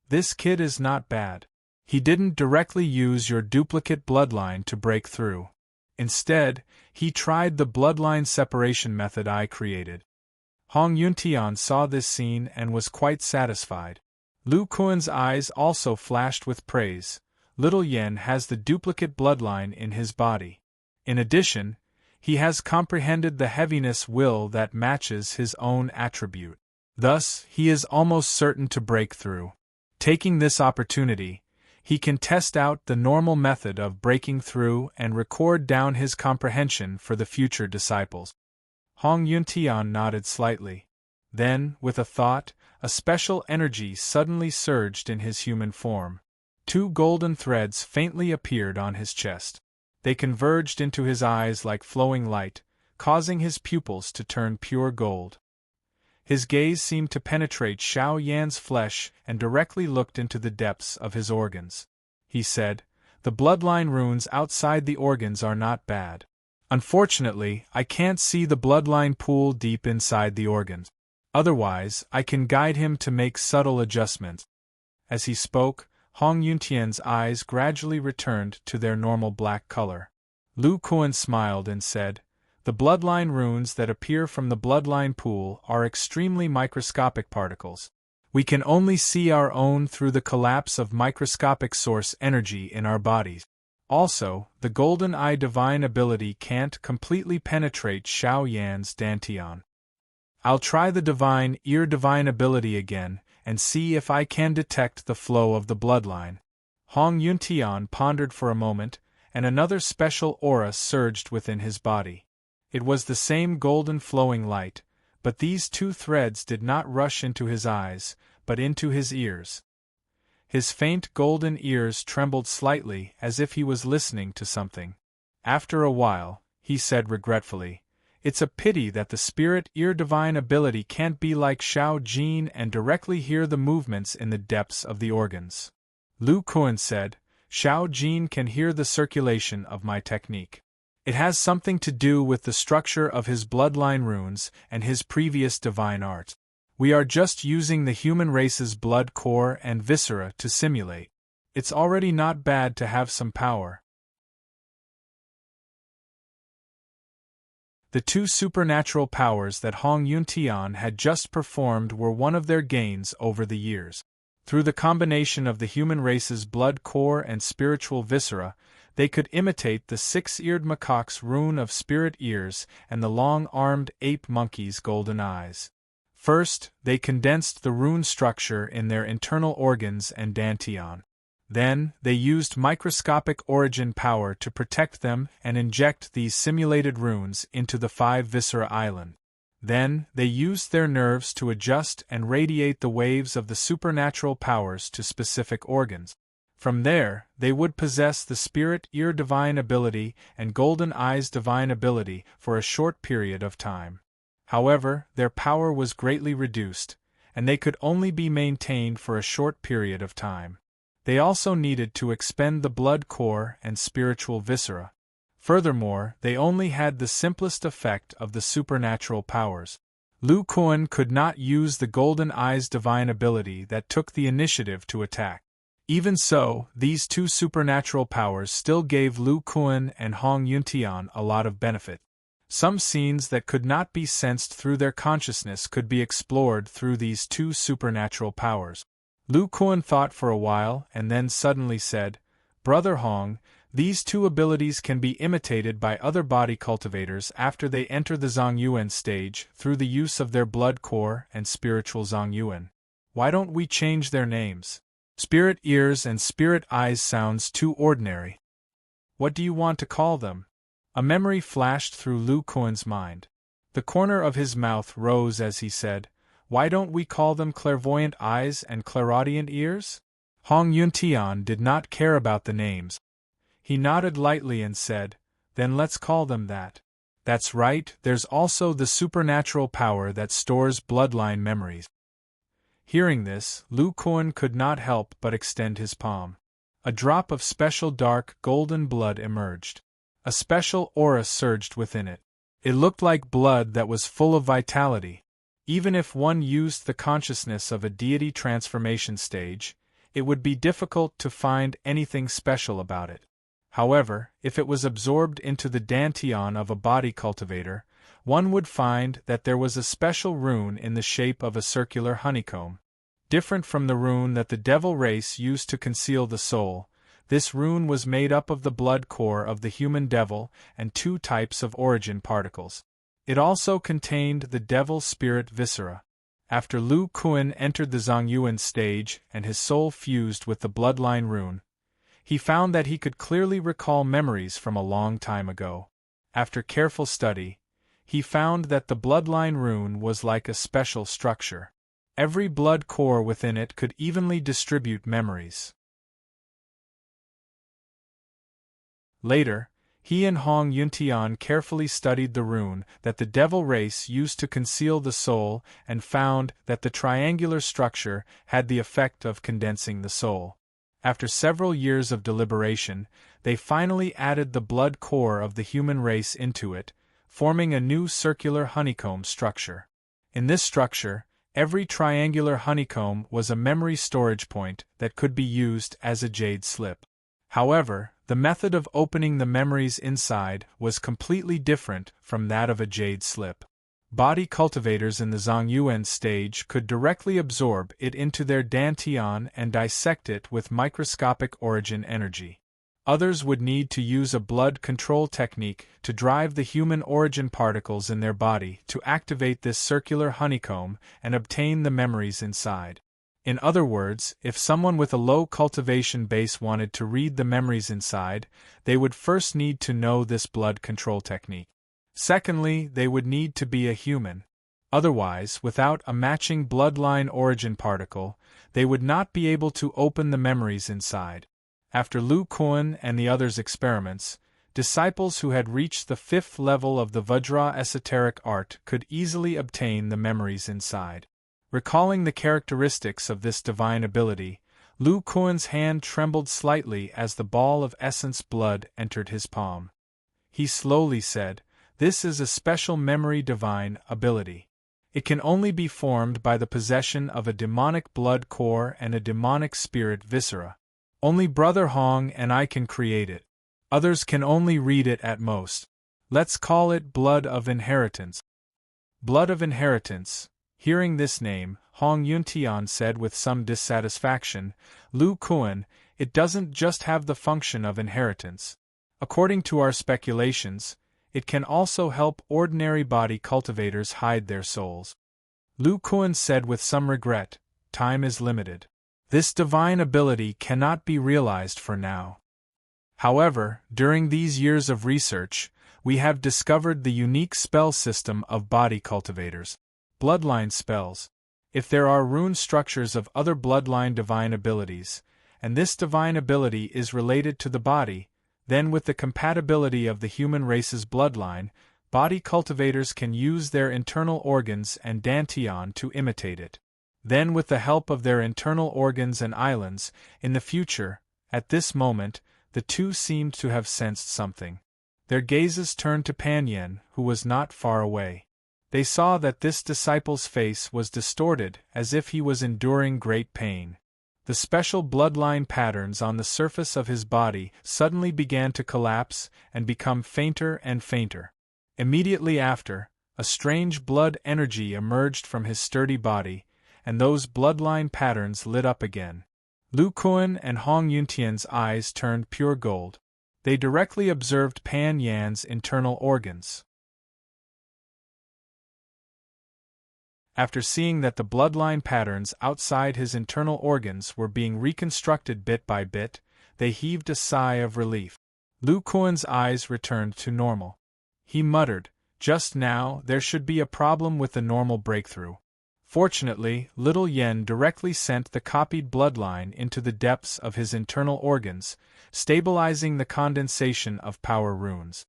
This kid is not bad. He didn't directly use your duplicate bloodline to break through. Instead, he tried the bloodline separation method I created. Hong Yuntian saw this scene and was quite satisfied. Lu Kuan's eyes also flashed with praise. Little Yen has the duplicate bloodline in his body. In addition, he has comprehended the heaviness will that matches his own attribute. Thus, he is almost certain to break through. Taking this opportunity, he can test out the normal method of breaking through and record down his comprehension for the future disciples. Hong Yuntian nodded slightly. Then, with a thought, a special energy suddenly surged in his human form. 2 golden threads faintly appeared on his chest. They converged into his eyes like flowing light, causing his pupils to turn pure gold. His gaze seemed to penetrate Xiao Yan's flesh and directly looked into the depths of his organs. He said, "The bloodline runes outside the organs are not bad. Unfortunately, I can't see the bloodline pool deep inside the organs. Otherwise, I can guide him to make subtle adjustments." As he spoke, Hong Yuntian's eyes gradually returned to their normal black color. Lu Kuan smiled and said, The bloodline runes that appear from the bloodline pool are extremely microscopic particles. We can only see our own through the collapse of microscopic source energy in our bodies. Also, the golden eye divine ability can't completely penetrate Xiao Yan's dantian. I'll try the divine ear divine ability again, and see if I can detect the flow of the bloodline. Hong Yuntian pondered for a moment, and another special aura surged within his body. It was the same golden flowing light, but these two threads did not rush into his eyes, but into his ears. His faint golden ears trembled slightly as if he was listening to something. After a while, he said regretfully, "It's a pity that the spirit ear divine ability can't be like Xiao Jin and directly hear the movements in the depths of the organs." Lu Kuan said, "Xiao Jin can hear the circulation of my technique. It has something to do with the structure of his bloodline runes and his previous divine art. We are just using the human race's blood core and viscera to simulate. It's already not bad to have some power." The two supernatural powers that Hong Yuntian had just performed were one of their gains over the years. Through the combination of the human race's blood core and spiritual viscera, they could imitate the six-eared macaque's rune of spirit ears and the long-armed ape monkey's golden eyes. First, they condensed the rune structure in their internal organs and dantian. Then, they used microscopic origin power to protect them and inject these simulated runes into the five viscera island. Then, they used their nerves to adjust and radiate the waves of the supernatural powers to specific organs. From there, they would possess the spirit ear divine ability and golden eyes divine ability for a short period of time. However, their power was greatly reduced, and they could only be maintained for a short period of time. They also needed to expend the blood core and spiritual viscera. Furthermore, they only had the simplest effect of the supernatural powers. Lu Kuan could not use the golden eyes divine ability that took the initiative to attack. Even so, these two supernatural powers still gave Lu Kuan and Hong Yuntian a lot of benefit. Some scenes that could not be sensed through their consciousness could be explored through these two supernatural powers. Lu Kuan thought for a while and then suddenly said, "Brother Hong, these two abilities can be imitated by other body cultivators after they enter the Zongyuan stage through the use of their blood core and spiritual Zongyuan. Why don't we change their names? Spirit ears and spirit eyes sounds too ordinary. What do you want to call them?" A memory flashed through Lu Kuan's mind. The corner of his mouth rose as he said, "Why don't we call them clairvoyant eyes and clairaudient ears?" Hong Yuntian did not care about the names. He nodded lightly and said, "Then let's call them that." "That's right, there's also the supernatural power that stores bloodline memories." Hearing this, Lu Kuan could not help but extend his palm. A drop of special dark golden blood emerged. A special aura surged within it. It looked like blood that was full of vitality. Even if one used the consciousness of a deity transformation stage, it would be difficult to find anything special about it. However, if it was absorbed into the dantian of a body cultivator, one would find that there was a special rune in the shape of a circular honeycomb. Different from the rune that the devil race used to conceal the soul, this rune was made up of the blood core of the human devil and two types of origin particles. It also contained the devil spirit viscera. After Lu Kuan entered the Zongyuan stage and his soul fused with the bloodline rune, he found that he could clearly recall memories from a long time ago. After careful study, he found that the bloodline rune was like a special structure. Every blood core within it could evenly distribute memories. Later, he and Hong Yuntian carefully studied the rune that the devil race used to conceal the soul and found that the triangular structure had the effect of condensing the soul. After several years of deliberation, they finally added the blood core of the human race into it, forming a new circular honeycomb structure. In this structure, every triangular honeycomb was a memory storage point that could be used as a jade slip. However, the method of opening the memories inside was completely different from that of a jade slip. Body cultivators in the Zongyuan stage could directly absorb it into their dantian and dissect it with microscopic origin energy. Others would need to use a blood control technique to drive the human origin particles in their body to activate this circular honeycomb and obtain the memories inside. In other words, if someone with a low cultivation base wanted to read the memories inside, they would first need to know this blood control technique. Secondly, they would need to be a human. Otherwise, without a matching bloodline origin particle, they would not be able to open the memories inside. After Lu Kuan and the others' experiments, disciples who had reached the 5th level of the Vajra esoteric art could easily obtain the memories inside. Recalling the characteristics of this divine ability, Lu Kuan's hand trembled slightly as the ball of essence blood entered his palm. He slowly said, "This is a special memory divine ability. It can only be formed by the possession of a demonic blood core and a demonic spirit viscera. Only Brother Hong and I can create it. Others can only read it at most. Let's call it Blood of Inheritance." Blood of Inheritance. Hearing this name, Hong Yuntian said with some dissatisfaction, "Lu Kuan, it doesn't just have the function of inheritance. According to our speculations, it can also help ordinary body cultivators hide their souls." Lu Kuan said with some regret, "Time is limited. This divine ability cannot be realized for now. However, during these years of research, we have discovered the unique spell system of body cultivators. Bloodline spells. If there are rune structures of other bloodline divine abilities, and this divine ability is related to the body, then with the compatibility of the human race's bloodline, body cultivators can use their internal organs and dantian to imitate it. Then with the help of their internal organs and islands, in the future, at this moment, the two seemed to have sensed something. Their gazes turned to Pan Yen, who was not far away. They saw that this disciple's face was distorted as if he was enduring great pain. The special bloodline patterns on the surface of his body suddenly began to collapse and become fainter and fainter. Immediately after, a strange blood energy emerged from his sturdy body, and those bloodline patterns lit up again. Lu Kuan and Hong Yuntian's eyes turned pure gold. They directly observed Pan Yan's internal organs. After seeing that the bloodline patterns outside his internal organs were being reconstructed bit by bit, they heaved a sigh of relief. Lu Kuan's eyes returned to normal. He muttered, "Just now there should be a problem with the normal breakthrough." Fortunately, Little Yen directly sent the copied bloodline into the depths of his internal organs, stabilizing the condensation of power runes.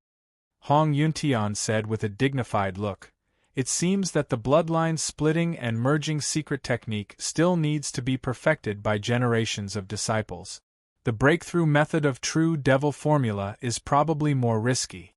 Hong Yuntian said with a dignified look, "It seems that the bloodline splitting and merging secret technique still needs to be perfected by generations of disciples. The breakthrough method of true devil formula is probably more risky."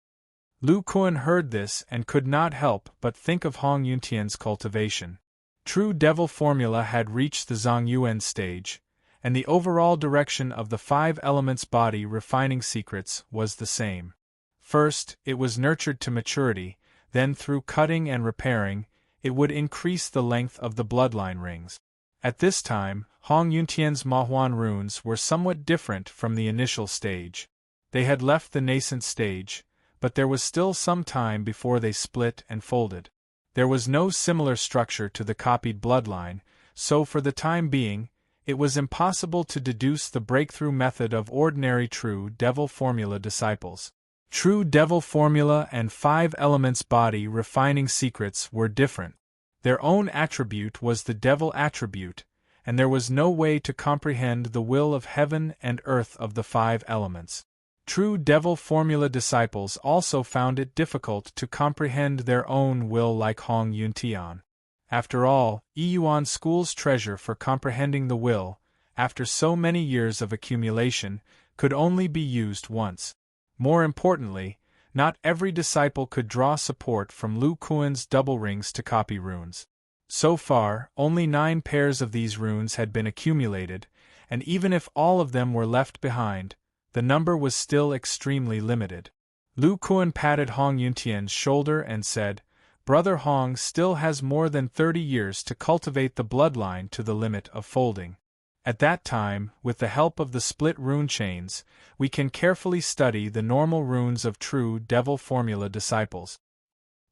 Lu Kuan heard this and could not help but think of Hong Yuntian's cultivation. True devil formula had reached the Zongyuan stage, and the overall direction of the 5 elements body refining secrets was the same. First, it was nurtured to maturity, then through cutting and repairing, it would increase the length of the bloodline rings. At this time, Hong Yuntian's Mahuan runes were somewhat different from the initial stage. They had left the nascent stage, but there was still some time before they split and folded. There was no similar structure to the copied bloodline, so for the time being, it was impossible to deduce the breakthrough method of ordinary true devil formula disciples. True devil formula and 5 elements body refining secrets were different. Their own attribute was the devil attribute, and there was no way to comprehend the will of heaven and earth of the 5 elements. True devil formula disciples also found it difficult to comprehend their own will like Hong Yuntian. After all, Yuan School's treasure for comprehending the will, after so many years of accumulation, could only be used once. More importantly, not every disciple could draw support from Lu Kuan's double rings to copy runes. So far, only 9 pairs of these runes had been accumulated, and even if all of them were left behind, the number was still extremely limited. Lu Kuan patted Hong Yuntian's shoulder and said, "Brother Hong still has more than 30 years to cultivate the bloodline to the limit of folding. At that time, with the help of the split rune chains, we can carefully study the normal runes of true devil formula disciples."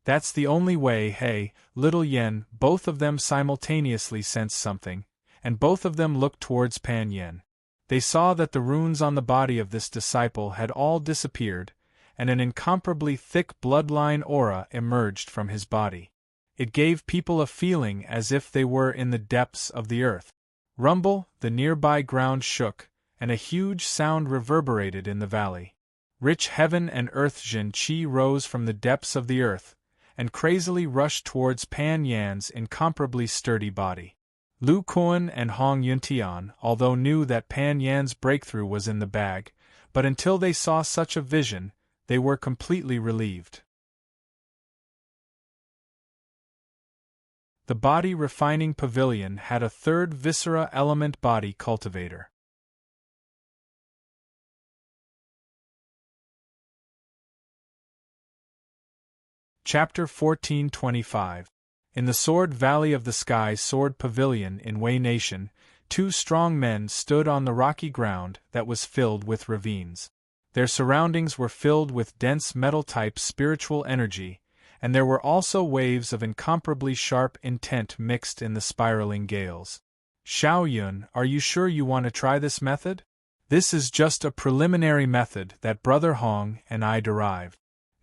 "That's the only way." Hey, little Yen, both of them simultaneously sensed something, and both of them looked towards Pan Yen. They saw that the runes on the body of this disciple had all disappeared, and an incomparably thick bloodline aura emerged from his body. It gave people a feeling as if they were in the depths of the earth. Rumble, the nearby ground shook, and a huge sound reverberated in the valley. Rich heaven and earth Jin Qi rose from the depths of the earth, and crazily rushed towards Pan Yan's incomparably sturdy body. Lu Kuan and Hong Yuntian, although knew that Pan Yan's breakthrough was in the bag, but until they saw such a vision, they were completely relieved. The body refining pavilion had a third viscera element body cultivator. Chapter 1425. In the Sword Valley of the Sky Sword Pavilion in Wei Nation, two strong men stood on the rocky ground that was filled with ravines. Their surroundings were filled with dense metal-type spiritual energy, and there were also waves of incomparably sharp intent mixed in the spiraling gales. "Xiao Yun, are you sure you want to try this method? This is just a preliminary method that Brother Hong and I derived.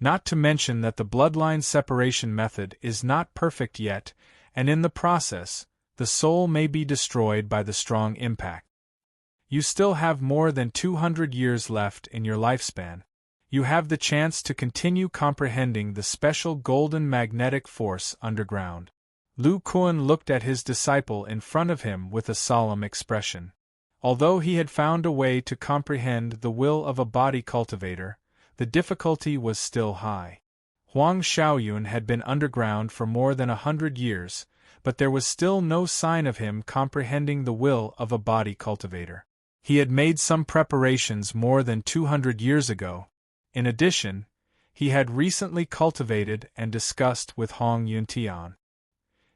Not to mention that the bloodline separation method is not perfect yet, and in the process, the soul may be destroyed by the strong impact. You still have more than 200 years left in your lifespan. You have the chance to continue comprehending the special golden magnetic force underground." Lu Kuan looked at his disciple in front of him with a solemn expression. Although he had found a way to comprehend the will of a body cultivator, the difficulty was still high. Huang Xiaoyun had been underground for more than 100 years, but there was still no sign of him comprehending the will of a body cultivator. He had made some preparations more than 200 years ago. In addition, he had recently cultivated and discussed with Hong Yuntian.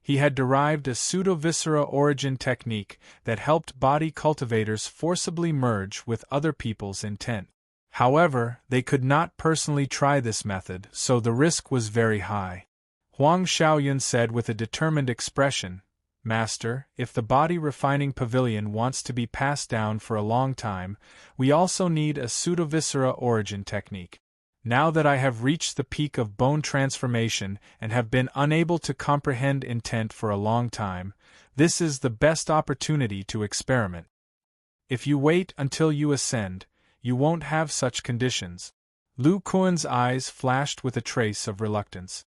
He had derived a pseudo-viscera origin technique that helped body cultivators forcibly merge with other people's intent. However, they could not personally try this method, so the risk was very high. Huang Xiaoyun said with a determined expression, "Master, if the body refining pavilion wants to be passed down for a long time, we also need a pseudo-viscera origin technique. Now that I have reached the peak of bone transformation and have been unable to comprehend intent for a long time, this is the best opportunity to experiment. If you wait until you ascend, you won't have such conditions." Lu Kuan's eyes flashed with a trace of reluctance.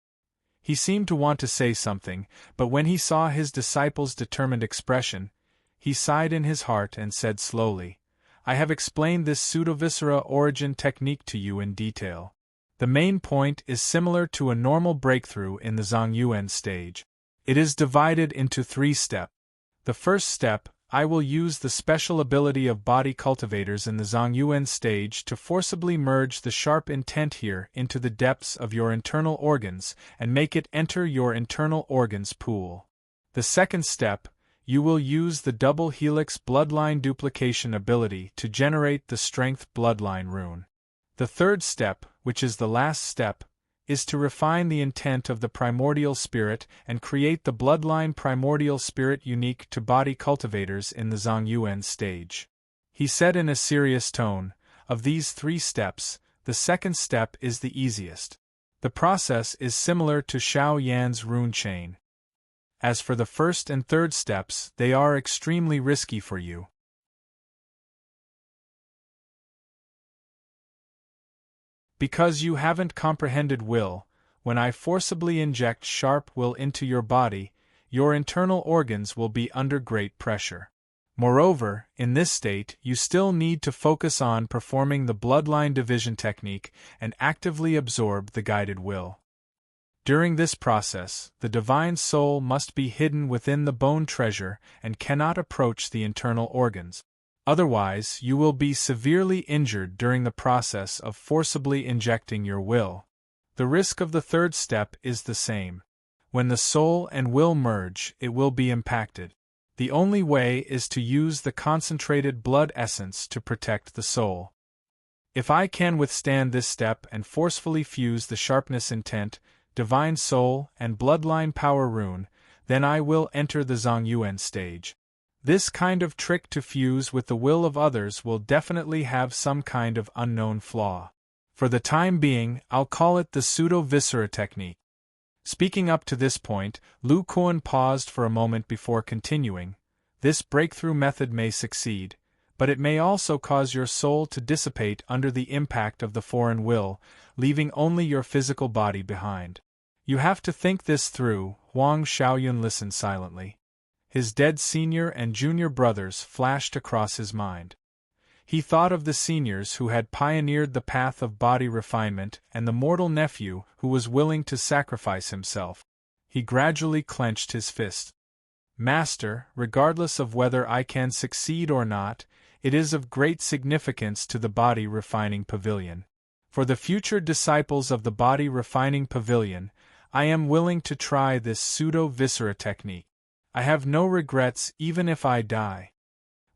He seemed to want to say something, but when he saw his disciple's determined expression, he sighed in his heart and said slowly, "I have explained this pseudo-viscera origin technique to you in detail. The main point is similar to a normal breakthrough in the Zongyuan stage. It is divided into 3 steps. The first step, I will use the special ability of body cultivators in the Zongyuan stage to forcibly merge the sharp intent here into the depths of your internal organs and make it enter your internal organs pool. The second step, you will use the double helix bloodline duplication ability to generate the strength bloodline rune. The third step, which is the last step, is to refine the intent of the primordial spirit and create the bloodline primordial spirit unique to body cultivators in the Zongyuan stage." He said in a serious tone, "Of these 3 steps, the second step is the easiest. The process is similar to Xiao Yan's rune chain. As for the first and third steps, they are extremely risky for you. Because you haven't comprehended will, when I forcibly inject sharp will into your body, your internal organs will be under great pressure. Moreover, in this state, you still need to focus on performing the bloodline division technique and actively absorb the guided will. During this process, the divine soul must be hidden within the bone treasure and cannot approach the internal organs. Otherwise, you will be severely injured during the process of forcibly injecting your will. The risk of the third step is the same. When the soul and will merge, it will be impacted. The only way is to use the concentrated blood essence to protect the soul. If I can withstand this step and forcefully fuse the sharpness intent, divine soul, and bloodline power rune, then I will enter the Zongyuan stage. This kind of trick to fuse with the will of others will definitely have some kind of unknown flaw. For the time being, I'll call it the pseudo-viscera technique. Speaking up to this point, Lu Kuan paused for a moment before continuing. This breakthrough method may succeed, but it may also cause your soul to dissipate under the impact of the foreign will, leaving only your physical body behind. You have to think this through. Huang Xiaoyun listened silently. His dead senior and junior brothers flashed across his mind. He thought of the seniors who had pioneered the path of body refinement and the mortal nephew who was willing to sacrifice himself. He gradually clenched his fist. Master, regardless of whether I can succeed or not, it is of great significance to the body refining pavilion. For the future disciples of the body refining pavilion, I am willing to try this pseudo-viscera technique. I have no regrets even if I die.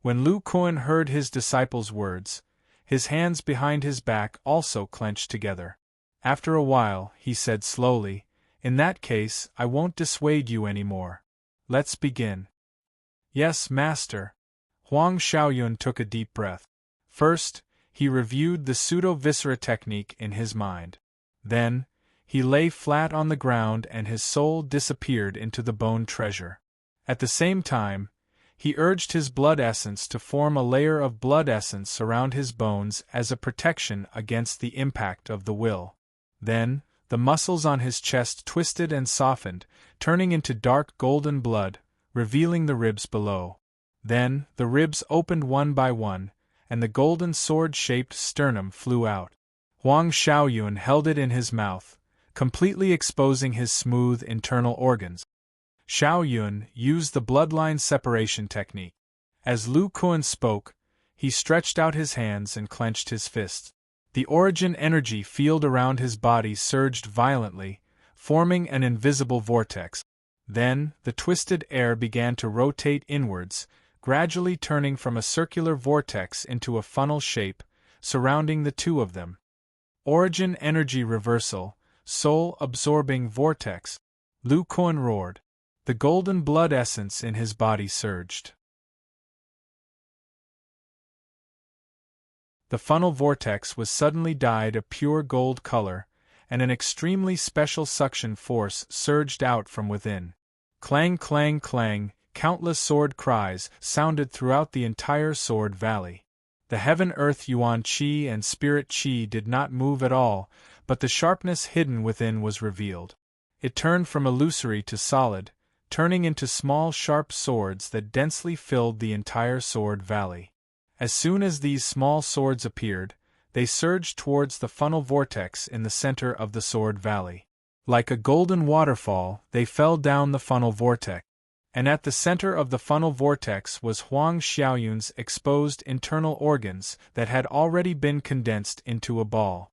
When Lu Kuan heard his disciples' words, his hands behind his back also clenched together. After a while, he said slowly, "In that case, I won't dissuade you anymore. Let's begin." "Yes, Master." Huang Xiaoyun took a deep breath. First, he reviewed the pseudo-viscera technique in his mind. Then, he lay flat on the ground and his soul disappeared into the bone treasure. At the same time, he urged his blood essence to form a layer of blood essence around his bones as a protection against the impact of the will. Then, the muscles on his chest twisted and softened, turning into dark golden blood, revealing the ribs below. Then, the ribs opened one by one, and the golden sword-shaped sternum flew out. Huang Xiaoyun held it in his mouth, completely exposing his smooth internal organs. Xiaoyun used the bloodline separation technique. As Lu Kuan spoke, he stretched out his hands and clenched his fists. The origin energy field around his body surged violently, forming an invisible vortex. Then, the twisted air began to rotate inwards, gradually turning from a circular vortex into a funnel shape, surrounding the two of them. Origin energy reversal, soul-absorbing vortex. Lu Kuan roared. The golden blood essence in his body surged. The funnel vortex was suddenly dyed a pure gold color, and an extremely special suction force surged out from within. Clang, clang, clang, countless sword cries sounded throughout the entire Sword Valley. The heaven-earth yuan qi and spirit qi did not move at all, but the sharpness hidden within was revealed. It turned from illusory to solid, turning into small sharp swords that densely filled the entire Sword Valley. As soon as these small swords appeared, they surged towards the funnel vortex in the center of the Sword Valley. Like a golden waterfall, they fell down the funnel vortex. And at the center of the funnel vortex was Huang Xiaoyun's exposed internal organs that had already been condensed into a ball.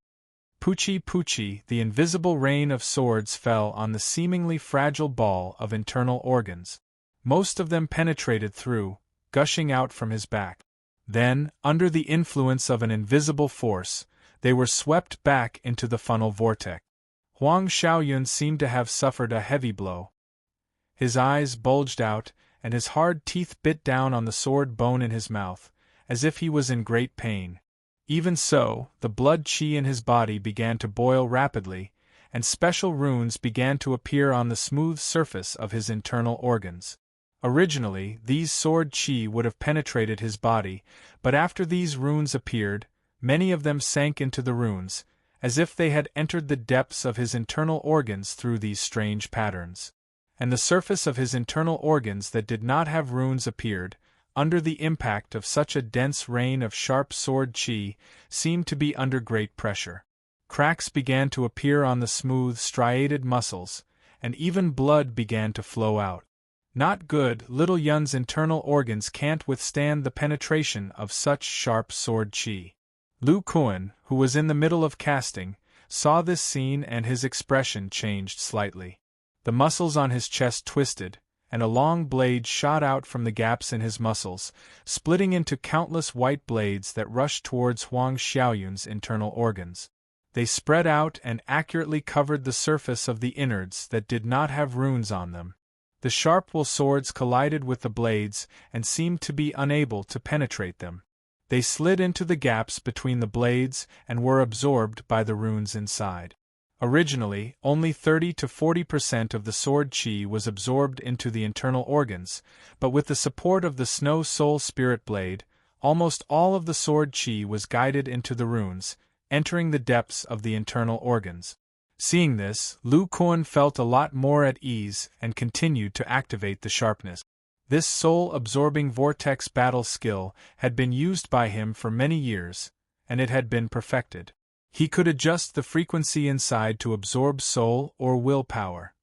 Puchi Puchi, the invisible rain of swords fell on the seemingly fragile ball of internal organs. Most of them penetrated through, gushing out from his back. Then, under the influence of an invisible force, they were swept back into the funnel vortex. Huang Xiaoyun seemed to have suffered a heavy blow. His eyes bulged out, and his hard teeth bit down on the sword bone in his mouth, as if he was in great pain. Even so, the blood qi in his body began to boil rapidly, and special runes began to appear on the smooth surface of his internal organs. Originally, these sword qi would have penetrated his body, but after these runes appeared, many of them sank into the runes, as if they had entered the depths of his internal organs through these strange patterns. And the surface of his internal organs that did not have runes appeared, under the impact of such a dense rain of sharp sword qi, seemed to be under great pressure. Cracks began to appear on the smooth, striated muscles, and even blood began to flow out. Not good. Little Yun's internal organs can't withstand the penetration of such sharp sword qi. Lu Kuan, who was in the middle of casting, saw this scene and his expression changed slightly. The muscles on his chest twisted, and a long blade shot out from the gaps in his muscles, splitting into countless white blades that rushed towards Huang Xiaoyun's internal organs. They spread out and accurately covered the surface of the innards that did not have runes on them. The sharp will swords collided with the blades and seemed to be unable to penetrate them. They slid into the gaps between the blades and were absorbed by the runes inside. Originally, only 30 to 40% of the sword qi was absorbed into the internal organs, but with the support of the Snow Soul Spirit Blade, almost all of the sword qi was guided into the runes, entering the depths of the internal organs. Seeing this, Lu Kuan felt a lot more at ease and continued to activate the sharpness. This soul-absorbing vortex battle skill had been used by him for many years, and it had been perfected. He could adjust the frequency inside to absorb soul or willpower.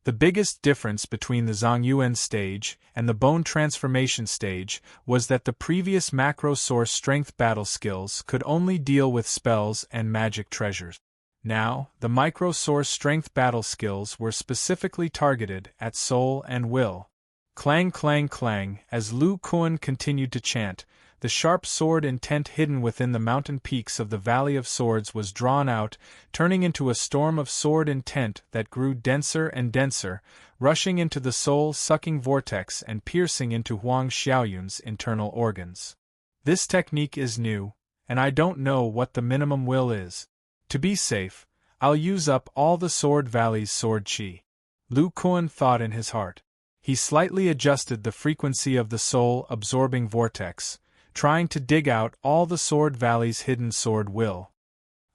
The biggest difference between the Zhongyuan stage and the Bone Transformation stage was that the previous macro source strength battle skills could only deal with spells and magic treasures. Now, the micro source strength battle skills were specifically targeted at soul and will. Clang clang clang, as Lu Kuan continued to chant, the sharp sword intent hidden within the mountain peaks of the Valley of Swords was drawn out, turning into a storm of sword intent that grew denser and denser, rushing into the soul-sucking vortex and piercing into Huang Xiaoyun's internal organs. This technique is new, and I don't know what the minimum will is. To be safe, I'll use up all the Sword Valley's sword qi. Lu Kuan thought in his heart. He slightly adjusted the frequency of the soul-absorbing vortex, trying to dig out all the Sword Valley's hidden sword will.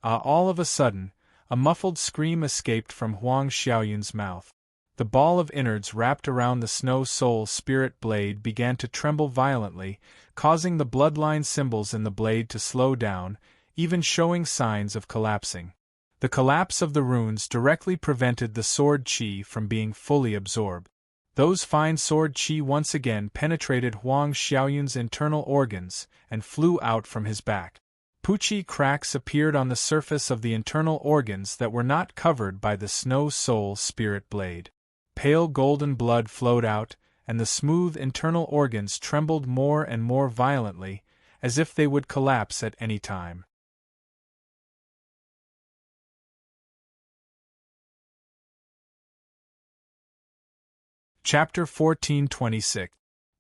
All of a sudden, a muffled scream escaped from Huang Xiaoyun's mouth. The ball of innards wrapped around the Snow Soul Spirit Blade began to tremble violently, causing the bloodline symbols in the blade to slow down, even showing signs of collapsing. The collapse of the runes directly prevented the sword qi from being fully absorbed. Those fine sword qi once again penetrated Huang Xiaoyun's internal organs and flew out from his back. Pucci cracks appeared on the surface of the internal organs that were not covered by the Snow Soul Spirit Blade. Pale golden blood flowed out, and the smooth internal organs trembled more and more violently, as if they would collapse at any time. Chapter 1426.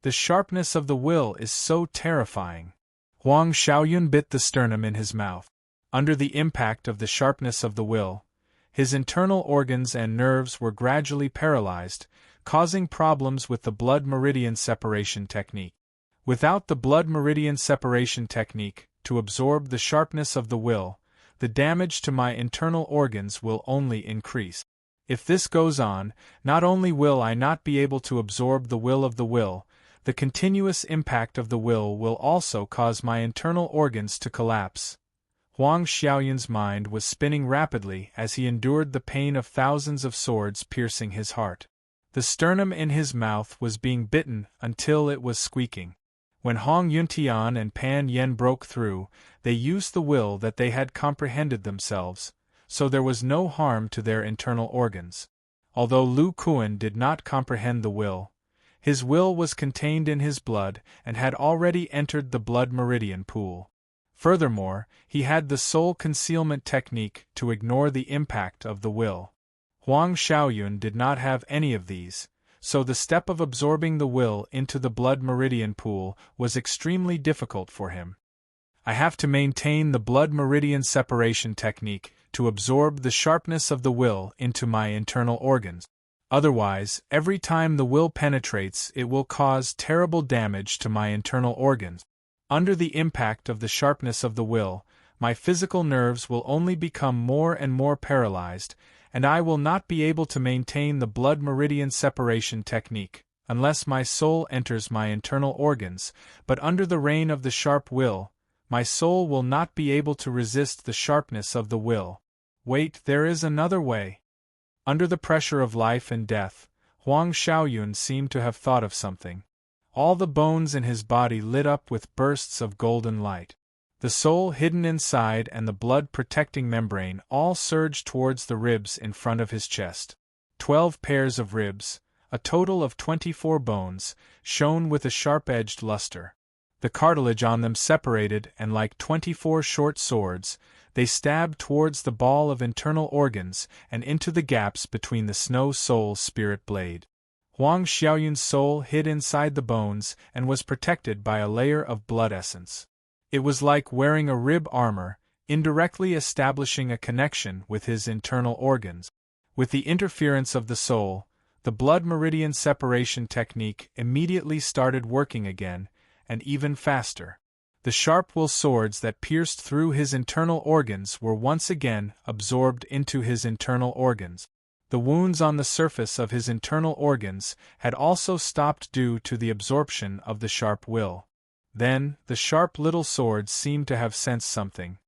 The sharpness of the will is so terrifying. Huang Xiaoyun bit the sternum in his mouth. Under the impact of the sharpness of the will, his internal organs and nerves were gradually paralyzed, causing problems with the blood meridian separation technique. Without the blood meridian separation technique to absorb the sharpness of the will, the damage to my internal organs will only increase. If this goes on, not only will I not be able to absorb the will, the continuous impact of the will also cause my internal organs to collapse. Huang Xiaoyun's mind was spinning rapidly as he endured the pain of thousands of swords piercing his heart. The sternum in his mouth was being bitten until it was squeaking. When Hong Yuntian and Pan Yen broke through, they used the will that they had comprehended themselves, so there was no harm to their internal organs. Although Lu Kuan did not comprehend the will, his will was contained in his blood and had already entered the blood meridian pool. Furthermore, he had the soul concealment technique to ignore the impact of the will. Huang Xiaoyun did not have any of these, so the step of absorbing the will into the blood meridian pool was extremely difficult for him. I have to maintain the blood meridian separation technique to absorb the sharpness of the will into my internal organs. Otherwise, every time the will penetrates, it will cause terrible damage to my internal organs. Under the impact of the sharpness of the will, my physical nerves will only become more and more paralyzed, and I will not be able to maintain the blood meridian separation technique, unless my soul enters my internal organs, but under the reign of the sharp will, my soul will not be able to resist the sharpness of the will. Wait, there is another way. Under the pressure of life and death, Huang Xiaoyun seemed to have thought of something. All the bones in his body lit up with bursts of golden light. The soul hidden inside and the blood-protecting membrane all surged towards the ribs in front of his chest. 12 pairs of ribs, a total of 24 bones, shone with a sharp-edged luster. The cartilage on them separated, and like 24 short swords, they stabbed towards the ball of internal organs and into the gaps between the snow soul's spirit blade. Huang Xiaoyun's soul hid inside the bones and was protected by a layer of blood essence. It was like wearing a rib armor, indirectly establishing a connection with his internal organs. With the interference of the soul, the blood meridian separation technique immediately started working again, and even faster. The sharp will swords that pierced through his internal organs were once again absorbed into his internal organs. The wounds on the surface of his internal organs had also stopped due to the absorption of the sharp will. Then, the sharp little swords seemed to have sensed something.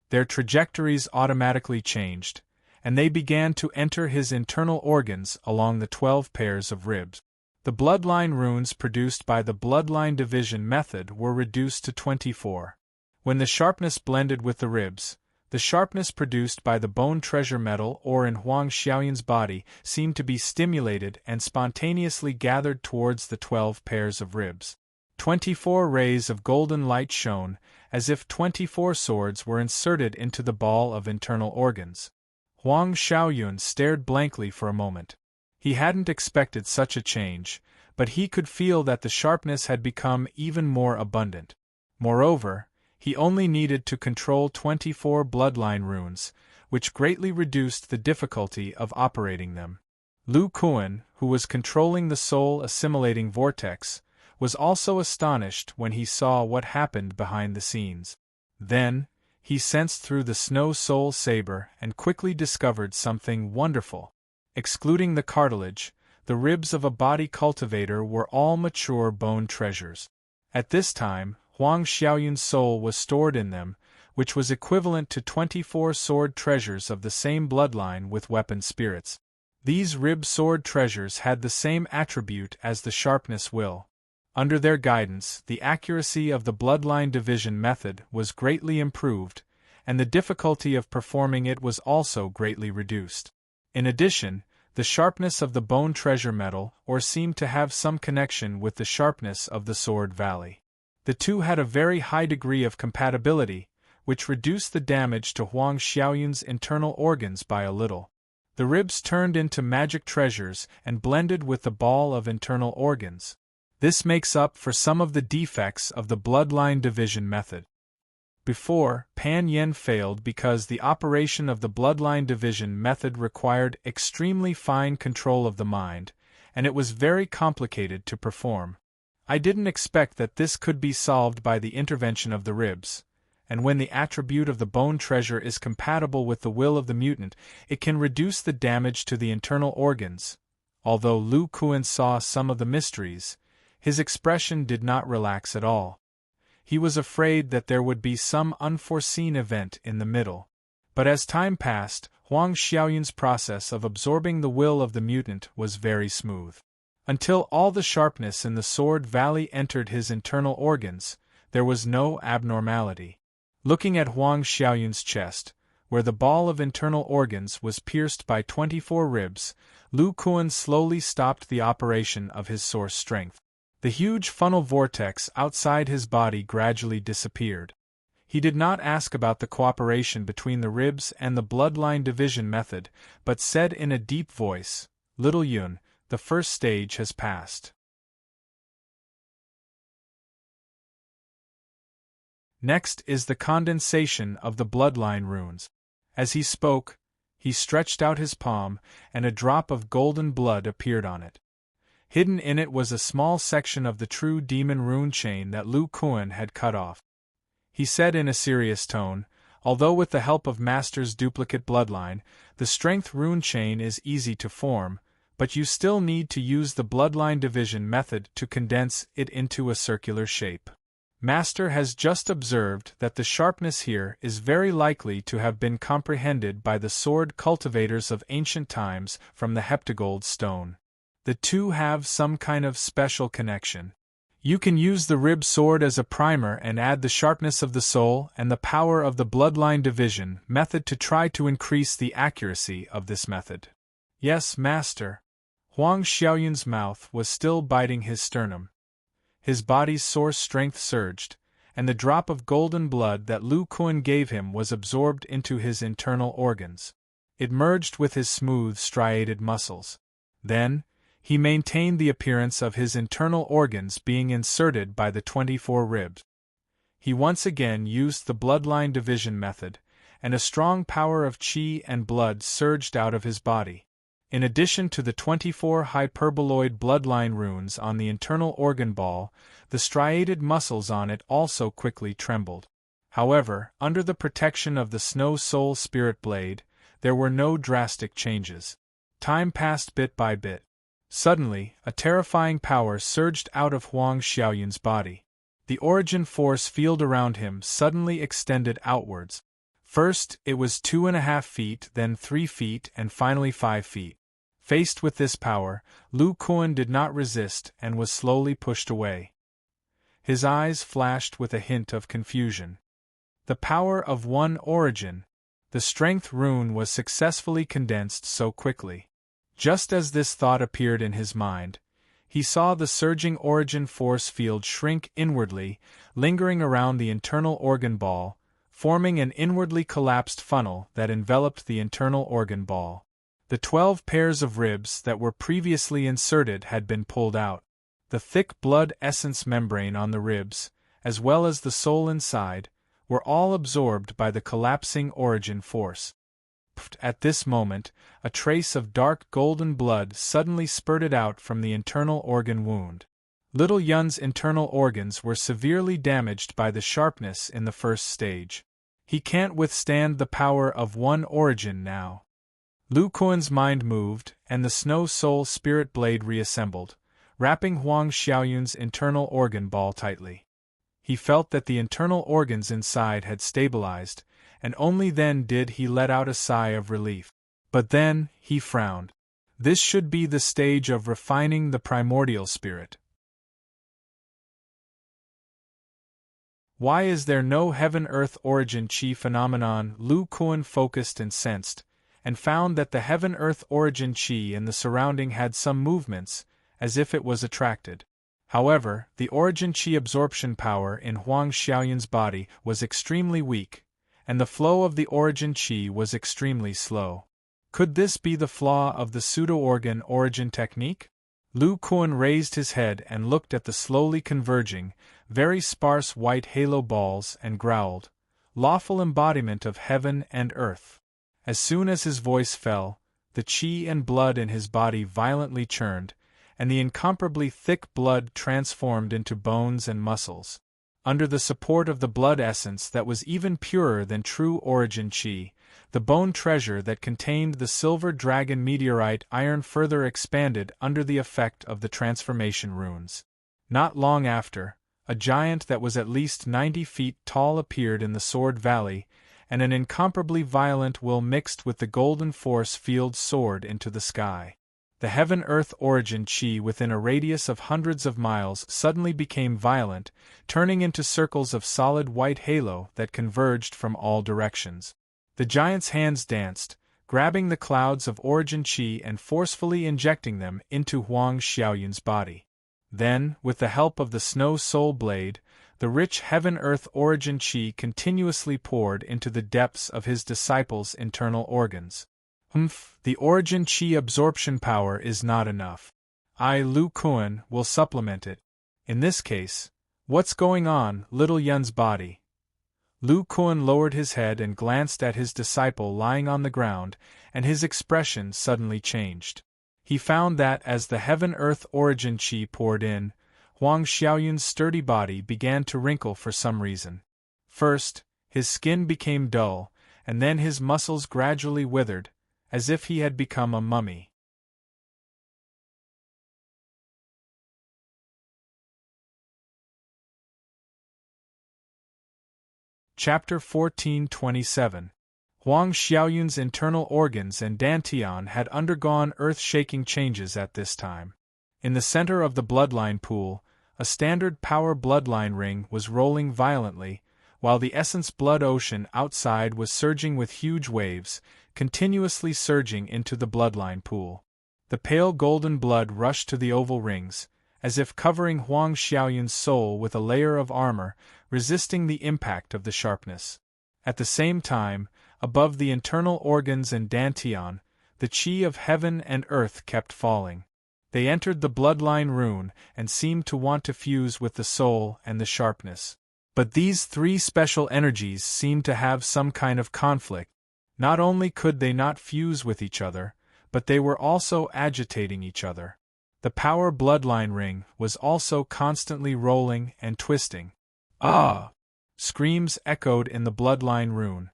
Their trajectories automatically changed, and they began to enter his internal organs along the 12 pairs of ribs. The bloodline runes produced by the bloodline division method were reduced to 24. When the sharpness blended with the ribs, the sharpness produced by the bone treasure metal ore in Huang Xiaoyun's body seemed to be stimulated and spontaneously gathered towards the 12 pairs of ribs. 24 rays of golden light shone, as if 24 swords were inserted into the ball of internal organs. Huang Xiaoyun stared blankly for a moment. He hadn't expected such a change, but he could feel that the sharpness had become even more abundant. Moreover, he only needed to control 24 bloodline runes, which greatly reduced the difficulty of operating them. Lu Kuan, who was controlling the soul assimilating vortex, was also astonished when he saw what happened behind the scenes. Then, he sensed through the snow soul saber and quickly discovered something wonderful. Excluding the cartilage, the ribs of a body cultivator were all mature bone treasures. At this time, Huang Xiaoyun's soul was stored in them, which was equivalent to 24 sword treasures of the same bloodline with weapon spirits. These rib sword treasures had the same attribute as the sharpness will. Under their guidance, the accuracy of the bloodline division method was greatly improved, and the difficulty of performing it was also greatly reduced. In addition, the sharpness of the bone treasure metal ore seemed to have some connection with the sharpness of the sword valley. The two had a very high degree of compatibility, which reduced the damage to Huang Xiaoyun's internal organs by a little. The ribs turned into magic treasures and blended with the ball of internal organs. This makes up for some of the defects of the bloodline division method. Before, Pan Yen failed because the operation of the bloodline division method required extremely fine control of the mind, and it was very complicated to perform. I didn't expect that this could be solved by the intervention of the ribs, and when the attribute of the bone treasure is compatible with the will of the mutant, it can reduce the damage to the internal organs. Although Lu Kuan saw some of the mysteries, his expression did not relax at all. He was afraid that there would be some unforeseen event in the middle. But as time passed, Huang Xiaoyun's process of absorbing the will of the mutant was very smooth. Until all the sharpness in the sword valley entered his internal organs, there was no abnormality. Looking at Huang Xiaoyun's chest, where the ball of internal organs was pierced by 24 ribs, Lu Kuan slowly stopped the operation of his source strength. The huge funnel vortex outside his body gradually disappeared. He did not ask about the cooperation between the ribs and the bloodline division method, but said in a deep voice, "Little Yun, the first stage has passed. Next is the condensation of the bloodline runes." As he spoke, he stretched out his palm, and a drop of golden blood appeared on it. Hidden in it was a small section of the true demon rune chain that Lu Kuan had cut off. He said in a serious tone, "Although with the help of Master's duplicate bloodline, the strength rune chain is easy to form, but you still need to use the bloodline division method to condense it into a circular shape. Master has just observed that the sharpness here is very likely to have been comprehended by the sword cultivators of ancient times from the heptagold stone. The two have some kind of special connection. You can use the rib sword as a primer and add the sharpness of the soul and the power of the bloodline division method to try to increase the accuracy of this method. Yes, Master. Huang Xiaoyun's mouth was still biting his sternum. His body's source strength surged, and the drop of golden blood that Lu Kuan gave him was absorbed into his internal organs. It merged with his smooth, striated muscles. Then, he maintained the appearance of his internal organs being inserted by the 24 ribs. He once again used the bloodline division method, and a strong power of qi and blood surged out of his body. In addition to the 24 hyperboloid bloodline runes on the internal organ ball, the striated muscles on it also quickly trembled. However, under the protection of the Snow Soul Spirit Blade, there were no drastic changes. Time passed bit by bit. Suddenly, a terrifying power surged out of Huang Xiaoyun's body. The origin force field around him suddenly extended outwards. First, it was 2.5 feet, then 3 feet, and finally 5 feet. Faced with this power, Lu Kuan did not resist and was slowly pushed away. His eyes flashed with a hint of confusion. The power of one origin, the strength rune, was successfully condensed so quickly. Just as this thought appeared in his mind, he saw the surging origin force field shrink inwardly, lingering around the internal organ ball, forming an inwardly collapsed funnel that enveloped the internal organ ball. The 12 pairs of ribs that were previously inserted had been pulled out. The thick blood essence membrane on the ribs, as well as the soul inside, were all absorbed by the collapsing origin force. At this moment, a trace of dark golden blood suddenly spurted out from the internal organ wound. Little Yun's internal organs were severely damaged by the sharpness in the first stage. He can't withstand the power of one origin now. Lu Kuan's mind moved, and the Snow Soul Spirit Blade reassembled, wrapping Huang Xiaoyun's internal organ ball tightly. He felt that the internal organs inside had stabilized, and only then did he let out a sigh of relief. But then, he frowned. This should be the stage of refining the primordial spirit. Why is there no heaven-earth origin qi phenomenon? Lu Kuan focused and sensed, and found that the heaven-earth origin qi in the surrounding had some movements, as if it was attracted. However, the origin qi absorption power in Huang Xiaoyun's body was extremely weak, and the flow of the origin qi was extremely slow. Could this be the flaw of the pseudo-organ origin technique? Lu Kuan raised his head and looked at the slowly converging, very sparse white halo balls and growled, "Lawful embodiment of heaven and earth." As soon as his voice fell, the qi and blood in his body violently churned, and the incomparably thick blood transformed into bones and muscles. Under the support of the blood essence that was even purer than true origin qi, the bone treasure that contained the silver dragon meteorite iron further expanded under the effect of the transformation runes. Not long after, a giant that was at least 90 feet tall appeared in the Sword Valley, and an incomparably violent will mixed with the golden force field soared into the sky. The heaven-earth origin qi within a radius of hundreds of miles suddenly became violent, turning into circles of solid white halo that converged from all directions. The giant's hands danced, grabbing the clouds of origin qi and forcefully injecting them into Huang Xiaoyun's body. Then, with the help of the Snow Soul Blade, the rich heaven-earth origin qi continuously poured into the depths of his disciple's internal organs. The origin qi absorption power is not enough. I, Lu Kuan, will supplement it. In this case, what's going on, little Yun's body? Lu Kuan lowered his head and glanced at his disciple lying on the ground, and his expression suddenly changed. He found that as the heaven-earth origin qi poured in, Huang Xiaoyun's sturdy body began to wrinkle for some reason. First, his skin became dull, and then his muscles gradually withered, as if he had become a mummy. Chapter 1427. Huang Xiaoyun's internal organs and dantian had undergone earth-shaking changes at this time. In the center of the bloodline pool, a standard power bloodline ring was rolling violently, while the essence blood ocean outside was surging with huge waves, continuously surging into the bloodline pool. The pale golden blood rushed to the oval rings, as if covering Huang Xiaoyun's soul with a layer of armor, resisting the impact of the sharpness. At the same time, above the internal organs and dantian, the qi of heaven and earth kept falling. They entered the bloodline rune and seemed to want to fuse with the soul and the sharpness. But these three special energies seemed to have some kind of conflict. Not only could they not fuse with each other, but they were also agitating each other. The power bloodline ring was also constantly rolling and twisting. Ah! Screams echoed in the bloodline rune.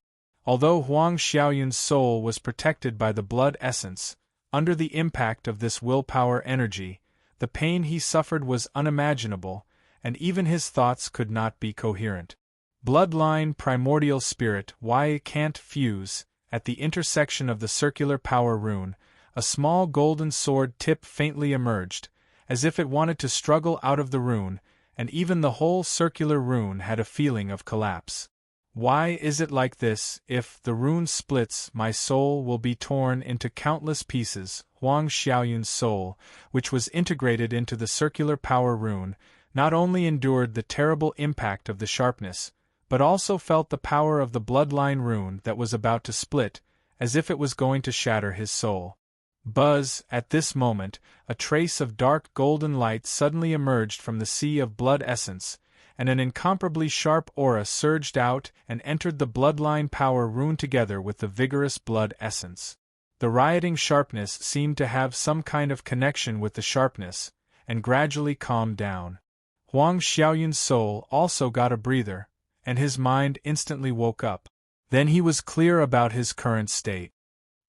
Although Huang Xiaoyun's soul was protected by the blood essence, under the impact of this willpower energy, the pain he suffered was unimaginable, and even his thoughts could not be coherent. Bloodline primordial spirit, why it can't fuse? At the intersection of the circular power rune, a small golden sword tip faintly emerged, as if it wanted to struggle out of the rune, and even the whole circular rune had a feeling of collapse. Why is it like this? If the rune splits, my soul will be torn into countless pieces. Huang Xiaoyun's soul, which was integrated into the circular power rune, not only endured the terrible impact of the sharpness, but also felt the power of the bloodline rune that was about to split, as if it was going to shatter his soul. Buzz, at this moment, a trace of dark golden light suddenly emerged from the sea of blood essence, and an incomparably sharp aura surged out and entered the bloodline power rune together with the vigorous blood essence. The rioting sharpness seemed to have some kind of connection with the sharpness, and gradually calmed down. Huang Xiaoyun's soul also got a breather, and his mind instantly woke up. Then he was clear about his current state.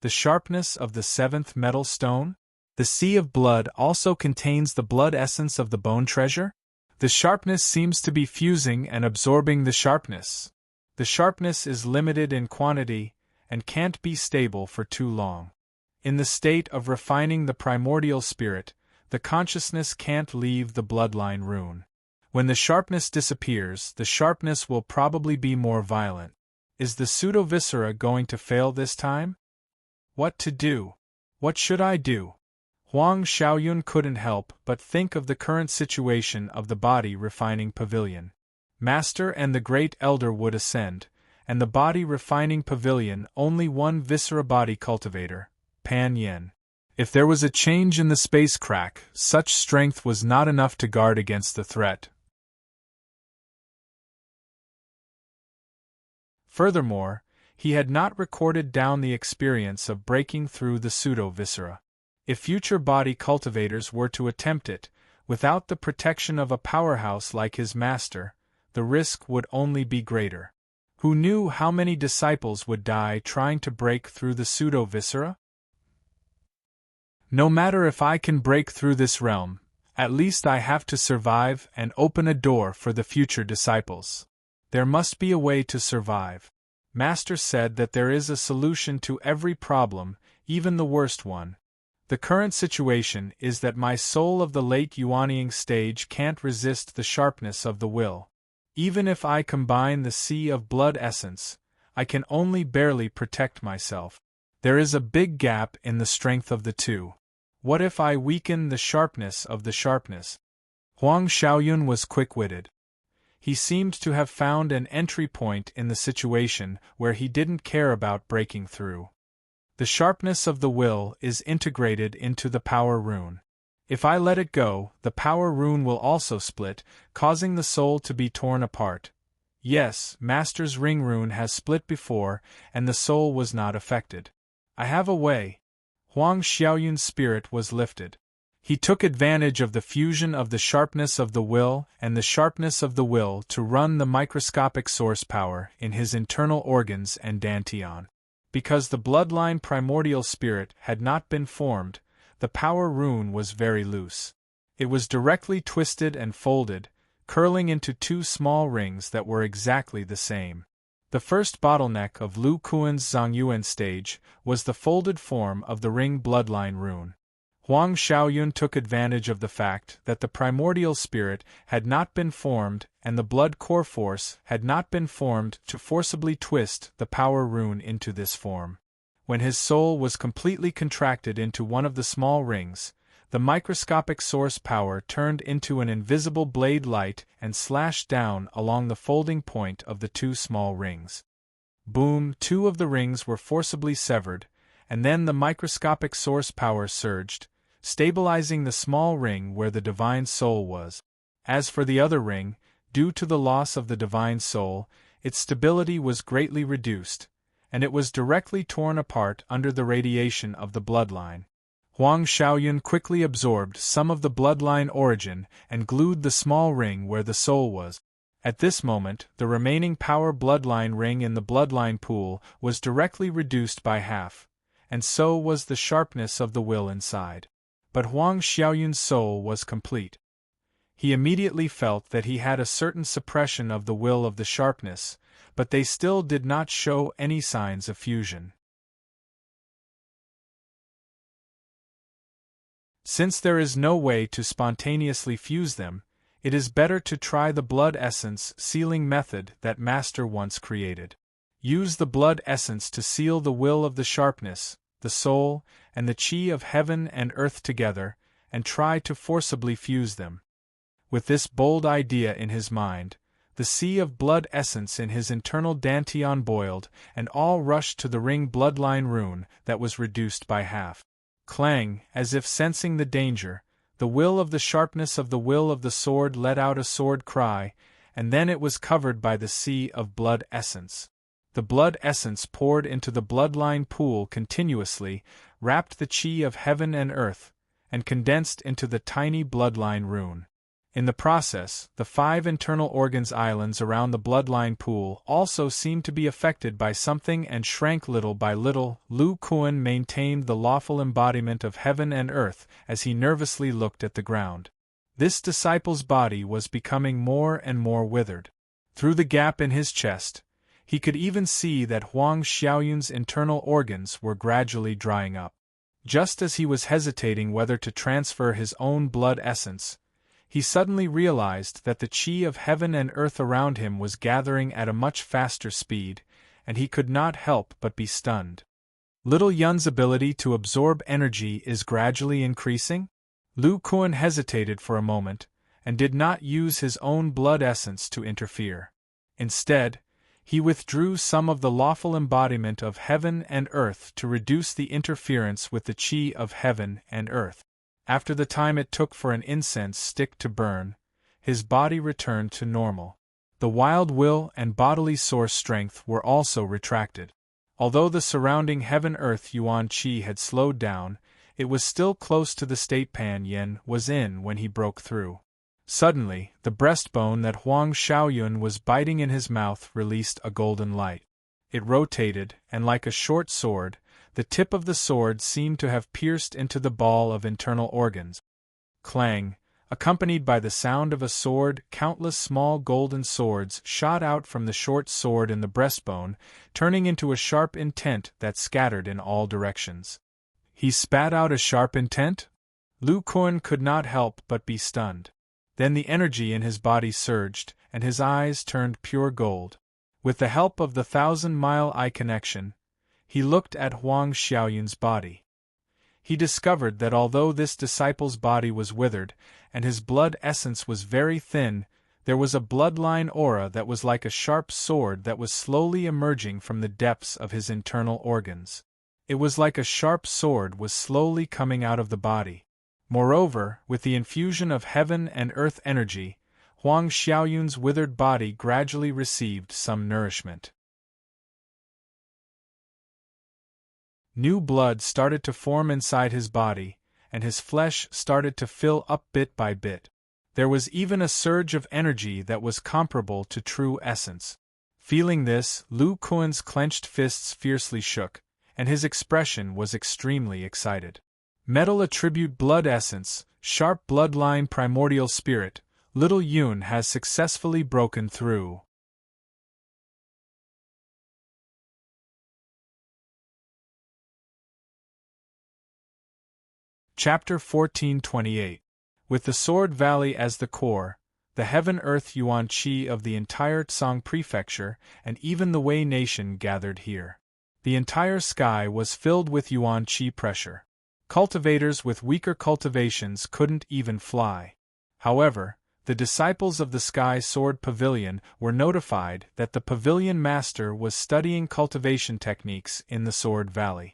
The sharpness of the seventh metal stone? The sea of blood also contains the blood essence of the bone treasure? The sharpness seems to be fusing and absorbing the sharpness. The sharpness is limited in quantity, and can't be stable for too long. In the state of refining the primordial spirit, the consciousness can't leave the bloodline rune. When the sharpness disappears, the sharpness will probably be more violent. Is the pseudo-viscera going to fail this time? What to do? What should I do? Huang Xiaoyun couldn't help but think of the current situation of the body refining pavilion. Master and the Great Elder would ascend, and the body refining pavilion only one viscera body cultivator, Pan Yen. If there was a change in the space crack, such strength was not enough to guard against the threat. Furthermore, he had not recorded down the experience of breaking through the pseudo-viscera. If future body cultivators were to attempt it, without the protection of a powerhouse like his master, the risk would only be greater. Who knew how many disciples would die trying to break through the pseudo-viscera? No matter if I can break through this realm, at least I have to survive and open a door for the future disciples. There must be a way to survive. Master said that there is a solution to every problem, even the worst one. The current situation is that my soul of the late Yuanying stage can't resist the sharpness of the will. Even if I combine the sea of blood essence, I can only barely protect myself. There is a big gap in the strength of the two. What if I weaken the sharpness of the sharpness? Huang Xiaoyun was quick-witted. He seemed to have found an entry point in the situation where he didn't care about breaking through. The sharpness of the will is integrated into the power rune. If I let it go, the power rune will also split, causing the soul to be torn apart. Yes, Master's ring rune has split before, and the soul was not affected. I have a way. Huang Xiaoyun's spirit was lifted. He took advantage of the fusion of the sharpness of the will and the sharpness of the will to run the microscopic source power in his internal organs and dantian. Because the bloodline primordial spirit had not been formed, the power rune was very loose. It was directly twisted and folded, curling into two small rings that were exactly the same. The first bottleneck of Lu Kuan's Zhongyuan stage was the folded form of the ring bloodline rune. Huang Xiaoyun took advantage of the fact that the primordial spirit had not been formed and the blood core force had not been formed to forcibly twist the power rune into this form. When his soul was completely contracted into one of the small rings, the microscopic source power turned into an invisible blade light and slashed down along the folding point of the two small rings. Boom! Two of the rings were forcibly severed, and then the microscopic source power surged, stabilizing the small ring where the divine soul was. As for the other ring, due to the loss of the divine soul, its stability was greatly reduced, and it was directly torn apart under the radiation of the bloodline. Huang Xiaoyun quickly absorbed some of the bloodline origin and glued the small ring where the soul was. At this moment, the remaining power bloodline ring in the bloodline pool was directly reduced by half, and so was the sharpness of the will inside. But Huang Xiaoyun's soul was complete. He immediately felt that he had a certain suppression of the will of the sharpness, but they still did not show any signs of fusion. Since there is no way to spontaneously fuse them, it is better to try the blood essence sealing method that Master once created. Use the blood essence to seal the will of the sharpness, the soul, and the chi of heaven and earth together, and try to forcibly fuse them. With this bold idea in his mind, the sea of blood essence in his internal dantian boiled, and all rushed to the ring bloodline rune that was reduced by half. Clang, as if sensing the danger, the will of the sharpness of the will of the sword let out a sword cry, and then it was covered by the sea of blood essence. The blood essence poured into the bloodline pool continuously, wrapped the chi of heaven and earth, and condensed into the tiny bloodline rune. In the process, the 5 internal organs islands around the bloodline pool also seemed to be affected by something and shrank little by little. Lu Kuan maintained the lawful embodiment of heaven and earth as he nervously looked at the ground. This disciple's body was becoming more and more withered. Through the gap in his chest, he could even see that Huang Xiaoyun's internal organs were gradually drying up. Just as he was hesitating whether to transfer his own blood essence, he suddenly realized that the chi of heaven and earth around him was gathering at a much faster speed, and he could not help but be stunned. Little Yun's ability to absorb energy is gradually increasing? Lu Kuan hesitated for a moment, and did not use his own blood essence to interfere. Instead, he withdrew some of the lawful embodiment of heaven and earth to reduce the interference with the chi of heaven and earth. After the time it took for an incense stick to burn, his body returned to normal. The wild will and bodily source strength were also retracted. Although the surrounding heaven-earth yuan qi had slowed down, it was still close to the state Pan Yin was in when he broke through. Suddenly, the breastbone that Huang Xiaoyun was biting in his mouth released a golden light. It rotated, and like a short sword, the tip of the sword seemed to have pierced into the ball of internal organs. Clang! Accompanied by the sound of a sword, countless small golden swords shot out from the short sword in the breastbone, turning into a sharp intent that scattered in all directions. He spat out a sharp intent? Lu Kuan could not help but be stunned. Then the energy in his body surged, and his eyes turned pure gold. With the help of the 1,000-mile eye connection, he looked at Huang Xiaoyun's body. He discovered that although this disciple's body was withered, and his blood essence was very thin, there was a bloodline aura that was like a sharp sword that was slowly emerging from the depths of his internal organs. It was like a sharp sword was slowly coming out of the body. Moreover, with the infusion of heaven and earth energy, Huang Xiaoyun's withered body gradually received some nourishment. New blood started to form inside his body, and his flesh started to fill up bit by bit. There was even a surge of energy that was comparable to true essence. Feeling this, Lu Kuan's clenched fists fiercely shook, and his expression was extremely excited. Metal attribute blood essence, sharp bloodline primordial spirit, little Yun has successfully broken through. Chapter 1428. With the Sword Valley as the core, the heaven-earth yuan qi of the entire Tsang Prefecture and even the Wei nation gathered here. The entire sky was filled with yuan qi pressure. Cultivators with weaker cultivations couldn't even fly. However, the disciples of the Sky Sword Pavilion were notified that the Pavilion Master was studying cultivation techniques in the Sword Valley.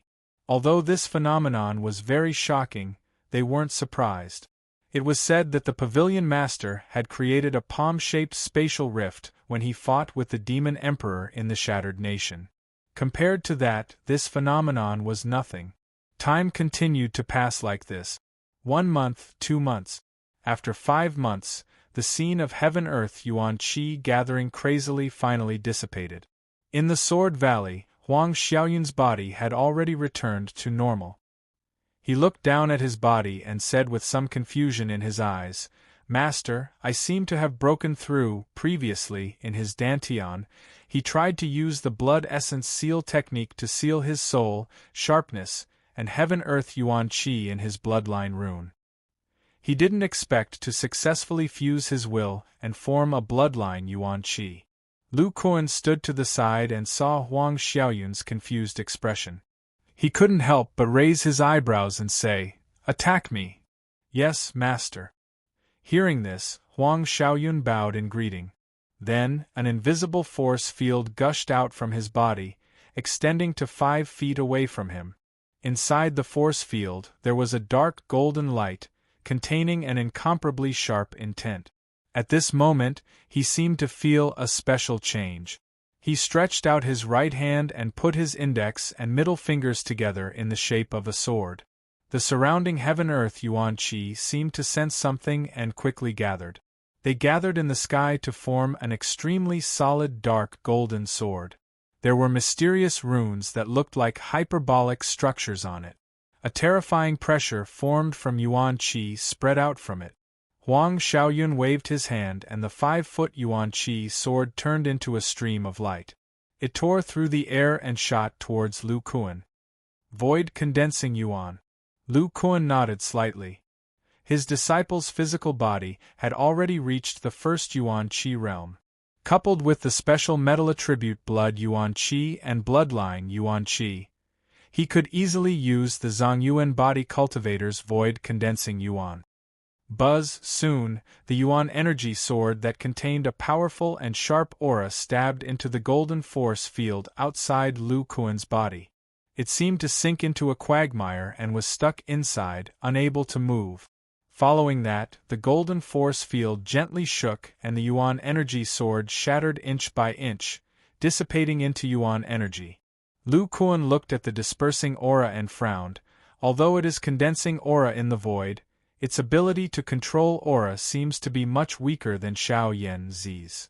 Although this phenomenon was very shocking, they weren't surprised. It was said that the Pavilion Master had created a palm-shaped spatial rift when he fought with the Demon Emperor in the Shattered Nation. Compared to that, this phenomenon was nothing. Time continued to pass like this. 1 month, 2 months. After 5 months, the scene of heaven-earth yuan qi gathering crazily finally dissipated. In the Sword Valley, Huang Xiaoyun's body had already returned to normal. He looked down at his body and said with some confusion in his eyes, "Master, I seem to have broken through." Previously, in his dantian, he tried to use the blood essence seal technique to seal his soul, sharpness, and heaven-earth yuan qi in his bloodline rune. He didn't expect to successfully fuse his will and form a bloodline yuan qi. Lu Kuan stood to the side and saw Huang Xiaoyun's confused expression. He couldn't help but raise his eyebrows and say, "Attack me." "Yes, master." Hearing this, Huang Xiaoyun bowed in greeting. Then, an invisible force field gushed out from his body, extending to 5 feet away from him. Inside the force field, there was a dark golden light, containing an incomparably sharp intent. At this moment, he seemed to feel a special change. He stretched out his right hand and put his index and middle fingers together in the shape of a sword. The surrounding heaven-earth yuan qi seemed to sense something and quickly gathered. They gathered in the sky to form an extremely solid dark golden sword. There were mysterious runes that looked like hyperbolic structures on it. A terrifying pressure formed from yuan qi spread out from it. Huang Xiaoyun waved his hand and the 5-foot yuan qi sword turned into a stream of light. It tore through the air and shot towards Lu Kuan. Void condensing yuan. Lu Kuan nodded slightly. His disciple's physical body had already reached the first yuan qi realm. Coupled with the special metal attribute blood yuan qi and bloodline yuan qi, he could easily use the Zhongyuan body cultivator's void condensing yuan. Buzz, soon, the yuan energy sword that contained a powerful and sharp aura stabbed into the golden force field outside Lu Kuan's body. It seemed to sink into a quagmire and was stuck inside, unable to move. Following that, the golden force field gently shook and the yuan energy sword shattered inch by inch, dissipating into yuan energy. Lu Kuan looked at the dispersing aura and frowned. Although it is condensing aura in the void, its ability to control aura seems to be much weaker than Xiao Yan Zi's.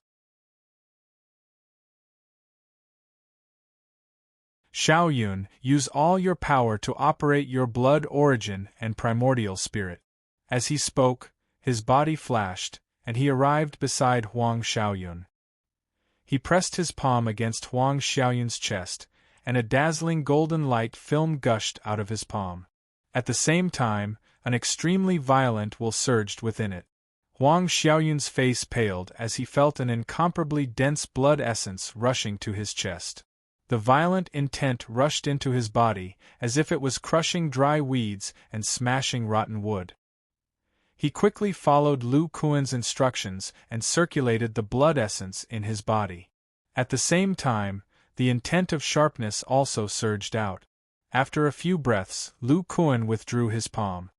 Xiao Yun, use all your power to operate your blood origin and primordial spirit. As he spoke, his body flashed, and he arrived beside Huang Xiaoyun. He pressed his palm against Huang Xiaoyun's chest, and a dazzling golden light film gushed out of his palm. At the same time, an extremely violent will surged within it. Huang Xiaoyun's face paled as he felt an incomparably dense blood essence rushing to his chest. The violent intent rushed into his body, as if it was crushing dry weeds and smashing rotten wood. He quickly followed Lu Kuan's instructions and circulated the blood essence in his body. At the same time, the intent of sharpness also surged out. After a few breaths, Lu Kuan withdrew his palm.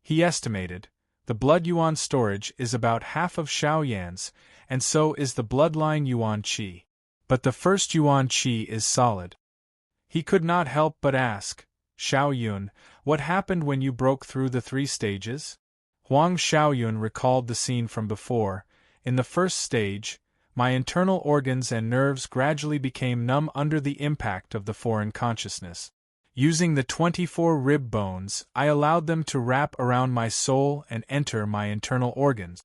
He estimated, the blood yuan storage is about half of Xiao Yan's, and so is the bloodline yuan qi. But the first yuan qi is solid. He could not help but ask, "Xiao Yun, what happened when you broke through the 3 stages?" Huang Xiaoyun recalled the scene from before. In the first stage, my internal organs and nerves gradually became numb under the impact of the foreign consciousness. Using the 24 rib bones, I allowed them to wrap around my soul and enter my internal organs.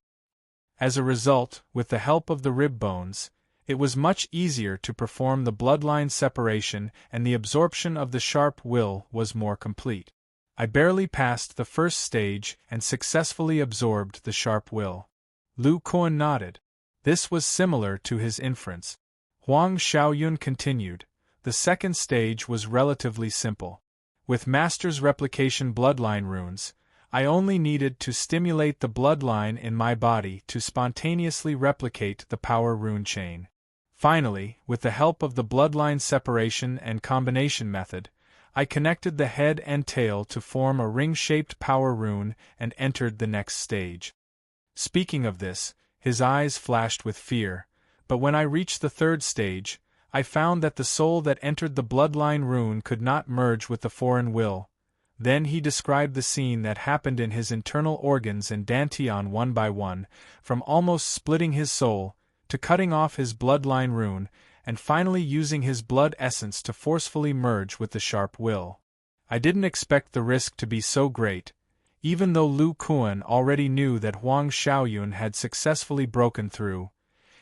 As a result, with the help of the rib bones, it was much easier to perform the bloodline separation and the absorption of the sharp will was more complete. I barely passed the first stage and successfully absorbed the sharp will. Lu Kuan nodded. This was similar to his inference. Huang Xiaoyun continued. The second stage was relatively simple. With Master's replication bloodline runes, I only needed to stimulate the bloodline in my body to spontaneously replicate the power rune chain. Finally, with the help of the bloodline separation and combination method, I connected the head and tail to form a ring-shaped power rune and entered the next stage. Speaking of this, his eyes flashed with fear, but when I reached the third stage, I found that the soul that entered the bloodline rune could not merge with the foreign will. Then he described the scene that happened in his internal organs and dantian one by one, from almost splitting his soul, to cutting off his bloodline rune, and finally using his blood essence to forcefully merge with the sharp will. I didn't expect the risk to be so great. Even though Lu Kuan already knew that Huang Xiaoyun had successfully broken through,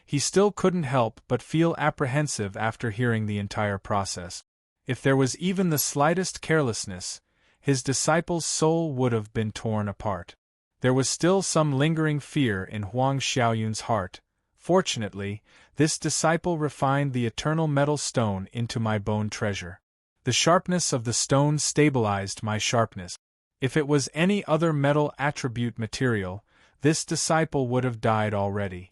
he still couldn't help but feel apprehensive after hearing the entire process. If there was even the slightest carelessness, his disciple's soul would have been torn apart. There was still some lingering fear in Huang Xiaoyun's heart. Fortunately, this disciple refined the eternal metal stone into my bone treasure. The sharpness of the stone stabilized my sharpness. If it was any other metal attribute material, this disciple would have died already.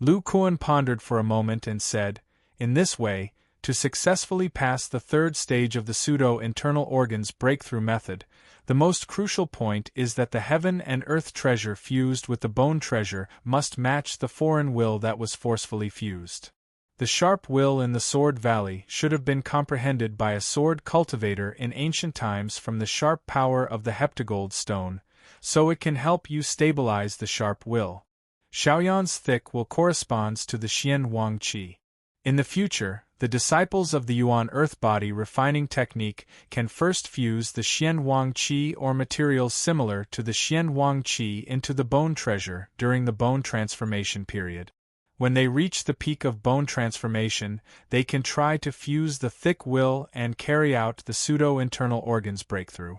Lu Kuan pondered for a moment and said, "In this way, to successfully pass the third stage of the pseudo-internal organs breakthrough method, the most crucial point is that the heaven and earth treasure fused with the bone treasure must match the foreign will that was forcefully fused. The sharp will in the Sword Valley should have been comprehended by a sword cultivator in ancient times from the sharp power of the heptagold stone, so it can help you stabilize the sharp will. Xiaoyan's thick will corresponds to the Xian Wang Qi. In the future, the disciples of the Yuan Earth Body refining technique can first fuse the Xian Wang Qi or materials similar to the Xian Wang Qi into the bone treasure during the bone transformation period. When they reach the peak of bone transformation, they can try to fuse the thick will and carry out the pseudo-internal organs breakthrough.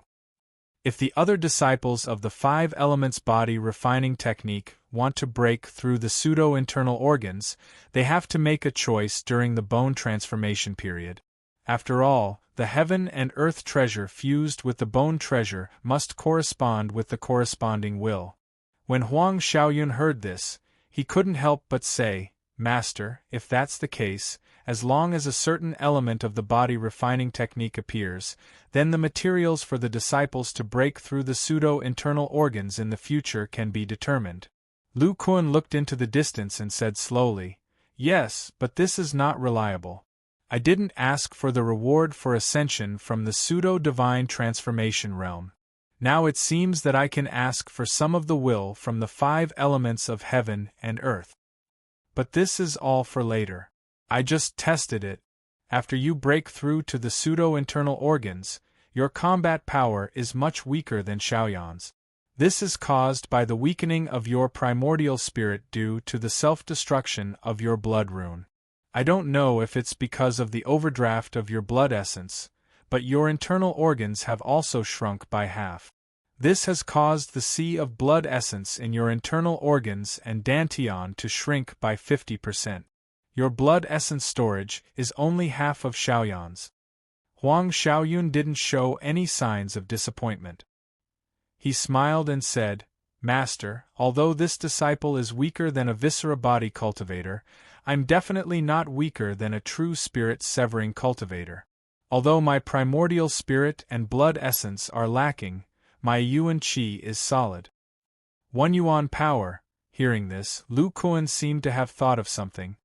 If the other disciples of the 5 elements body refining technique want to break through the pseudo-internal organs, they have to make a choice during the bone transformation period. After all, the heaven and earth treasure fused with the bone treasure must correspond with the corresponding will. When Huang Xiaoyun heard this, he couldn't help but say, "Master, if that's the case, as long as a certain element of the body refining technique appears, then the materials for the disciples to break through the pseudo-internal organs in the future can be determined." Lu Kuan looked into the distance and said slowly, "Yes, but this is not reliable. I didn't ask for the reward for ascension from the pseudo-divine transformation realm. Now it seems that I can ask for some of the will from the 5 elements of heaven and earth. But this is all for later. I just tested it. After you break through to the pseudo-internal organs, your combat power is much weaker than Xiaoyan's. This is caused by the weakening of your primordial spirit due to the self-destruction of your blood rune. I don't know if it's because of the overdraft of your blood essence, but your internal organs have also shrunk by half. This has caused the sea of blood essence in your internal organs and dantian to shrink by 50%. Your blood essence storage is only half of Xiaoyan's." Huang Xiaoyun didn't show any signs of disappointment. He smiled and said, "Master, although this disciple is weaker than a viscera body cultivator, I'm definitely not weaker than a true spirit-severing cultivator. Although my primordial spirit and blood essence are lacking, my yuan qi is solid." 1 yuan power. Hearing this, Lu Kuan seemed to have thought of something.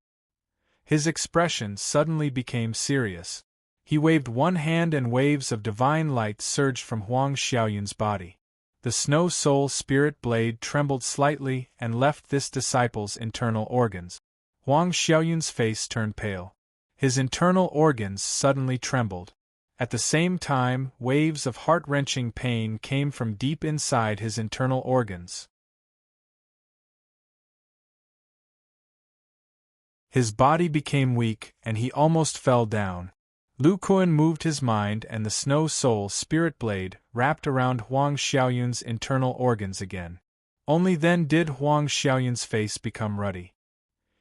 His expression suddenly became serious. He waved one hand and waves of divine light surged from Huang Xiaoyun's body. The snow soul spirit blade trembled slightly and left this disciple's internal organs. Huang Xiaoyun's face turned pale. His internal organs suddenly trembled. At the same time, waves of heart-wrenching pain came from deep inside his internal organs. His body became weak, and he almost fell down. Lu Kuan moved his mind, and the Snow Soul Spirit Blade wrapped around Huang Xiaoyun's internal organs again. Only then did Huang Xiaoyun's face become ruddy.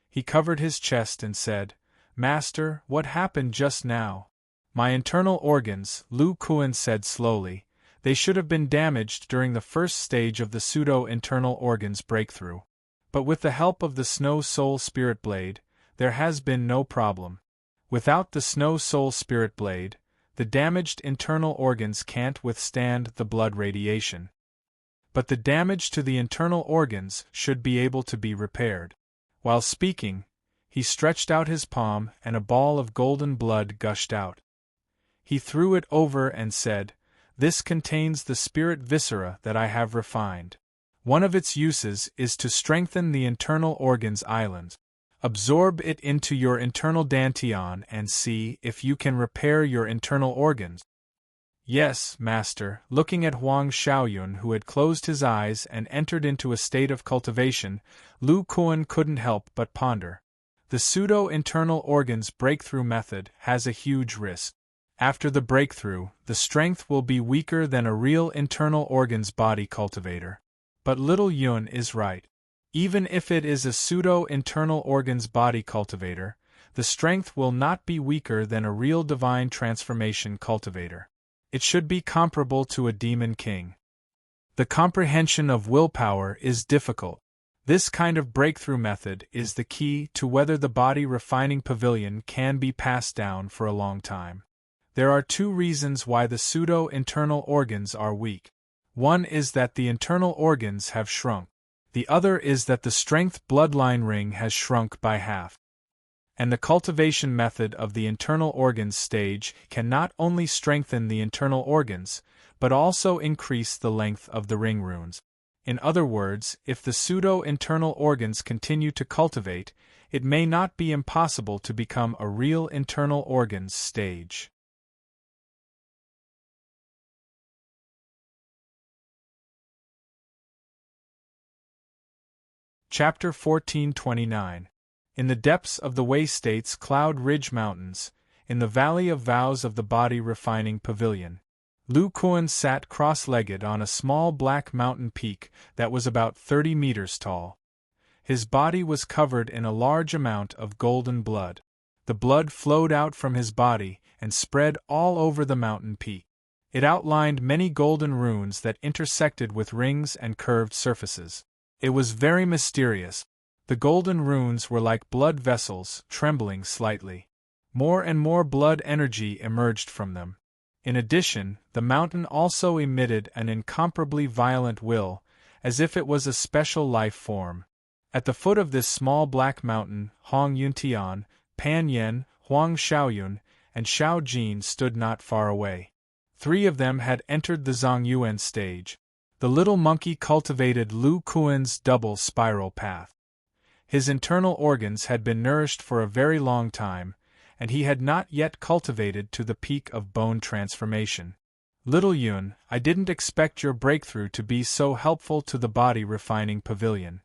He covered his chest and said, "Master, what happened just now?" "My internal organs," Lu Kuan said slowly. "They should have been damaged during the first stage of the pseudo-internal organs breakthrough. But with the help of the Snow Soul Spirit Blade, there has been no problem. Without the Snow Soul Spirit Blade, the damaged internal organs can't withstand the blood radiation. But the damage to the internal organs should be able to be repaired." While speaking, he stretched out his palm, and a ball of golden blood gushed out. He threw it over and said, "This contains the spirit viscera that I have refined. One of its uses is to strengthen the internal organs islands. Absorb it into your internal dantian and see if you can repair your internal organs." "Yes, Master." Looking at Huang Xiaoyun, who had closed his eyes and entered into a state of cultivation, Lu Kuan couldn't help but ponder. The pseudo-internal organs breakthrough method has a huge risk. After the breakthrough, the strength will be weaker than a real internal organs body cultivator. But little Yun is right. Even if it is a pseudo-internal organs body cultivator, the strength will not be weaker than a real divine transformation cultivator. It should be comparable to a demon king. The comprehension of willpower is difficult. This kind of breakthrough method is the key to whether the body refining pavilion can be passed down for a long time. There are two reasons why the pseudo-internal organs are weak. One is that the internal organs have shrunk. The other is that the strength bloodline ring has shrunk by half. And the cultivation method of the internal organs stage can not only strengthen the internal organs, but also increase the length of the ring runes. In other words, if the pseudo-internal organs continue to cultivate, it may not be impossible to become a real internal organs stage. Chapter 1429. In the depths of the Wei State's Cloud Ridge Mountains, in the Valley of Vows of the Body Refining Pavilion, Lu Kuan sat cross-legged on a small black mountain peak that was about 30 meters tall. His body was covered in a large amount of golden blood. The blood flowed out from his body and spread all over the mountain peak. It outlined many golden runes that intersected with rings and curved surfaces. It was very mysterious. The golden runes were like blood vessels, trembling slightly. More and more blood energy emerged from them. In addition, the mountain also emitted an incomparably violent will, as if it was a special life form. At the foot of this small black mountain, Hong Yuntian, Pan Yen, Huang Xiaoyun, and Xiao Jin stood not far away. 3 of them had entered the Zongyuan stage. The little monkey cultivated Lu Kuan's double spiral path. His internal organs had been nourished for a very long time, and he had not yet cultivated to the peak of bone transformation. "Little Yun, I didn't expect your breakthrough to be so helpful to the body refining pavilion."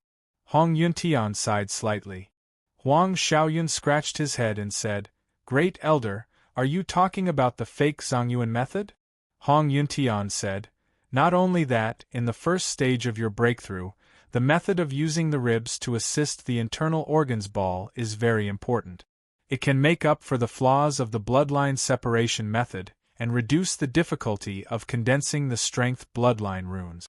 Hong Yuntian sighed slightly. Huang Xiaoyun scratched his head and said, "Great Elder, are you talking about the fake Zongyuan method?" Hong Yuntian said, "Not only that, in the first stage of your breakthrough, the method of using the ribs to assist the internal organs ball is very important. It can make up for the flaws of the bloodline separation method, and reduce the difficulty of condensing the strength bloodline runes.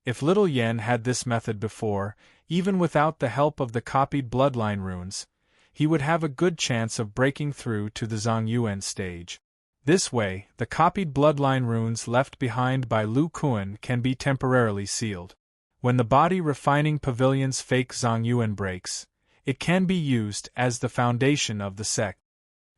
If little Yen had this method before, even without the help of the copied bloodline runes, he would have a good chance of breaking through to the Zongyuan stage. This way, the copied bloodline runes left behind by Lu Kuan can be temporarily sealed. When the body refining pavilion's fake Zongyuan breaks, it can be used as the foundation of the sect.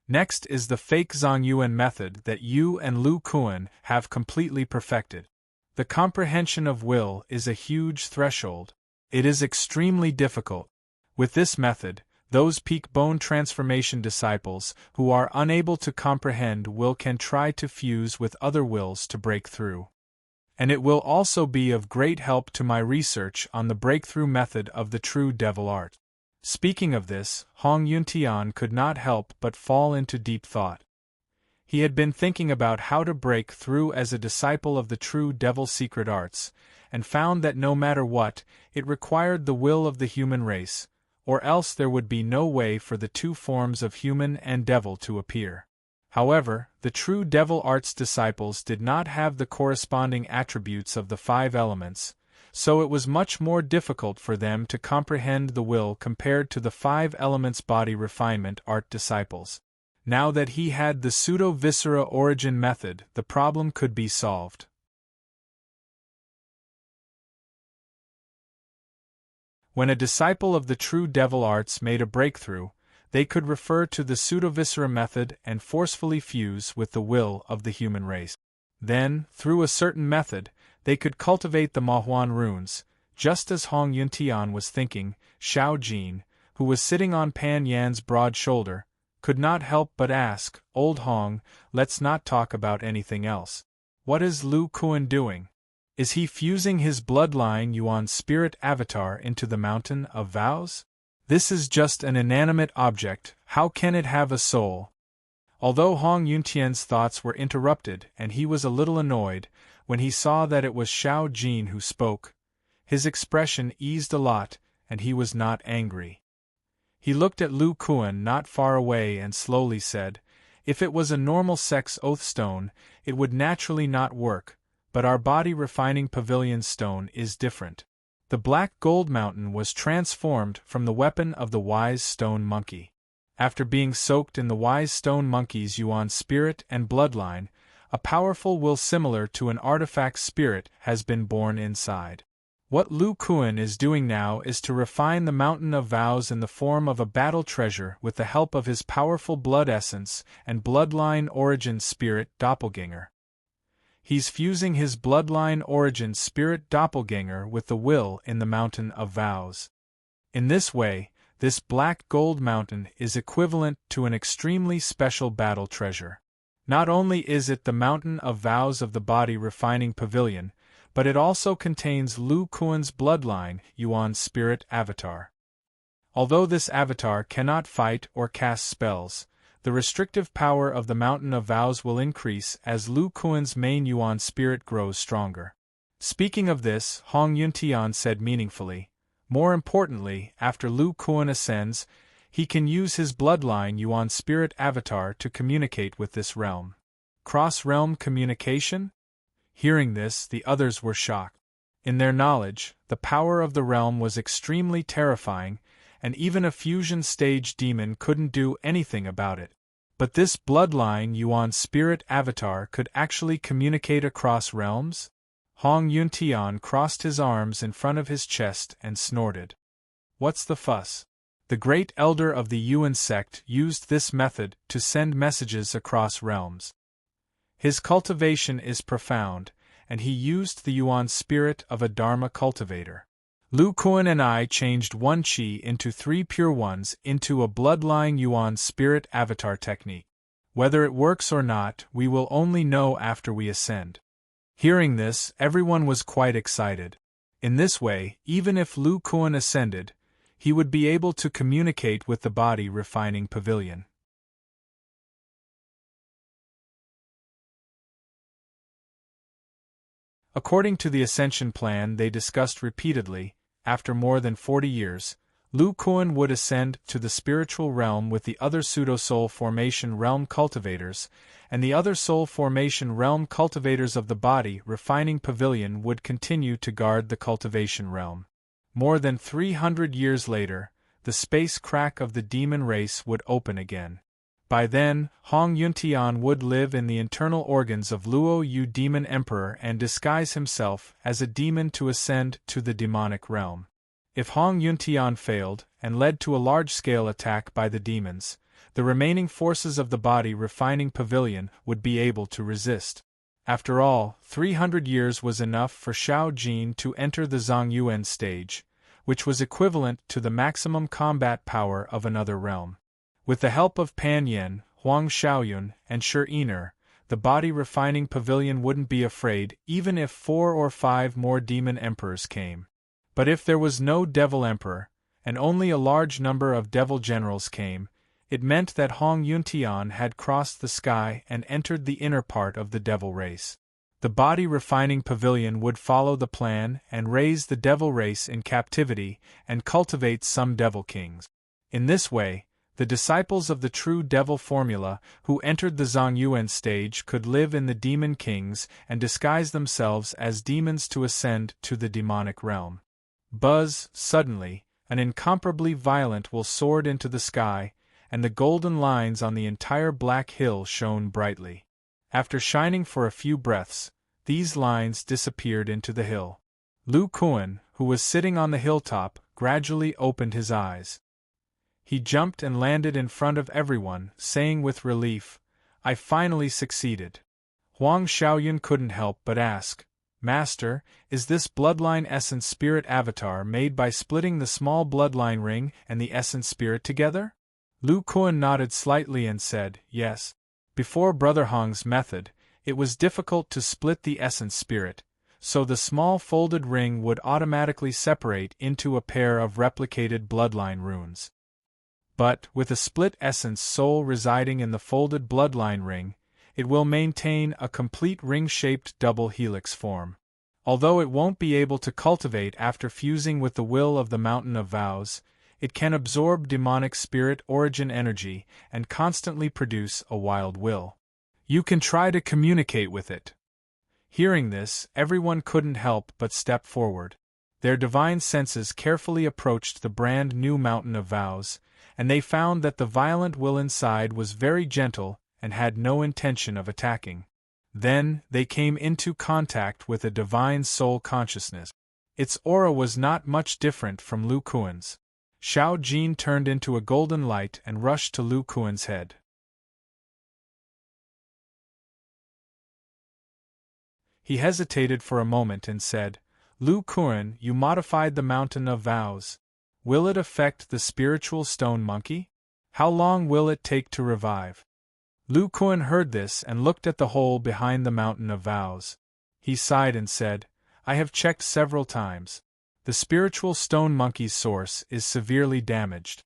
Next is the fake Zongyuan method that you and Lu Kuan have completely perfected. The comprehension of will is a huge threshold. It is extremely difficult. With this method, those peak bone transformation disciples who are unable to comprehend will can try to fuse with other wills to break through. And it will also be of great help to my research on the breakthrough method of the true devil art. Speaking of this, Hong Yuntian could not help but fall into deep thought. He had been thinking about how to break through as a disciple of the true devil secret arts, and found that no matter what, it required the will of the human race, or else there would be no way for the two forms of human and devil to appear. However, the true devil arts disciples did not have the corresponding attributes of the five elements, so it was much more difficult for them to comprehend the will compared to the five elements body refinement art disciples. Now that he had the pseudo-viscera origin method, the problem could be solved. When a disciple of the true devil arts made a breakthrough, they could refer to the pseudo-viscera method and forcefully fuse with the will of the human race. Then, through a certain method, they could cultivate the Mahuan runes, just as Hong Yuntian was thinking. Xiao Jin, who was sitting on Pan Yan's broad shoulder, could not help but ask, "Old Hong, let's not talk about anything else. What is Lu Kuan doing? Is he fusing his bloodline Yuan spirit avatar into the mountain of vows? This is just an inanimate object, how can it have a soul?" Although Hong Yuntian's thoughts were interrupted and he was a little annoyed, when he saw that it was Xiao Jin who spoke, his expression eased a lot, and he was not angry. He looked at Lu Kuan not far away and slowly said, "If it was a normal sex oath stone, it would naturally not work, but our body refining pavilion stone is different." The black gold mountain was transformed from the weapon of the wise stone monkey. After being soaked in the wise stone monkey's Yuan spirit and bloodline, a powerful will similar to an artifact spirit has been born inside. What Lu Kuan is doing now is to refine the mountain of vows in the form of a battle treasure with the help of his powerful blood essence and bloodline origin spirit doppelganger. He's fusing his bloodline origin spirit doppelganger with the will in the mountain of vows. In this way, this black gold mountain is equivalent to an extremely special battle treasure. Not only is it the mountain of vows of the body refining pavilion, but it also contains Lu Kuan's bloodline Yuan spirit avatar. Although this avatar cannot fight or cast spells, the restrictive power of the mountain of vows will increase as Lu Kuan's main Yuan spirit grows stronger. Speaking of this, Hong Yuntian said meaningfully, "More importantly, after Lu Kuan ascends, he can use his bloodline Yuan spirit avatar to communicate with this realm." Cross-realm communication? Hearing this, the others were shocked. In their knowledge, the power of the realm was extremely terrifying, and even a fusion stage demon couldn't do anything about it. But this bloodline Yuan spirit avatar could actually communicate across realms? Hong Yuntian crossed his arms in front of his chest and snorted. "What's the fuss?" The great elder of the Yuan sect used this method to send messages across realms. His cultivation is profound, and he used the Yuan spirit of a Dharma cultivator. Lu Kuan and I changed one chi into 3 pure ones into a bloodline Yuan spirit avatar technique. Whether it works or not, we will only know after we ascend. Hearing this, everyone was quite excited. In this way, even if Lu Kuan ascended, he would be able to communicate with the body refining pavilion. According to the ascension plan they discussed repeatedly, after more than 40 years, Lu Kuan would ascend to the spiritual realm with the other pseudo-soul formation realm cultivators, and the other soul formation realm cultivators of the body refining pavilion would continue to guard the cultivation realm. More than 300 years later, the space crack of the demon race would open again. By then, Hong Yuntian would live in the internal organs of Luo Yu Demon Emperor and disguise himself as a demon to ascend to the demonic realm. If Hong Yuntian failed, and led to a large-scale attack by the demons, the remaining forces of the body refining pavilion would be able to resist. After all, 300 years was enough for Xiao Jin to enter the Zongyuan stage, which was equivalent to the maximum combat power of another realm. With the help of Pan Yin, Huang Xiaoyun, and Shi Yin'er, the body refining pavilion wouldn't be afraid even if 4 or 5 more demon emperors came. But if there was no devil emperor, and only a large number of devil generals came, it meant that Hong Yuntian had crossed the sky and entered the inner part of the devil race. The body refining pavilion would follow the plan and raise the devil race in captivity and cultivate some devil kings. In this way, the disciples of the true devil formula who entered the Zongyuan stage could live in the demon kings and disguise themselves as demons to ascend to the demonic realm. Buzz, suddenly, an incomparably violent will soared into the sky, and the golden lines on the entire black hill shone brightly. After shining for a few breaths, these lines disappeared into the hill. Lu Kuan, who was sitting on the hilltop, gradually opened his eyes. He jumped and landed in front of everyone, saying with relief, "I finally succeeded." Huang Xiaoyun couldn't help but ask, "Master, is this bloodline essence spirit avatar made by splitting the small bloodline ring and the essence spirit together?" Lu Kuan nodded slightly and said, "Yes. Before Brother Hong's method, it was difficult to split the essence spirit, so the small folded ring would automatically separate into a pair of replicated bloodline runes. But, with a split essence soul residing in the folded bloodline ring, it will maintain a complete ring-shaped double helix form. Although it won't be able to cultivate after fusing with the will of the Mountain of Vows, it can absorb demonic spirit origin energy and constantly produce a wild will. You can try to communicate with it." Hearing this, everyone couldn't help but step forward. Their divine senses carefully approached the brand new Mountain of Vows, and they found that the violent will inside was very gentle and had no intention of attacking. Then, they came into contact with a divine soul consciousness. Its aura was not much different from Lu Kuan's. Xiao Jin turned into a golden light and rushed to Lu Kuan's head. He hesitated for a moment and said, "Lu Kuan, you modified the Mountain of Vows. Will it affect the spiritual stone monkey? How long will it take to revive?" Lu Kuan heard this and looked at the hole behind the Mountain of Vows. He sighed and said, "I have checked several times. The spiritual stone monkey's source is severely damaged.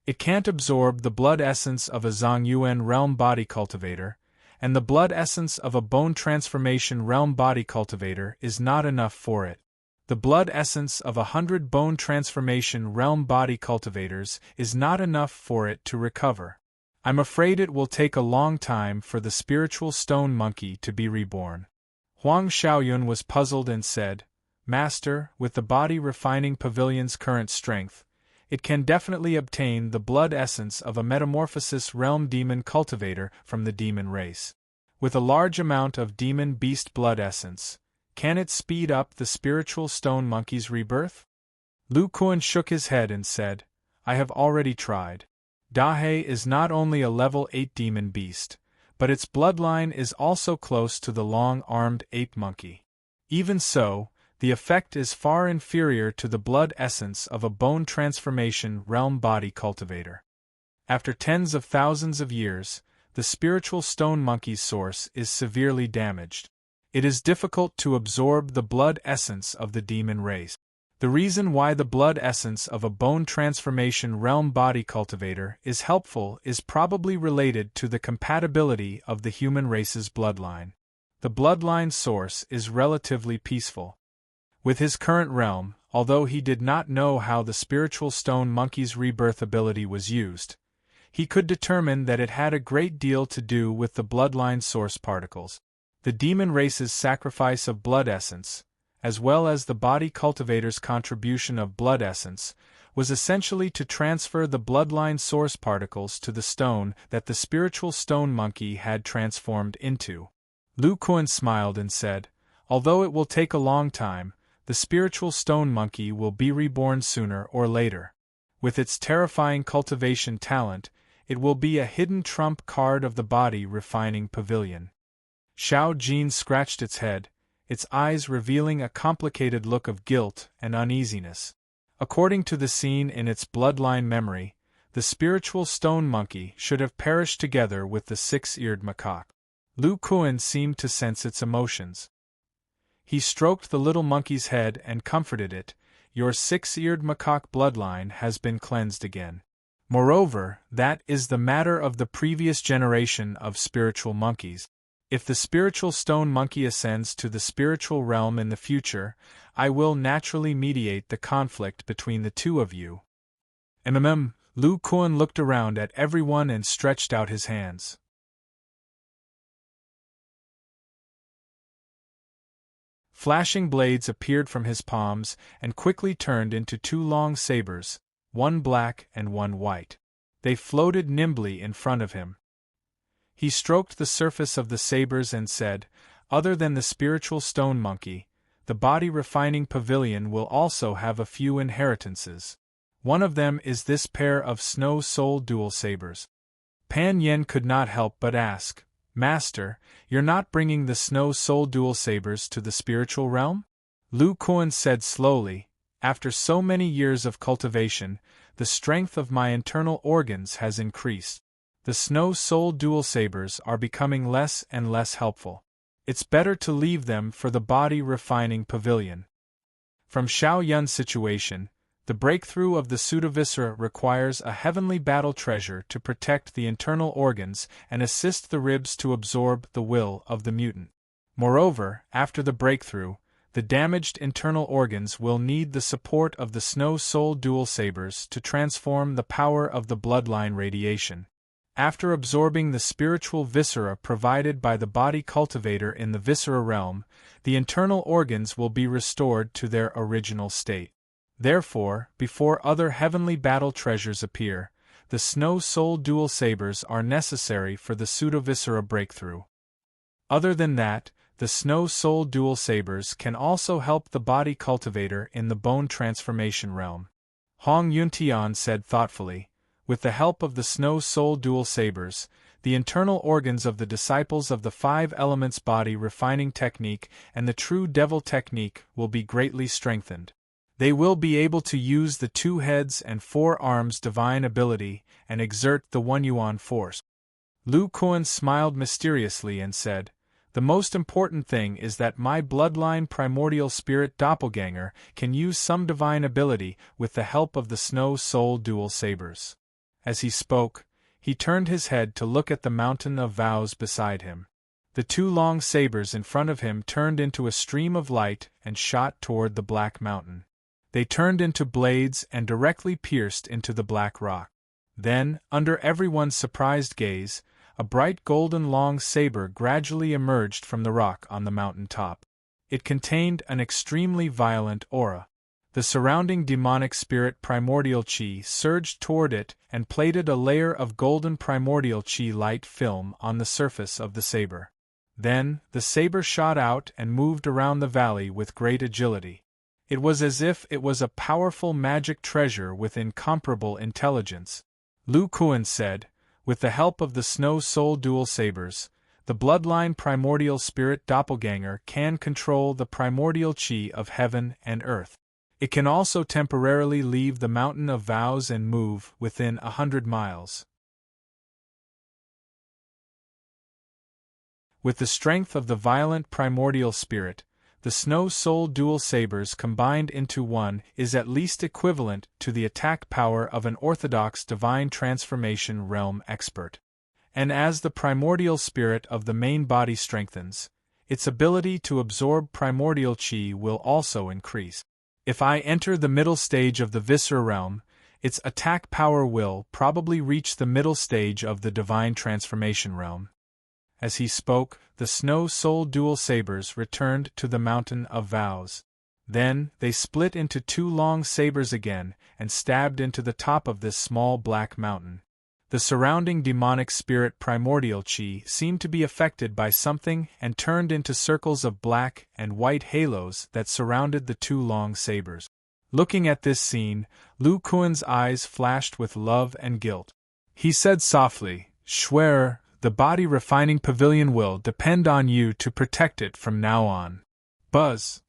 It can't absorb the blood essence of a Zongyuan realm body cultivator, and the blood essence of a bone transformation realm body cultivator is not enough for it. The blood essence of 100 bone transformation realm body cultivators is not enough for it to recover. I'm afraid it will take a long time for the spiritual stone monkey to be reborn." Huang Xiaoyun was puzzled and said, "Master, with the body refining pavilion's current strength, it can definitely obtain the blood essence of a metamorphosis realm demon cultivator from the demon race. With a large amount of demon beast blood essence, can it speed up the spiritual stone monkey's rebirth?" Lu Kuan shook his head and said, "I have already tried. Dahe is not only a level 8 demon beast, but its bloodline is also close to the long-armed ape monkey. Even so, the effect is far inferior to the blood essence of a bone transformation realm body cultivator. After tens of thousands of years, the spiritual stone monkey's source is severely damaged. It is difficult to absorb the blood essence of the demon race. The reason why the blood essence of a bone transformation realm body cultivator is helpful is probably related to the compatibility of the human race's bloodline. The bloodline source is relatively peaceful. With his current realm, although he did not know how the spiritual stone monkey's rebirth ability was used, he could determine that it had a great deal to do with the bloodline source particles. The demon race's sacrifice of blood essence, as well as the body cultivator's contribution of blood essence, was essentially to transfer the bloodline source particles to the stone that the spiritual stone monkey had transformed into. Lu Kuan smiled and said, "Although it will take a long time, the spiritual stone monkey will be reborn sooner or later. With its terrifying cultivation talent, it will be a hidden trump card of the body refining pavilion." Xiao Jin scratched its head, its eyes revealing a complicated look of guilt and uneasiness. According to the scene in its bloodline memory, the spiritual stone monkey should have perished together with the six-eared macaque. Lu Kuan seemed to sense its emotions. He stroked the little monkey's head and comforted it, your six-eared macaque bloodline has been cleansed again. Moreover, that is the matter of the previous generation of spiritual monkeys. If the spiritual stone monkey ascends to the spiritual realm in the future, I will naturally mediate the conflict between the two of you. Lu Kuan looked around at everyone and stretched out his hands. Flashing blades appeared from his palms and quickly turned into two long sabers, one black and one white. They floated nimbly in front of him. He stroked the surface of the sabers and said, "Other than the spiritual stone monkey, the body-refining pavilion will also have a few inheritances. One of them is this pair of snow soul dual sabers." Pan Yen could not help but ask, "Master, you're not bringing the snow soul dual sabers to the spiritual realm?" Lu Kuan said slowly, "After so many years of cultivation, the strength of my internal organs has increased. The snow soul dual sabers are becoming less and less helpful. It's better to leave them for the body-refining pavilion." From Xiao Yun's situation, the breakthrough of the pseudoviscera requires a heavenly battle treasure to protect the internal organs and assist the ribs to absorb the will of the mutant. Moreover, after the breakthrough, the damaged internal organs will need the support of the snow soul dual sabers to transform the power of the bloodline radiation. After absorbing the spiritual viscera provided by the body cultivator in the viscera realm, the internal organs will be restored to their original state. Therefore, before other heavenly battle treasures appear, the snow soul dual sabers are necessary for the pseudoviscera breakthrough. Other than that, the snow soul dual sabers can also help the body cultivator in the bone transformation realm. Hong Yuntian said thoughtfully, "With the help of the snow soul dual sabers, the internal organs of the disciples of the five elements body refining technique and the true devil technique will be greatly strengthened. They will be able to use the 2 heads and 4 arms divine ability and exert the 1 yuan force." Lu Kuan smiled mysteriously and said, "The most important thing is that my bloodline primordial spirit doppelganger can use some divine ability with the help of the snow soul dual sabers." As he spoke, he turned his head to look at the mountain of vows beside him. The 2 long sabers in front of him turned into a stream of light and shot toward the black mountain. They turned into blades and directly pierced into the black rock. Then, under everyone's surprised gaze, a bright golden long saber gradually emerged from the rock on the mountain top. It contained an extremely violent aura. The surrounding demonic spirit primordial chi surged toward it and plated a layer of golden primordial chi light film on the surface of the saber. Then, the saber shot out and moved around the valley with great agility. It was as if it was a powerful magic treasure with incomparable intelligence. Lu Kuan said, "With the help of the snow soul dual sabers, the bloodline primordial spirit doppelganger can control the primordial chi of heaven and earth. It can also temporarily leave the mountain of vows and move within 100 miles. With the strength of the violent primordial spirit, the snow soul dual sabers combined into one is at least equivalent to the attack power of an orthodox divine transformation realm expert. And as the primordial spirit of the main body strengthens, its ability to absorb primordial chi will also increase. If I enter the middle stage of the viscera realm, its attack power will probably reach the middle stage of the divine transformation realm." As he spoke, the snow soul dual sabers returned to the mountain of vows. Then, they split into 2 long sabers again and stabbed into the top of this small black mountain. The surrounding demonic spirit primordial chi seemed to be affected by something and turned into circles of black and white halos that surrounded the 2 long sabers. Looking at this scene, Lu Kuan's eyes flashed with love and guilt. He said softly, "Schwerer, the body refining pavilion will depend on you to protect it from now on." Buzz!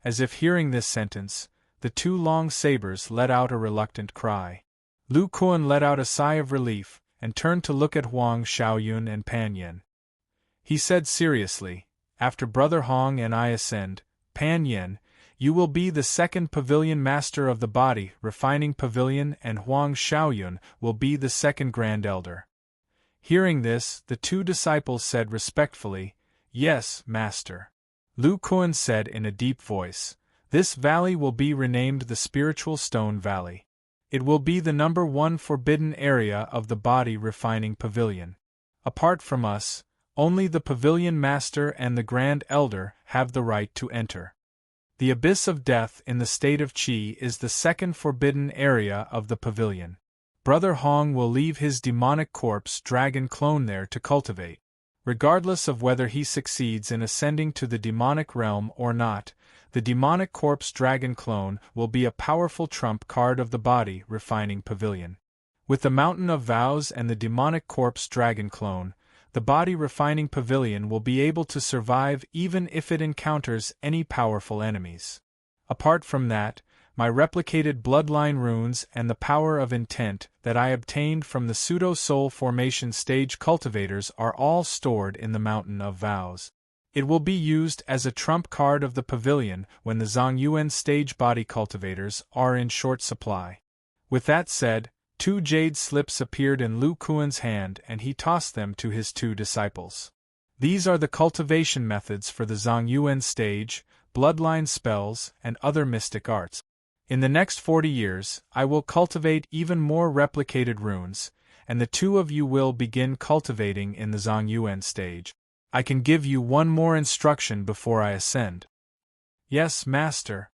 As if hearing this sentence, the 2 long sabers let out a reluctant cry. Lu Kuan let out a sigh of relief and turned to look at Huang Xiaoyun and Pan Yen. He said seriously, "After Brother Hong and I ascend, Pan Yen, You will be the second pavilion master of the body, refining pavilion, and Huang Xiaoyun will be the second grand elder. Hearing this, the two disciples said respectfully, "Yes, master." Lu Kuan said in a deep voice, "This valley will be renamed the Spiritual Stone Valley. It will be the #1 forbidden area of the body refining pavilion. Apart from us, only the pavilion master and the grand elder have the right to enter. The abyss of death in the state of Qi is the second forbidden area of the pavilion. Brother Hong will leave his demonic corpse dragon clone there to cultivate. Regardless of whether he succeeds in ascending to the demonic realm or not, the demonic corpse dragon clone will be a powerful trump card of the body refining pavilion. With the mountain of vows and the demonic corpse dragon clone, the body refining pavilion will be able to survive even if it encounters any powerful enemies. Apart from that, my replicated bloodline runes and the power of intent that I obtained from the pseudo-soul formation stage cultivators are all stored in the Mountain of Vows. It will be used as a trump card of the pavilion when the Zongyuan stage body cultivators are in short supply. With that said, 2 jade slips appeared in Lu Kuan's hand and he tossed them to his 2 disciples. These are the cultivation methods for the Zongyuan stage, bloodline spells, and other mystic arts. In the next 40 years, I will cultivate even more replicated runes, and the 2 of you will begin cultivating in the Zongyuan stage. I can give you one more instruction before I ascend. Yes, master.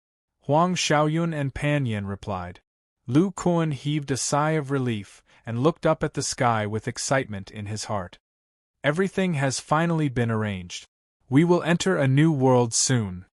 Huang Xiaoyun and Pan Yin replied. Lu Kuan heaved a sigh of relief and looked up at the sky with excitement in his heart. Everything has finally been arranged. We will enter a new world soon.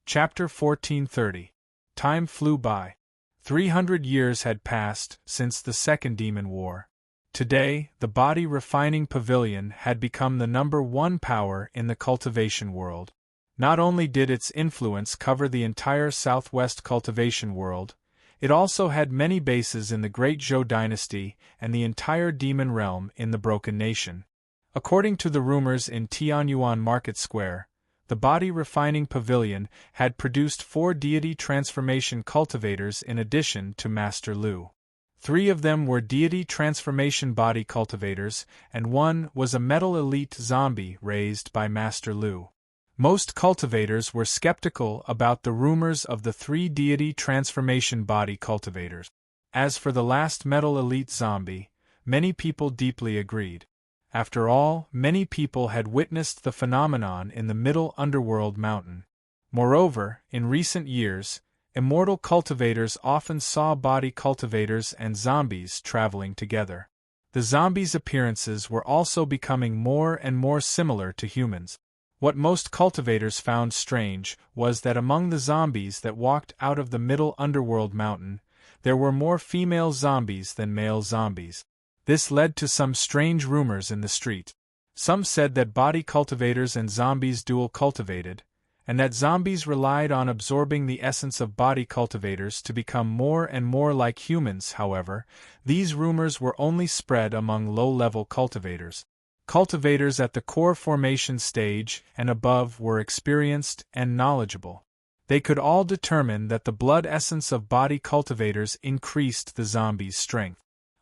Chapter 1430. Time flew by. 300 years had passed since the Second Demon War. Today, the body refining pavilion had become the #1 power in the cultivation world. Not only did its influence cover the entire southwest cultivation world, it also had many bases in the Great Zhou dynasty and the entire demon realm in the Broken Nation. According to the rumors in Tianyuan Market Square, the body refining pavilion had produced 4 deity transformation cultivators in addition to Master Lu. 3 of them were deity transformation body cultivators, and 1 was a metal elite zombie raised by Master Lu. Most cultivators were skeptical about the rumors of the 3 deity transformation body cultivators. As for the last metal elite zombie, many people deeply agreed. After all, many people had witnessed the phenomenon in the middle underworld mountain. Moreover, in recent years, immortal cultivators often saw body cultivators and zombies traveling together. The zombies' appearances were also becoming more and more similar to humans. What most cultivators found strange was that among the zombies that walked out of the middle underworld mountain, there were more female zombies than male zombies. This led to some strange rumors in the street. Some said that body cultivators and zombies dual cultivated, and that zombies relied on absorbing the essence of body cultivators to become more and more like humans. However, these rumors were only spread among low-level cultivators. Cultivators at the core formation stage and above were experienced and knowledgeable. They could all determine that the blood essence of body cultivators increased the zombies' strength.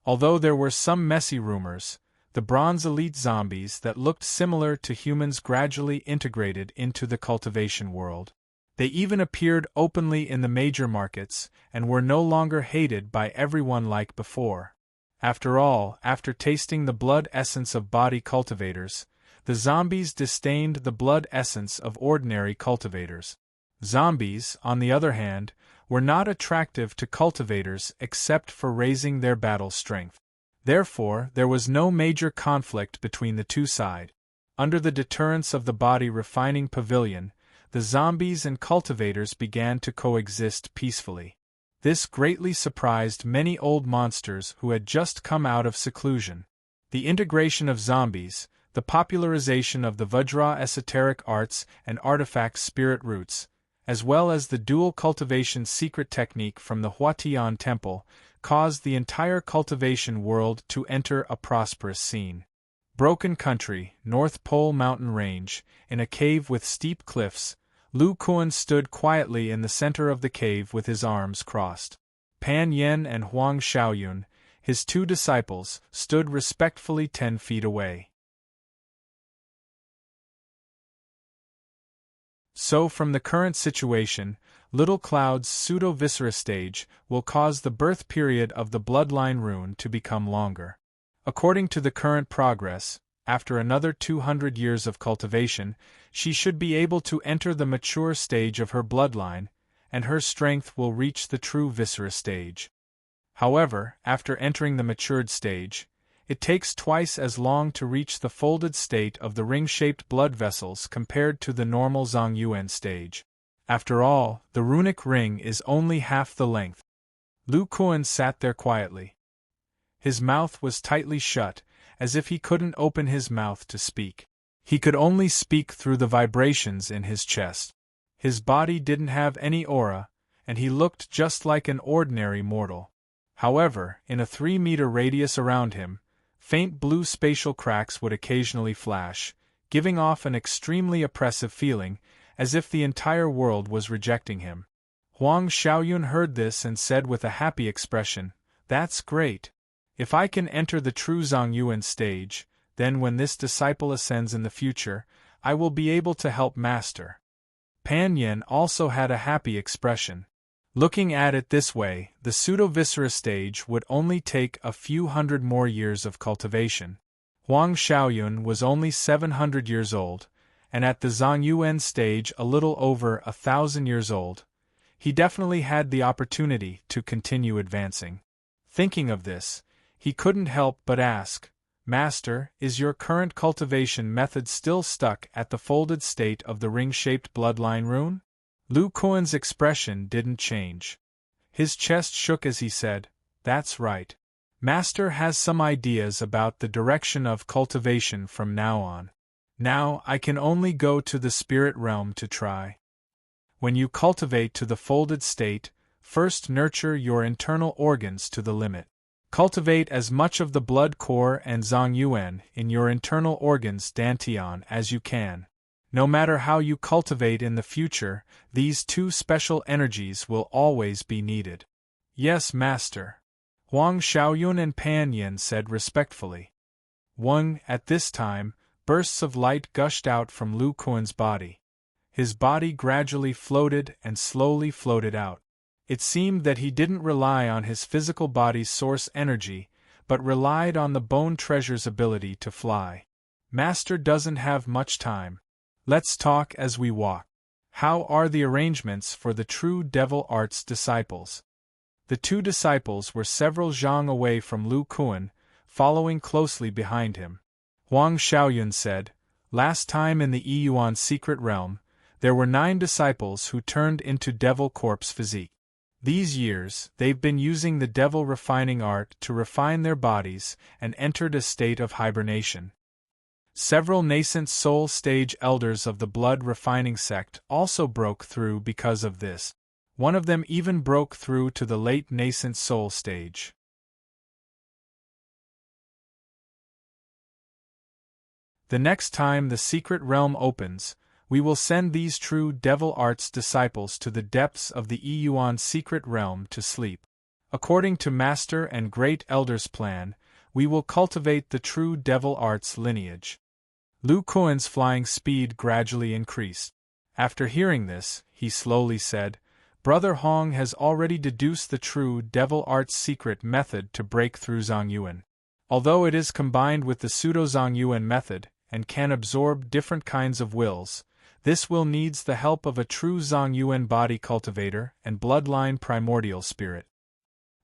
Although there were some messy rumors, the bronze elite zombies that looked similar to humans gradually integrated into the cultivation world. They even appeared openly in the major markets and were no longer hated by everyone like before. After all, after tasting the blood essence of body cultivators, the zombies disdained the blood essence of ordinary cultivators. Zombies, on the other hand, were not attractive to cultivators except for raising their battle strength. Therefore, there was no major conflict between the two sides. Under the deterrence of the body refining pavilion, the zombies and cultivators began to coexist peacefully. This greatly surprised many old monsters who had just come out of seclusion. The integration of zombies, the popularization of the Vajra esoteric arts and artifact spirit roots, as well as the dual cultivation secret technique from the Huatian Temple, caused the entire cultivation world to enter a prosperous scene. Broken country, North Pole mountain range, in a cave with steep cliffs, Lu Kuan stood quietly in the center of the cave with his arms crossed. Pan Yen and Huang Xiaoyun, his two disciples, stood respectfully 10 feet away. So from the current situation, Little Cloud's pseudo-viscera stage will cause the birth period of the bloodline rune to become longer. According to the current progress, after another 200 years of cultivation, she should be able to enter the mature stage of her bloodline, and her strength will reach the true viscera stage. However, after entering the matured stage, it takes twice as long to reach the folded state of the ring-shaped blood vessels compared to the normal Zongyuan stage. After all, the runic ring is only half the length. Lu Kuan sat there quietly. His mouth was tightly shut, as if he couldn't open his mouth to speak. He could only speak through the vibrations in his chest. His body didn't have any aura, and he looked just like an ordinary mortal. However, in a 3-meter radius around him, faint blue spatial cracks would occasionally flash, giving off an extremely oppressive feeling, as if the entire world was rejecting him. Huang Xiaoyun heard this and said with a happy expression, "That's great. If I can enter the true Zongyuan stage, then when this disciple ascends in the future, I will be able to help Master." Pan Yen also had a happy expression. Looking at it this way, the pseudo-viscera stage would only take a few hundred more years of cultivation. Huang Xiaoyun was only 700 years old, and at the Zongyuan stage a little over 1,000 years old. He definitely had the opportunity to continue advancing. Thinking of this, he couldn't help but ask, "Master, is your current cultivation method still stuck at the folded state of the ring-shaped bloodline rune?" Lu Kuan's expression didn't change. His chest shook as he said, "That's right. Master has some ideas about the direction of cultivation from now on. Now I can only go to the spirit realm to try. When you cultivate to the folded state, first nurture your internal organs to the limit. Cultivate as much of the blood core and Zongyuan in your internal organs Dantian as you can. No matter how you cultivate in the future, these two special energies will always be needed." "Yes, Master," Huang Xiaoyun and Pan Yin said respectfully. At this time, bursts of light gushed out from Lu Kuan's body. His body gradually floated and slowly floated out. It seemed that he didn't rely on his physical body's source energy, but relied on the bone treasure's ability to fly. "Master doesn't have much time. Let's talk as we walk. How are the arrangements for the true devil arts disciples?" The two disciples were several zhang away from Lu Kuan, following closely behind him. Huang Xiaoyun said, "Last time in the Yiyuan secret realm, there were 9 disciples who turned into devil corpse physique. These years, they've been using the devil refining art to refine their bodies and entered a state of hibernation. Several nascent soul stage elders of the blood refining sect also broke through because of this. One of them even broke through to the late nascent soul stage. The next time the secret realm opens, we will send these true devil arts disciples to the depths of the Yiyuan secret realm to sleep. According to Master and Great Elder's plan, we will cultivate the true devil arts lineage." Lu Kuan's flying speed gradually increased. After hearing this, he slowly said, "Brother Hong has already deduced the true devil arts secret method to break through Zongyuan. Although it is combined with the pseudo-Zongyuan method, and can absorb different kinds of wills, this will needs the help of a true Zongyuan body cultivator and bloodline primordial spirit.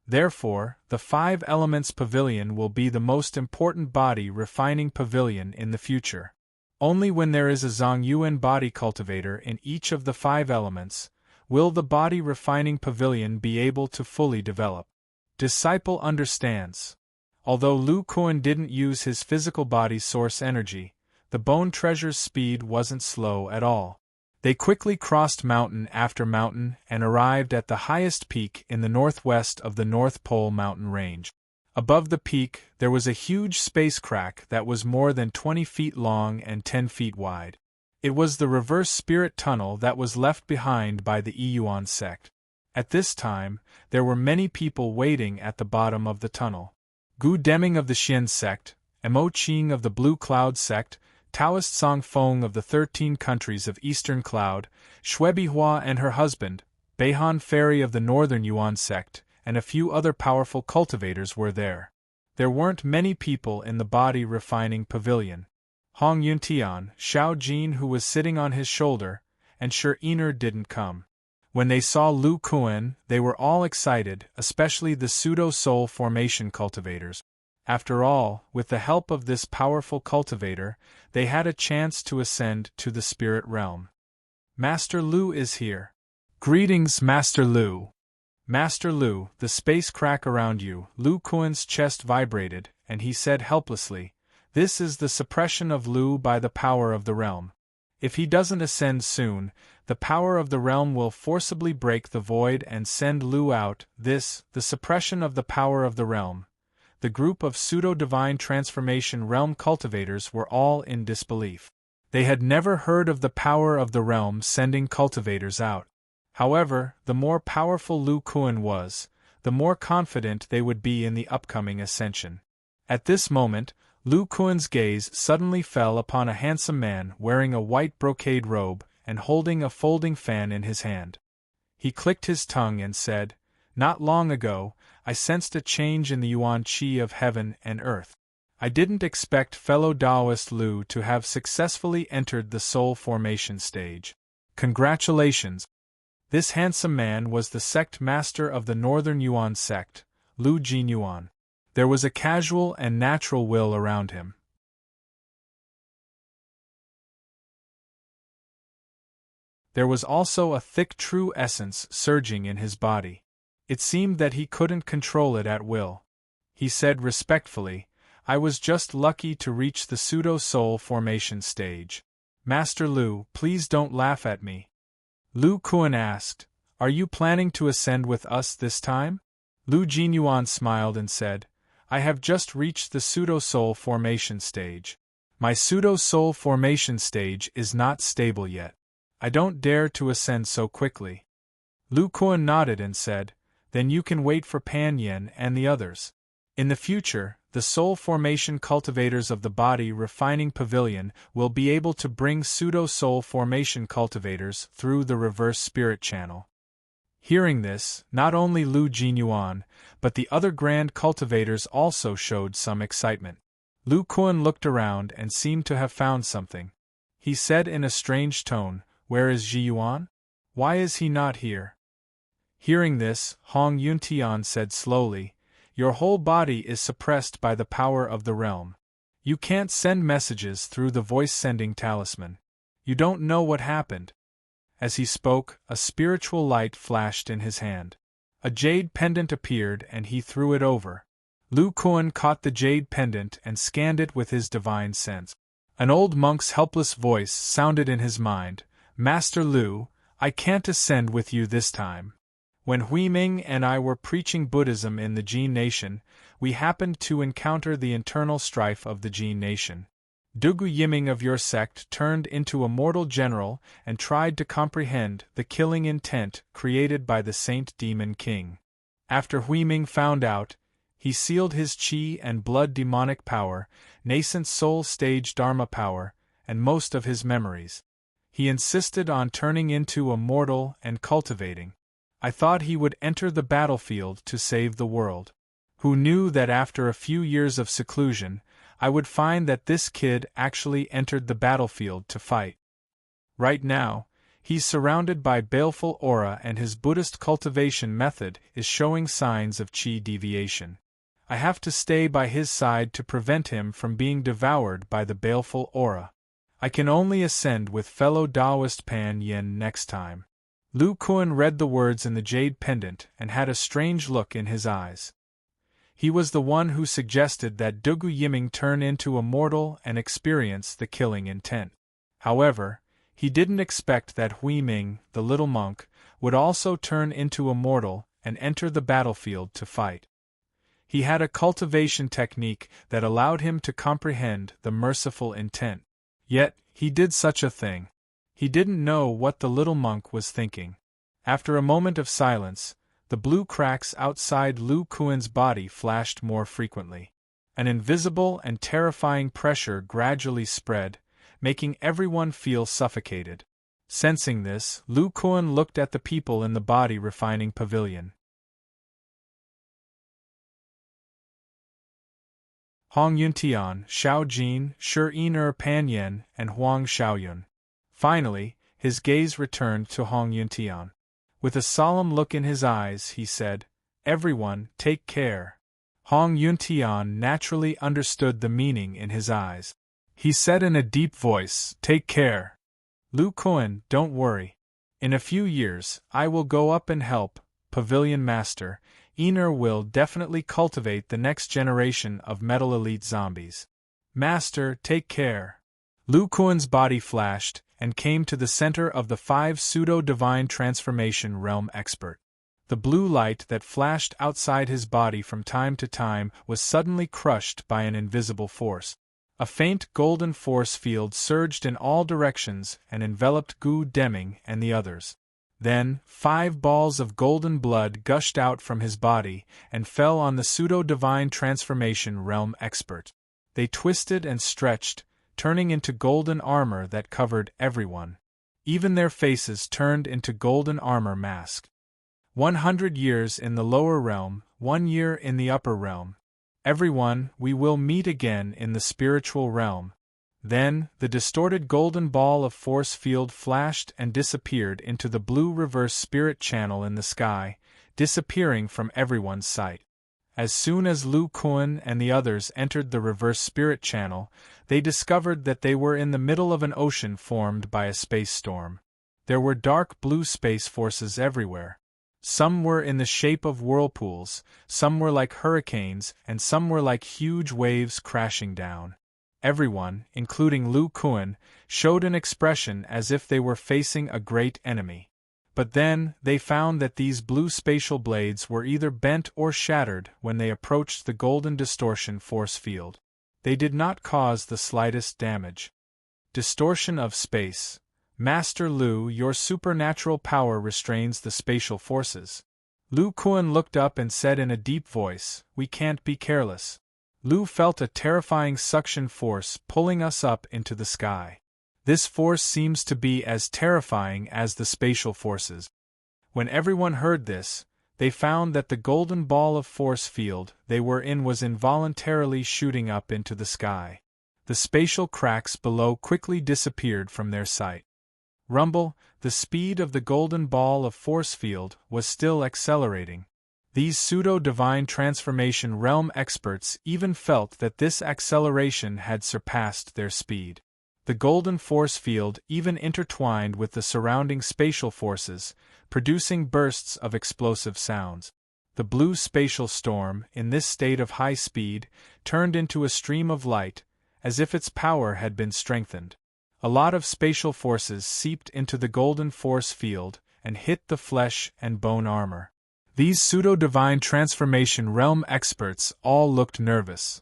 Therefore, the 5 Elements Pavilion will be the most important body refining pavilion in the future. Only when there is a Zongyuan body cultivator in each of the 5 elements, will the body refining pavilion be able to fully develop." Disciple understands. Although Lu Kuan didn't use his physical body's source energy, the bone treasure's speed wasn't slow at all. They quickly crossed mountain after mountain and arrived at the highest peak in the northwest of the North Pole mountain range. Above the peak, there was a huge space crack that was more than 20 feet long and 10 feet wide. It was the reverse spirit tunnel that was left behind by the Yuan sect. At this time, there were many people waiting at the bottom of the tunnel. Gu Deming of the Xian sect, Mo Qing of the Blue Cloud sect, Taoist Song Feng of the 13 countries of Eastern Cloud, Shuebi Hua and her husband, Beihan Fairy of the Northern Yuan sect, and a few other powerful cultivators were there. There weren't many people in the body refining pavilion. Hong Yuntian, Xiao Jin who was sitting on his shoulder, and Shi Ener didn't come. When they saw Lu Kuan, they were all excited, especially the pseudo-soul formation cultivators. After all, with the help of this powerful cultivator, they had a chance to ascend to the spirit realm. Master Lu is here. Greetings, Master Lu. Master Lu, the space crack around you. Lu Kuan's chest vibrated, and he said helplessly, "This is the suppression of Lu by the power of the realm. If he doesn't ascend soon, the power of the realm will forcibly break the void and send Lu out. This, the suppression of the power of the realm." The group of pseudo-divine transformation realm cultivators were all in disbelief. They had never heard of the power of the realm sending cultivators out. However, the more powerful Lu Kuan was, the more confident they would be in the upcoming ascension. At this moment, Lu Kuan's gaze suddenly fell upon a handsome man wearing a white brocade robe and holding a folding fan in his hand. He clicked his tongue and said, "Not long ago, I sensed a change in the Yuan Qi of heaven and earth. I didn't expect fellow Taoist Lu to have successfully entered the soul formation stage. Congratulations." This handsome man was the sect master of the Northern Yuan sect, Lu Jinyuan. There was a casual and natural will around him. There was also a thick true essence surging in his body. It seemed that he couldn't control it at will. He said respectfully, "I was just lucky to reach the pseudo-soul formation stage. Master Lu, please don't laugh at me." Lu Kuan asked, "Are you planning to ascend with us this time?" Lu Jinyuan smiled and said, "I have just reached the pseudo-soul formation stage. My pseudo-soul formation stage is not stable yet. I don't dare to ascend so quickly." Lu Kuan nodded and said, "Then you can wait for Pan Yin and the others. In the future, the soul formation cultivators of the body refining pavilion will be able to bring pseudo-soul formation cultivators through the reverse spirit channel." Hearing this, not only Lu Jinyuan, but the other grand cultivators also showed some excitement. Lu Kuan looked around and seemed to have found something. He said in a strange tone, "Where is Jiyuan? Why is he not here?" Hearing this, Hong Yuntian said slowly, "Your whole body is suppressed by the power of the realm. You can't send messages through the voice-sending talisman. You don't know what happened." As he spoke, a spiritual light flashed in his hand. A jade pendant appeared and he threw it over. Lu Kuan caught the jade pendant and scanned it with his divine sense. An old monk's helpless voice sounded in his mind, "Master Lu, I can't ascend with you this time. When Huiming and I were preaching Buddhism in the Jin Nation, we happened to encounter the internal strife of the Jin Nation. Dugu Yiming of your sect turned into a mortal general and tried to comprehend the killing intent created by the Saint Demon King. After Huiming found out, he sealed his qi and blood demonic power, nascent soul stage dharma power, and most of his memories. He insisted on turning into a mortal and cultivating. I thought he would enter the battlefield to save the world. Who knew that after a few years of seclusion, I would find that this kid actually entered the battlefield to fight. Right now, he's surrounded by baleful aura and his Buddhist cultivation method is showing signs of qi deviation. I have to stay by his side to prevent him from being devoured by the baleful aura. I can only ascend with fellow Taoist Pan Yin next time." Lu Kuan read the words in the jade pendant and had a strange look in his eyes. He was the one who suggested that Dugu Yiming turn into a mortal and experience the killing intent. However, He didn't expect that Hui Ming, the little monk, would also turn into a mortal and enter the battlefield to fight. He had a cultivation technique that allowed him to comprehend the merciful intent. Yet, he did such a thing. He didn't know what the little monk was thinking. After a moment of silence, the blue cracks outside Lu Kuan's body flashed more frequently. An invisible and terrifying pressure gradually spread, making everyone feel suffocated. Sensing this, Lu Kuan looked at the people in the body refining pavilion. Hong Yuntian, Xiao Jin, Shi Pan Yen, and Huang Xiaoyun. Finally, his gaze returned to Hong Yuntian. With a solemn look in his eyes, he said, "Everyone, take care." Hong Yuntian naturally understood the meaning in his eyes. He said in a deep voice, "Take care. Lu Kuan, don't worry. In a few years, I will go up and help, Pavilion Master. Ener will definitely cultivate the next generation of Metal Elite zombies. Master, take care." Lu Kuan's body flashed, and came to the center of the 5 pseudo-divine transformation realm expert. The blue light that flashed outside his body from time to time was suddenly crushed by an invisible force. A faint golden force field surged in all directions and enveloped Gu Deming and the others. Then, 5 balls of golden blood gushed out from his body and fell on the pseudo-divine transformation realm expert. They twisted and stretched, turning into golden armor that covered everyone. Even their faces turned into golden armor masked. 100 years in the lower realm, 1 year in the upper realm. Everyone, we will meet again in the spiritual realm. Then, the distorted golden ball of force field flashed and disappeared into the blue reverse spirit channel in the sky, disappearing from everyone's sight. As soon as Lu Kuan and the others entered the reverse spirit channel, they discovered that they were in the middle of an ocean formed by a space storm. There were dark blue space forces everywhere. Some were in the shape of whirlpools, some were like hurricanes, and some were like huge waves crashing down. Everyone, including Lu Kuan, showed an expression as if they were facing a great enemy. But then, they found that these blue spatial blades were either bent or shattered when they approached the golden distortion force field. They did not cause the slightest damage. Distortion of space. Master Lu, your supernatural power restrains the spatial forces. Lu Kuan looked up and said in a deep voice, "We can't be careless." Lu felt a terrifying suction force pulling us up into the sky. This force seems to be as terrifying as the spatial forces. When everyone heard this, they found that the golden ball of force field they were in was involuntarily shooting up into the sky. The spatial cracks below quickly disappeared from their sight. Rumble, the speed of the golden ball of force field was still accelerating. These pseudo-divine transformation realm experts even felt that this acceleration had surpassed their speed. The golden force field even intertwined with the surrounding spatial forces, producing bursts of explosive sounds. The blue spatial storm, in this state of high speed, turned into a stream of light, as if its power had been strengthened. A lot of spatial forces seeped into the golden force field and hit the flesh and bone armor. These pseudo-divine transformation realm experts all looked nervous.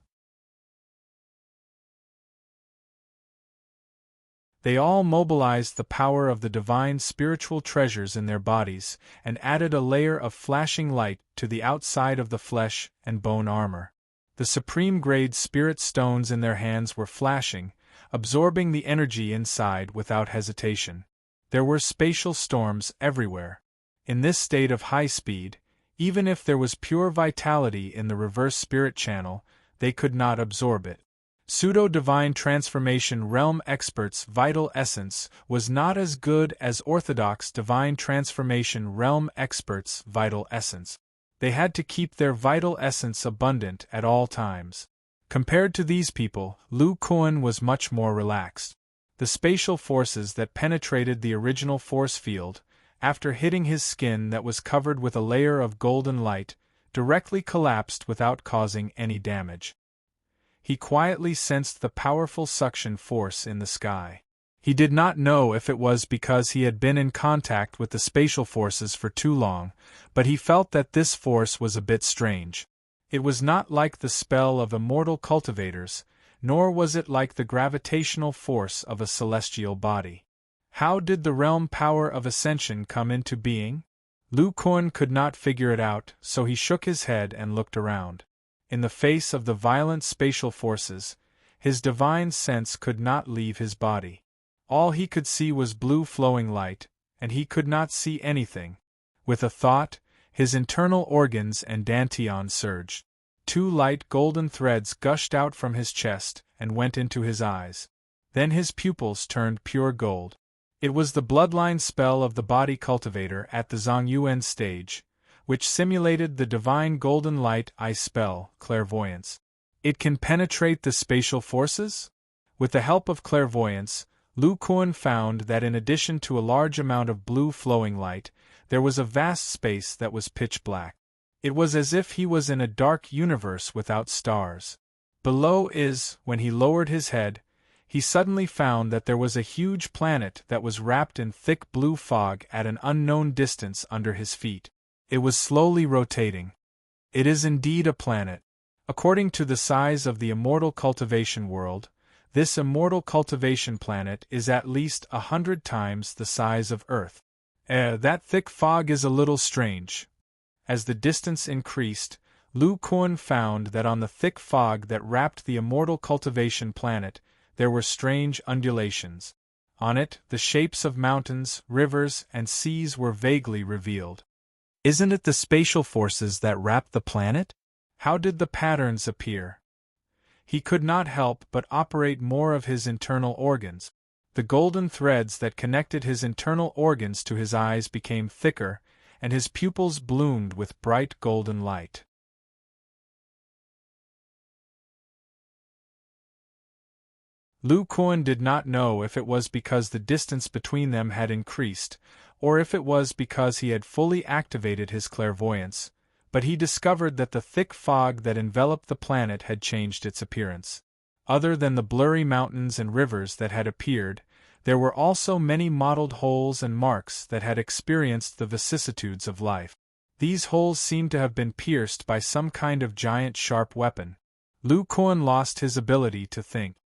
They all mobilized the power of the divine spiritual treasures in their bodies and added a layer of flashing light to the outside of the flesh and bone armor. The supreme-grade spirit stones in their hands were flashing, absorbing the energy inside without hesitation. There were spatial storms everywhere. In this state of high speed, even if there was pure vitality in the reverse spirit channel, they could not absorb it. Pseudo-divine transformation realm experts' vital essence was not as good as orthodox divine transformation realm experts' vital essence. They had to keep their vital essence abundant at all times. Compared to these people, Lu Kuan was much more relaxed. The spatial forces that penetrated the original force field, after hitting his skin that was covered with a layer of golden light, directly collapsed without causing any damage. He quietly sensed the powerful suction force in the sky. He did not know if it was because he had been in contact with the spatial forces for too long, but he felt that this force was a bit strange. It was not like the spell of immortal cultivators, nor was it like the gravitational force of a celestial body. How did the realm power of ascension come into being? Lu Kuan could not figure it out, so he shook his head and looked around. In the face of the violent spatial forces, his divine sense could not leave his body. All he could see was blue flowing light, and he could not see anything. With a thought, his internal organs and dantian surged. 2 light golden threads gushed out from his chest and went into his eyes. Then his pupils turned pure gold. It was the bloodline spell of the body cultivator at the Zongyuan stage, which simulated the divine golden light eye spell, clairvoyance. It can penetrate the spatial forces? With the help of clairvoyance, Lu Kuan found that in addition to a large amount of blue flowing light, there was a vast space that was pitch black. It was as if he was in a dark universe without stars. Below is, when he lowered his head, he suddenly found that there was a huge planet that was wrapped in thick blue fog at an unknown distance under his feet. It was slowly rotating. It is indeed a planet. According to the size of the immortal cultivation world, this immortal cultivation planet is at least 100 times the size of Earth. That thick fog is a little strange. As the distance increased, Lu Kuan found that on the thick fog that wrapped the immortal cultivation planet, there were strange undulations. On it, the shapes of mountains, rivers, and seas were vaguely revealed. Isn't it the spatial forces that wrap the planet? How did the patterns appear? He could not help but operate more of his internal organs. The golden threads that connected his internal organs to his eyes became thicker, and his pupils bloomed with bright golden light. Lu Kuan did not know if it was because the distance between them had increased, or if it was because he had fully activated his clairvoyance, but he discovered that the thick fog that enveloped the planet had changed its appearance. Other than the blurry mountains and rivers that had appeared, there were also many mottled holes and marks that had experienced the vicissitudes of life. These holes seemed to have been pierced by some kind of giant sharp weapon. Lu Kuan lost his ability to think.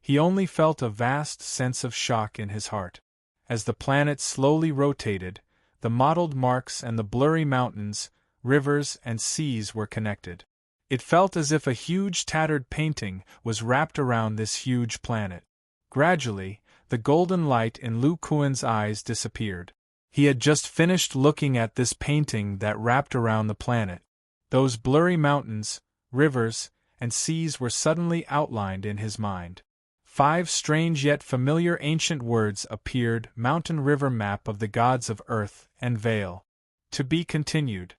He only felt a vast sense of shock in his heart. As the planet slowly rotated, the mottled marks and the blurry mountains, rivers, and seas were connected. It felt as if a huge tattered painting was wrapped around this huge planet. Gradually, the golden light in Lu Kuan's eyes disappeared. He had just finished looking at this painting that wrapped around the planet. Those blurry mountains, rivers, and seas were suddenly outlined in his mind. 5 strange yet familiar ancient words appeared: Mountain River Map of the Gods of Earth, Unveil. To be continued.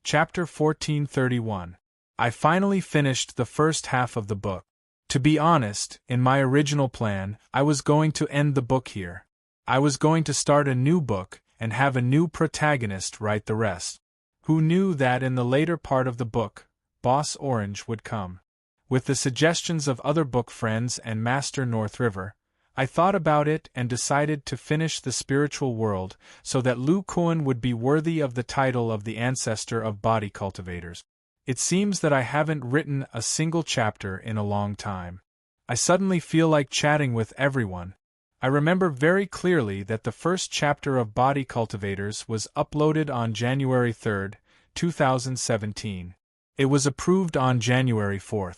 Chapter 1431. I finally finished the first half of the book. To be honest, in my original plan, I was going to end the book here. I was going to start a new book, and have a new protagonist write the rest. Who knew that in the later part of the book, Boss Orange would come? With the suggestions of other book friends and Master North River, I thought about it and decided to finish the spiritual world so that Lu Kuan would be worthy of the title of the ancestor of body cultivators. It seems that I haven't written a single chapter in a long time. I suddenly feel like chatting with everyone. I remember very clearly that the first chapter of Body Cultivators was uploaded on January 3, 2017. It was approved on January 4.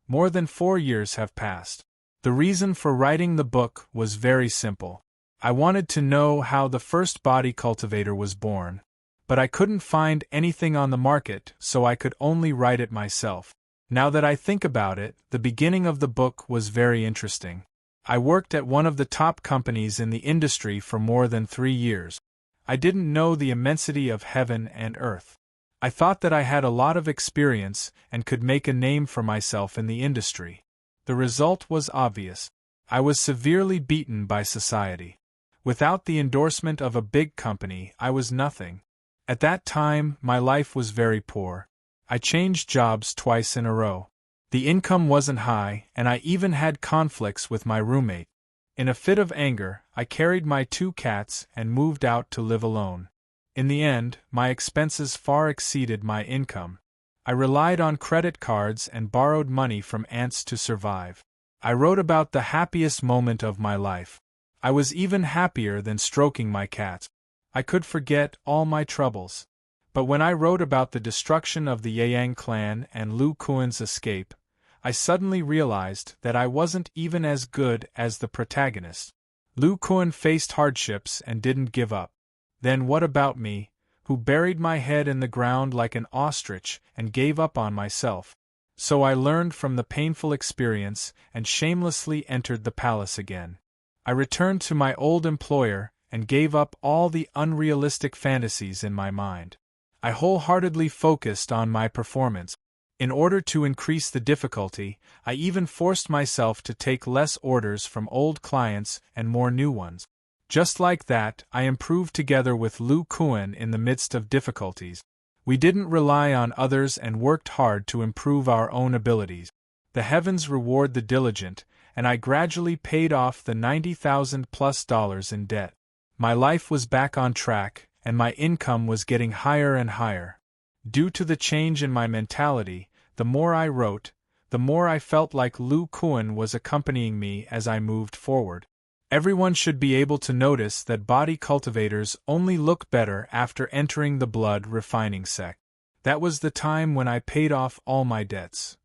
More than 4 years have passed. The reason for writing the book was very simple. I wanted to know how the first body cultivator was born, but I couldn't find anything on the market, so I could only write it myself. Now that I think about it, the beginning of the book was very interesting. I worked at one of the top companies in the industry for more than 3 years. I didn't know the immensity of heaven and earth. I thought that I had a lot of experience and could make a name for myself in the industry. The result was obvious. I was severely beaten by society. Without the endorsement of a big company, I was nothing. At that time, my life was very poor. I changed jobs twice in a row. The income wasn't high, and I even had conflicts with my roommate. In a fit of anger, I carried my 2 cats and moved out to live alone. In the end, my expenses far exceeded my income. I relied on credit cards and borrowed money from aunts to survive. I wrote about the happiest moment of my life. I was even happier than stroking my cat. I could forget all my troubles. But when I wrote about the destruction of the Yang clan and Lu Kuan's escape, I suddenly realized that I wasn't even as good as the protagonist. Lu Kuan faced hardships and didn't give up. Then what about me, who buried my head in the ground like an ostrich and gave up on myself? So I learned from the painful experience and shamelessly entered the palace again. I returned to my old employer and gave up all the unrealistic fantasies in my mind. I wholeheartedly focused on my performance. In order to increase the difficulty, I even forced myself to take less orders from old clients and more new ones. Just like that, I improved together with Lu Kuan in the midst of difficulties. We didn't rely on others and worked hard to improve our own abilities. The heavens reward the diligent, and I gradually paid off the $90,000+ in debt. My life was back on track, and my income was getting higher and higher. Due to the change in my mentality, the more I wrote, the more I felt like Lu Kuan was accompanying me as I moved forward. Everyone should be able to notice that body cultivators only look better after entering the blood refining sect. That was the time when I paid off all my debts.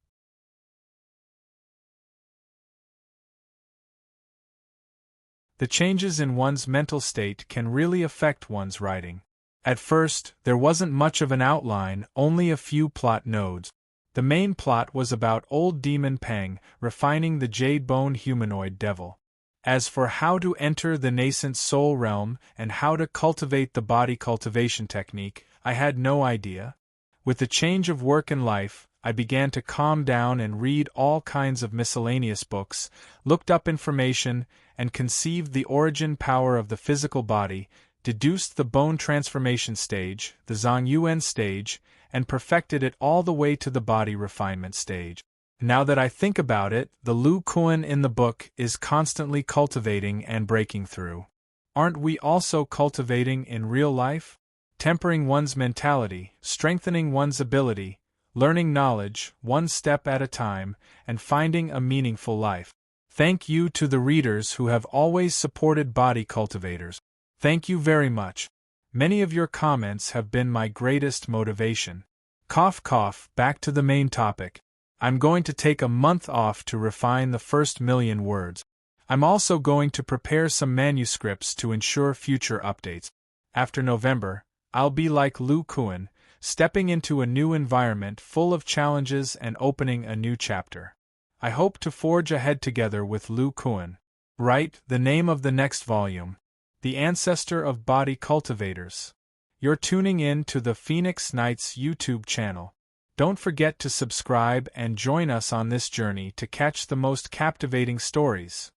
The changes in one's mental state can really affect one's writing. At first, there wasn't much of an outline, only a few plot nodes. The main plot was about old demon Pang refining the jade-bone humanoid devil. As for how to enter the nascent soul realm and how to cultivate the body cultivation technique, I had no idea. With the change of work and life, I began to calm down and read all kinds of miscellaneous books, looked up information, and conceived the origin power of the physical body, deduced the bone transformation stage, the Zhongyuan stage, and perfected it all the way to the body refinement stage. Now that I think about it, the Lu Kuan in the book is constantly cultivating and breaking through. Aren't we also cultivating in real life? Tempering one's mentality, strengthening one's ability, learning knowledge, one step at a time, and finding a meaningful life. Thank you to the readers who have always supported body cultivators. Thank you very much. Many of your comments have been my greatest motivation. Cough cough, back to the main topic. I'm going to take a month off to refine the first 1,000,000 words. I'm also going to prepare some manuscripts to ensure future updates. After November, I'll be like Lu Kuan, stepping into a new environment full of challenges and opening a new chapter. I hope to forge ahead together with Lu Kuan. Write the name of the next volume. The Ancestor of Body Cultivators. You're tuning in to the Phoenix Nights YouTube channel. Don't forget to subscribe and join us on this journey to catch the most captivating stories.